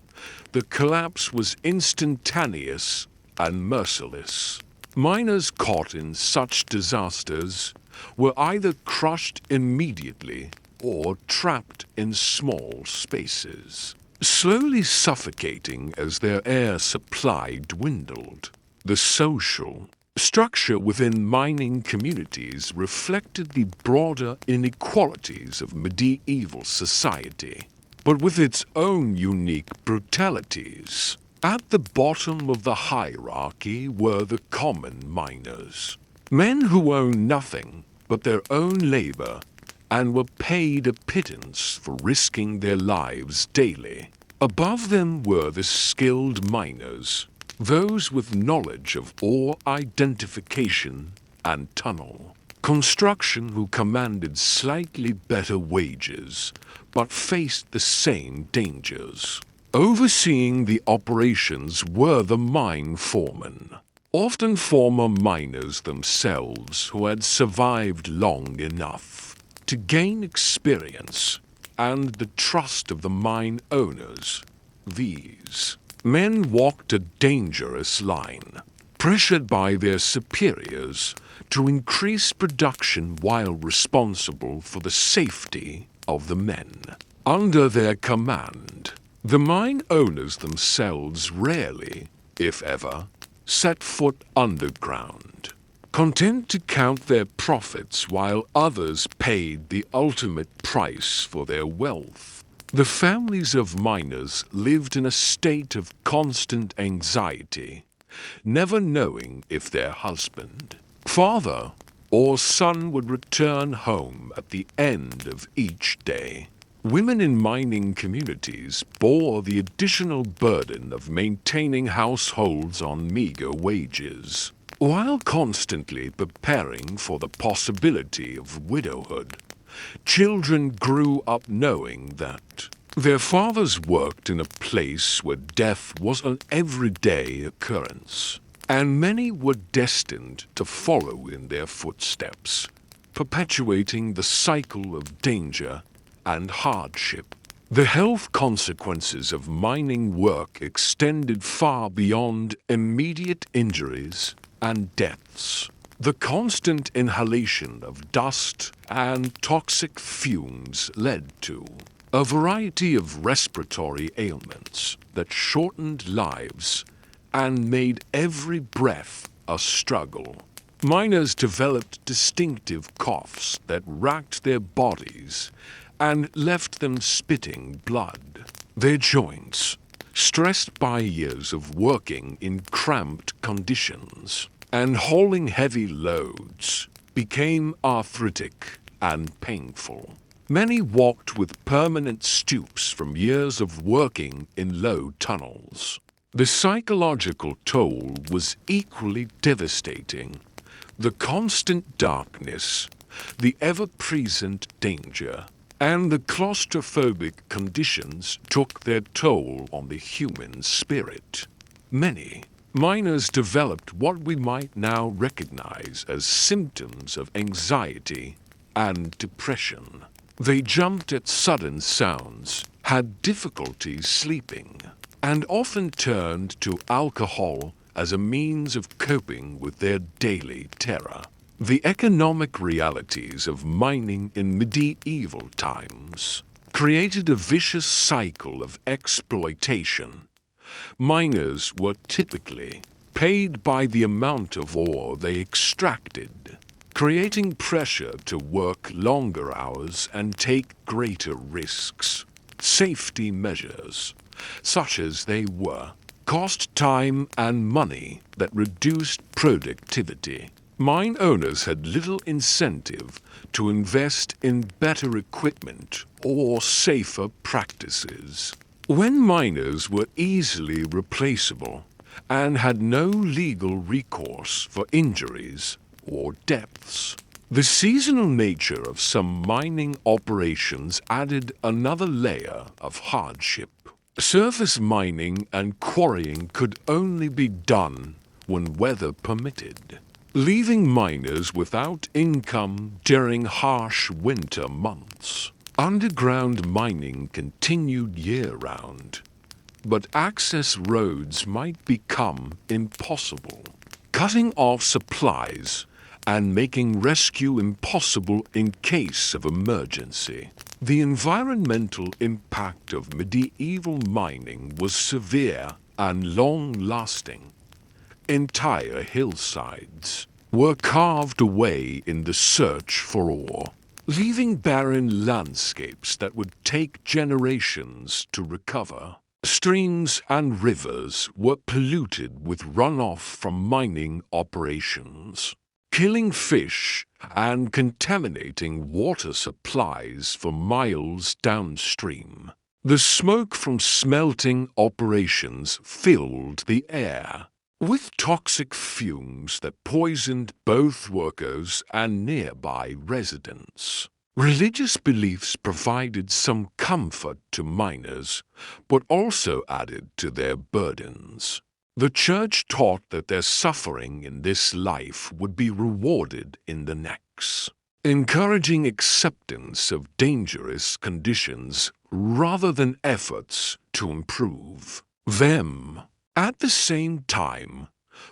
the collapse was instantaneous and merciless. Miners caught in such disasters were either crushed immediately or trapped in small spaces, slowly suffocating as their air supply dwindled. The social structure within mining communities reflected the broader inequalities of medieval society, but with its own unique brutalities. At the bottom of the hierarchy were the common miners, men who owned nothing but their own labor and were paid a pittance for risking their lives daily. Above them were the skilled miners, those with knowledge of ore identification and tunnel construction who commanded slightly better wages but faced the same dangers. Overseeing the operations were the mine foremen, often former miners themselves who had survived long enough to gain experience and the trust of the mine owners. These men walked a dangerous line, pressured by their superiors to increase production while responsible for the safety of the men under their command. The mine owners themselves rarely, if ever, set foot underground, content to count their profits while others paid the ultimate price for their wealth. The families of miners lived in a state of constant anxiety, never knowing if their husband, father, or son would return home at the end of each day. Women in mining communities bore the additional burden of maintaining households on meager wages, while constantly preparing for the possibility of widowhood. Children grew up knowing that their fathers worked in a place where death was an everyday occurrence, and many were destined to follow in their footsteps, perpetuating the cycle of danger and hardship. The health consequences of mining work extended far beyond immediate injuries and deaths. The constant inhalation of dust and toxic fumes led to a variety of respiratory ailments that shortened lives and made every breath a struggle. Miners developed distinctive coughs that racked their bodies and left them spitting blood. Their joints, stressed by years of working in cramped conditions and hauling heavy loads, became arthritic and painful. Many walked with permanent stoops from years of working in low tunnels. The psychological toll was equally devastating. The constant darkness, the ever-present danger, and the claustrophobic conditions took their toll on the human spirit. Many miners developed what we might now recognize as symptoms of anxiety and depression. They jumped at sudden sounds, had difficulty sleeping, and often turned to alcohol as a means of coping with their daily terror. The economic realities of mining in medieval times created a vicious cycle of exploitation. Miners were typically paid by the amount of ore they extracted, creating pressure to work longer hours and take greater risks. Safety measures, such as they were, cost time and money that reduced productivity. Mine owners had little incentive to invest in better equipment or safer practices. When miners were easily replaceable and had no legal recourse for injuries or deaths, the seasonal nature of some mining operations added another layer of hardship. Surface mining and quarrying could only be done when weather permitted, leaving miners without income during harsh winter months. Underground mining continued year-round, but access roads might become impossible, cutting off supplies and making rescue impossible in case of emergency. The environmental impact of medieval mining was severe and long-lasting. Entire hillsides were carved away in the search for ore, leaving barren landscapes that would take generations to recover. Streams and rivers were polluted with runoff from mining operations, killing fish and contaminating water supplies for miles downstream. The smoke from smelting operations filled the air with toxic fumes that poisoned both workers and nearby residents. Religious beliefs provided some comfort to miners, but also added to their burdens. The church taught that their suffering in this life would be rewarded in the next. encouraging acceptance of dangerous conditions rather than efforts to improve them. At the same time,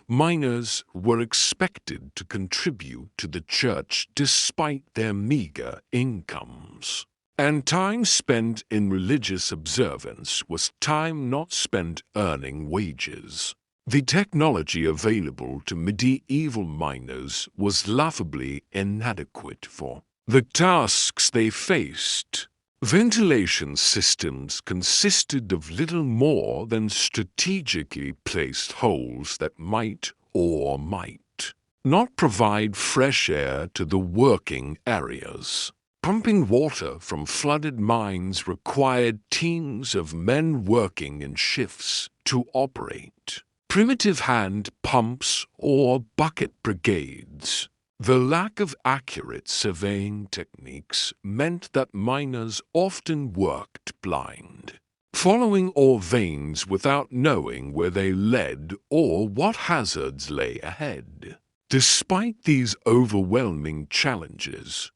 miners were expected to contribute to the church despite their meager incomes. And time spent in religious observance was time not spent earning wages. The technology available to medieval miners was laughably inadequate for the tasks they faced. Ventilation systems consisted of little more than strategically placed holes that might or might not provide fresh air to the working areas. Pumping water from flooded mines required teams of men working in shifts to operate. Primitive hand pumps or bucket brigades. The lack of accurate surveying techniques meant that miners often worked blind, following ore veins without knowing where they led or what hazards lay ahead. Despite these overwhelming challenges,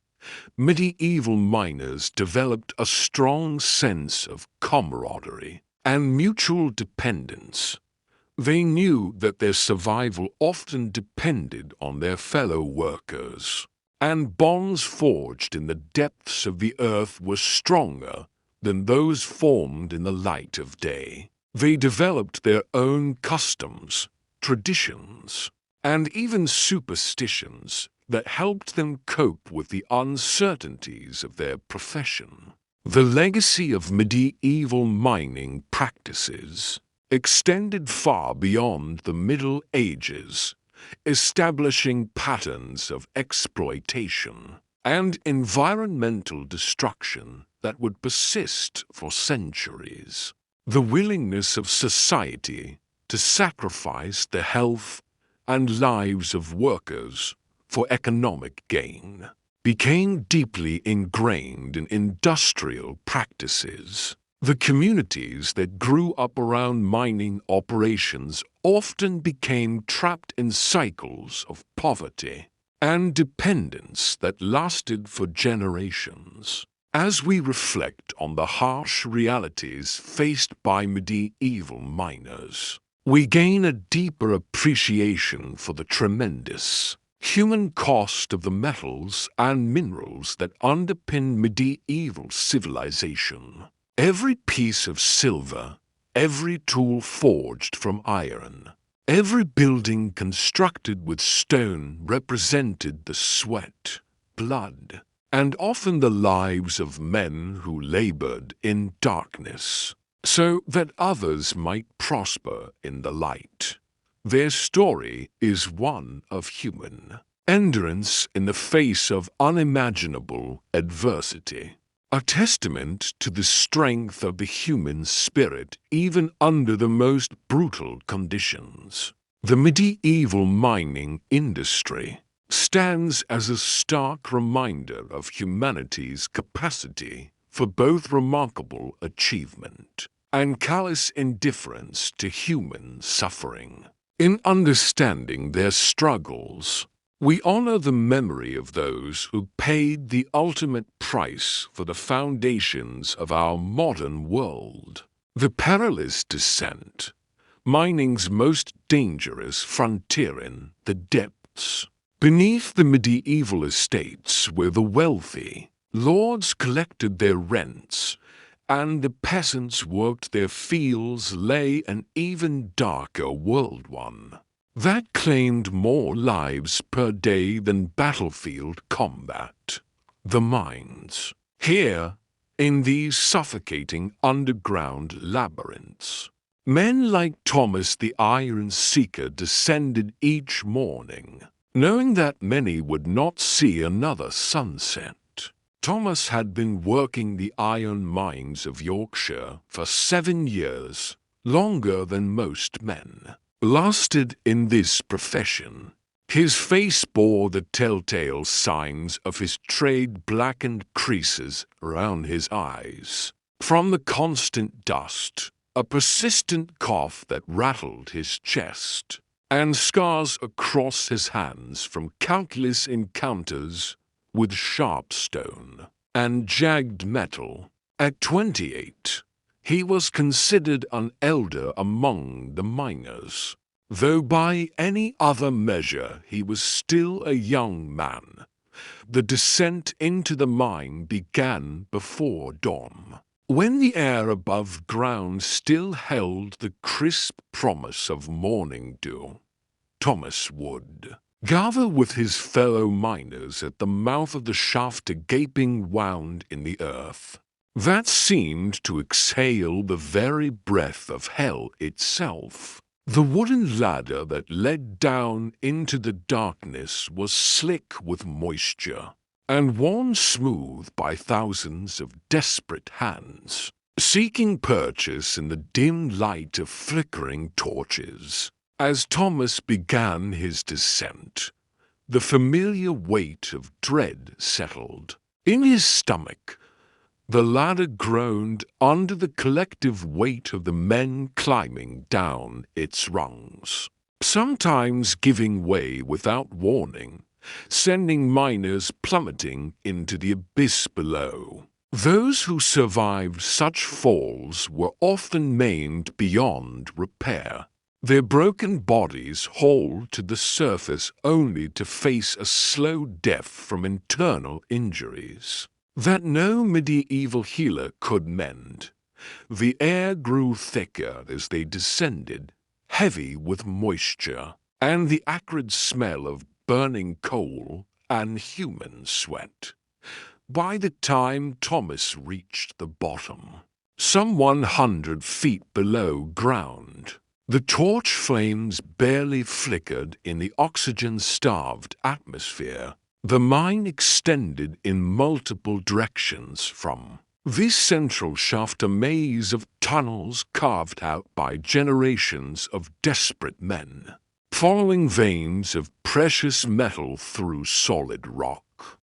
medieval miners developed a strong sense of camaraderie and mutual dependence. They knew that their survival often depended on their fellow workers, and bonds forged in the depths of the earth were stronger than those formed in the light of day. They developed their own customs, traditions, and even superstitions that helped them cope with the uncertainties of their profession. The legacy of medieval mining practices extended far beyond the Middle Ages, establishing patterns of exploitation and environmental destruction that would persist for centuries. The willingness of society to sacrifice the health and lives of workers for economic gain became deeply ingrained in industrial practices. The communities that grew up around mining operations often became trapped in cycles of poverty and dependence that lasted for generations. As we reflect on the harsh realities faced by medieval miners, we gain a deeper appreciation for the tremendous human cost of the metals and minerals that underpin medieval civilization. Every piece of silver, every tool forged from iron, every building constructed with stone represented the sweat, blood, and often the lives of men who labored in darkness, so that others might prosper in the light. Their story is one of human endurance in the face of unimaginable adversity. A testament to the strength of the human spirit even under the most brutal conditions. The medieval mining industry stands as a stark reminder of humanity's capacity for both remarkable achievement and callous indifference to human suffering. In understanding their struggles, we honor the memory of those who paid the ultimate price for the foundations of our modern world. The perilous descent, mining's most dangerous frontier in the depths. Beneath the medieval estates where the wealthy lords collected their rents and the peasants worked their fields lay an even darker world one that claimed more lives per day than battlefield combat. The mines. Here, in these suffocating underground labyrinths, men like Thomas the Iron Seeker descended each morning, knowing that many would not see another sunset. Thomas had been working the iron mines of Yorkshire for 7 years, longer than most men lasted in this profession. His face bore the telltale signs of his trade, blackened creases around his eyes from the constant dust, a persistent cough that rattled his chest, and scars across his hands from countless encounters with sharp stone and jagged metal. At 28, he was considered an elder among the miners, though by any other measure he was still a young man. The descent into the mine began before dawn, when the air above ground still held the crisp promise of morning dew. Thomas would gather with his fellow miners at the mouth of the shaft, a gaping wound in the earth that seemed to exhale the very breath of hell itself. The wooden ladder that led down into the darkness was slick with moisture and worn smooth by thousands of desperate hands, seeking purchase in the dim light of flickering torches. As Thomas began his descent, the familiar weight of dread settled in his stomach. The ladder groaned under the collective weight of the men climbing down its rungs, sometimes giving way without warning, sending miners plummeting into the abyss below. Those who survived such falls were often maimed beyond repair, their broken bodies hauled to the surface only to face a slow death from internal injuries that no medieval healer could mend. The air grew thicker as they descended, heavy with moisture and the acrid smell of burning coal and human sweat. By the time Thomas reached the bottom, some 100 feet below ground, the torch flames barely flickered in the oxygen-starved atmosphere. The mine extended in multiple directions from this central shaft, a maze of tunnels carved out by generations of desperate men, following veins of precious metal through solid rock.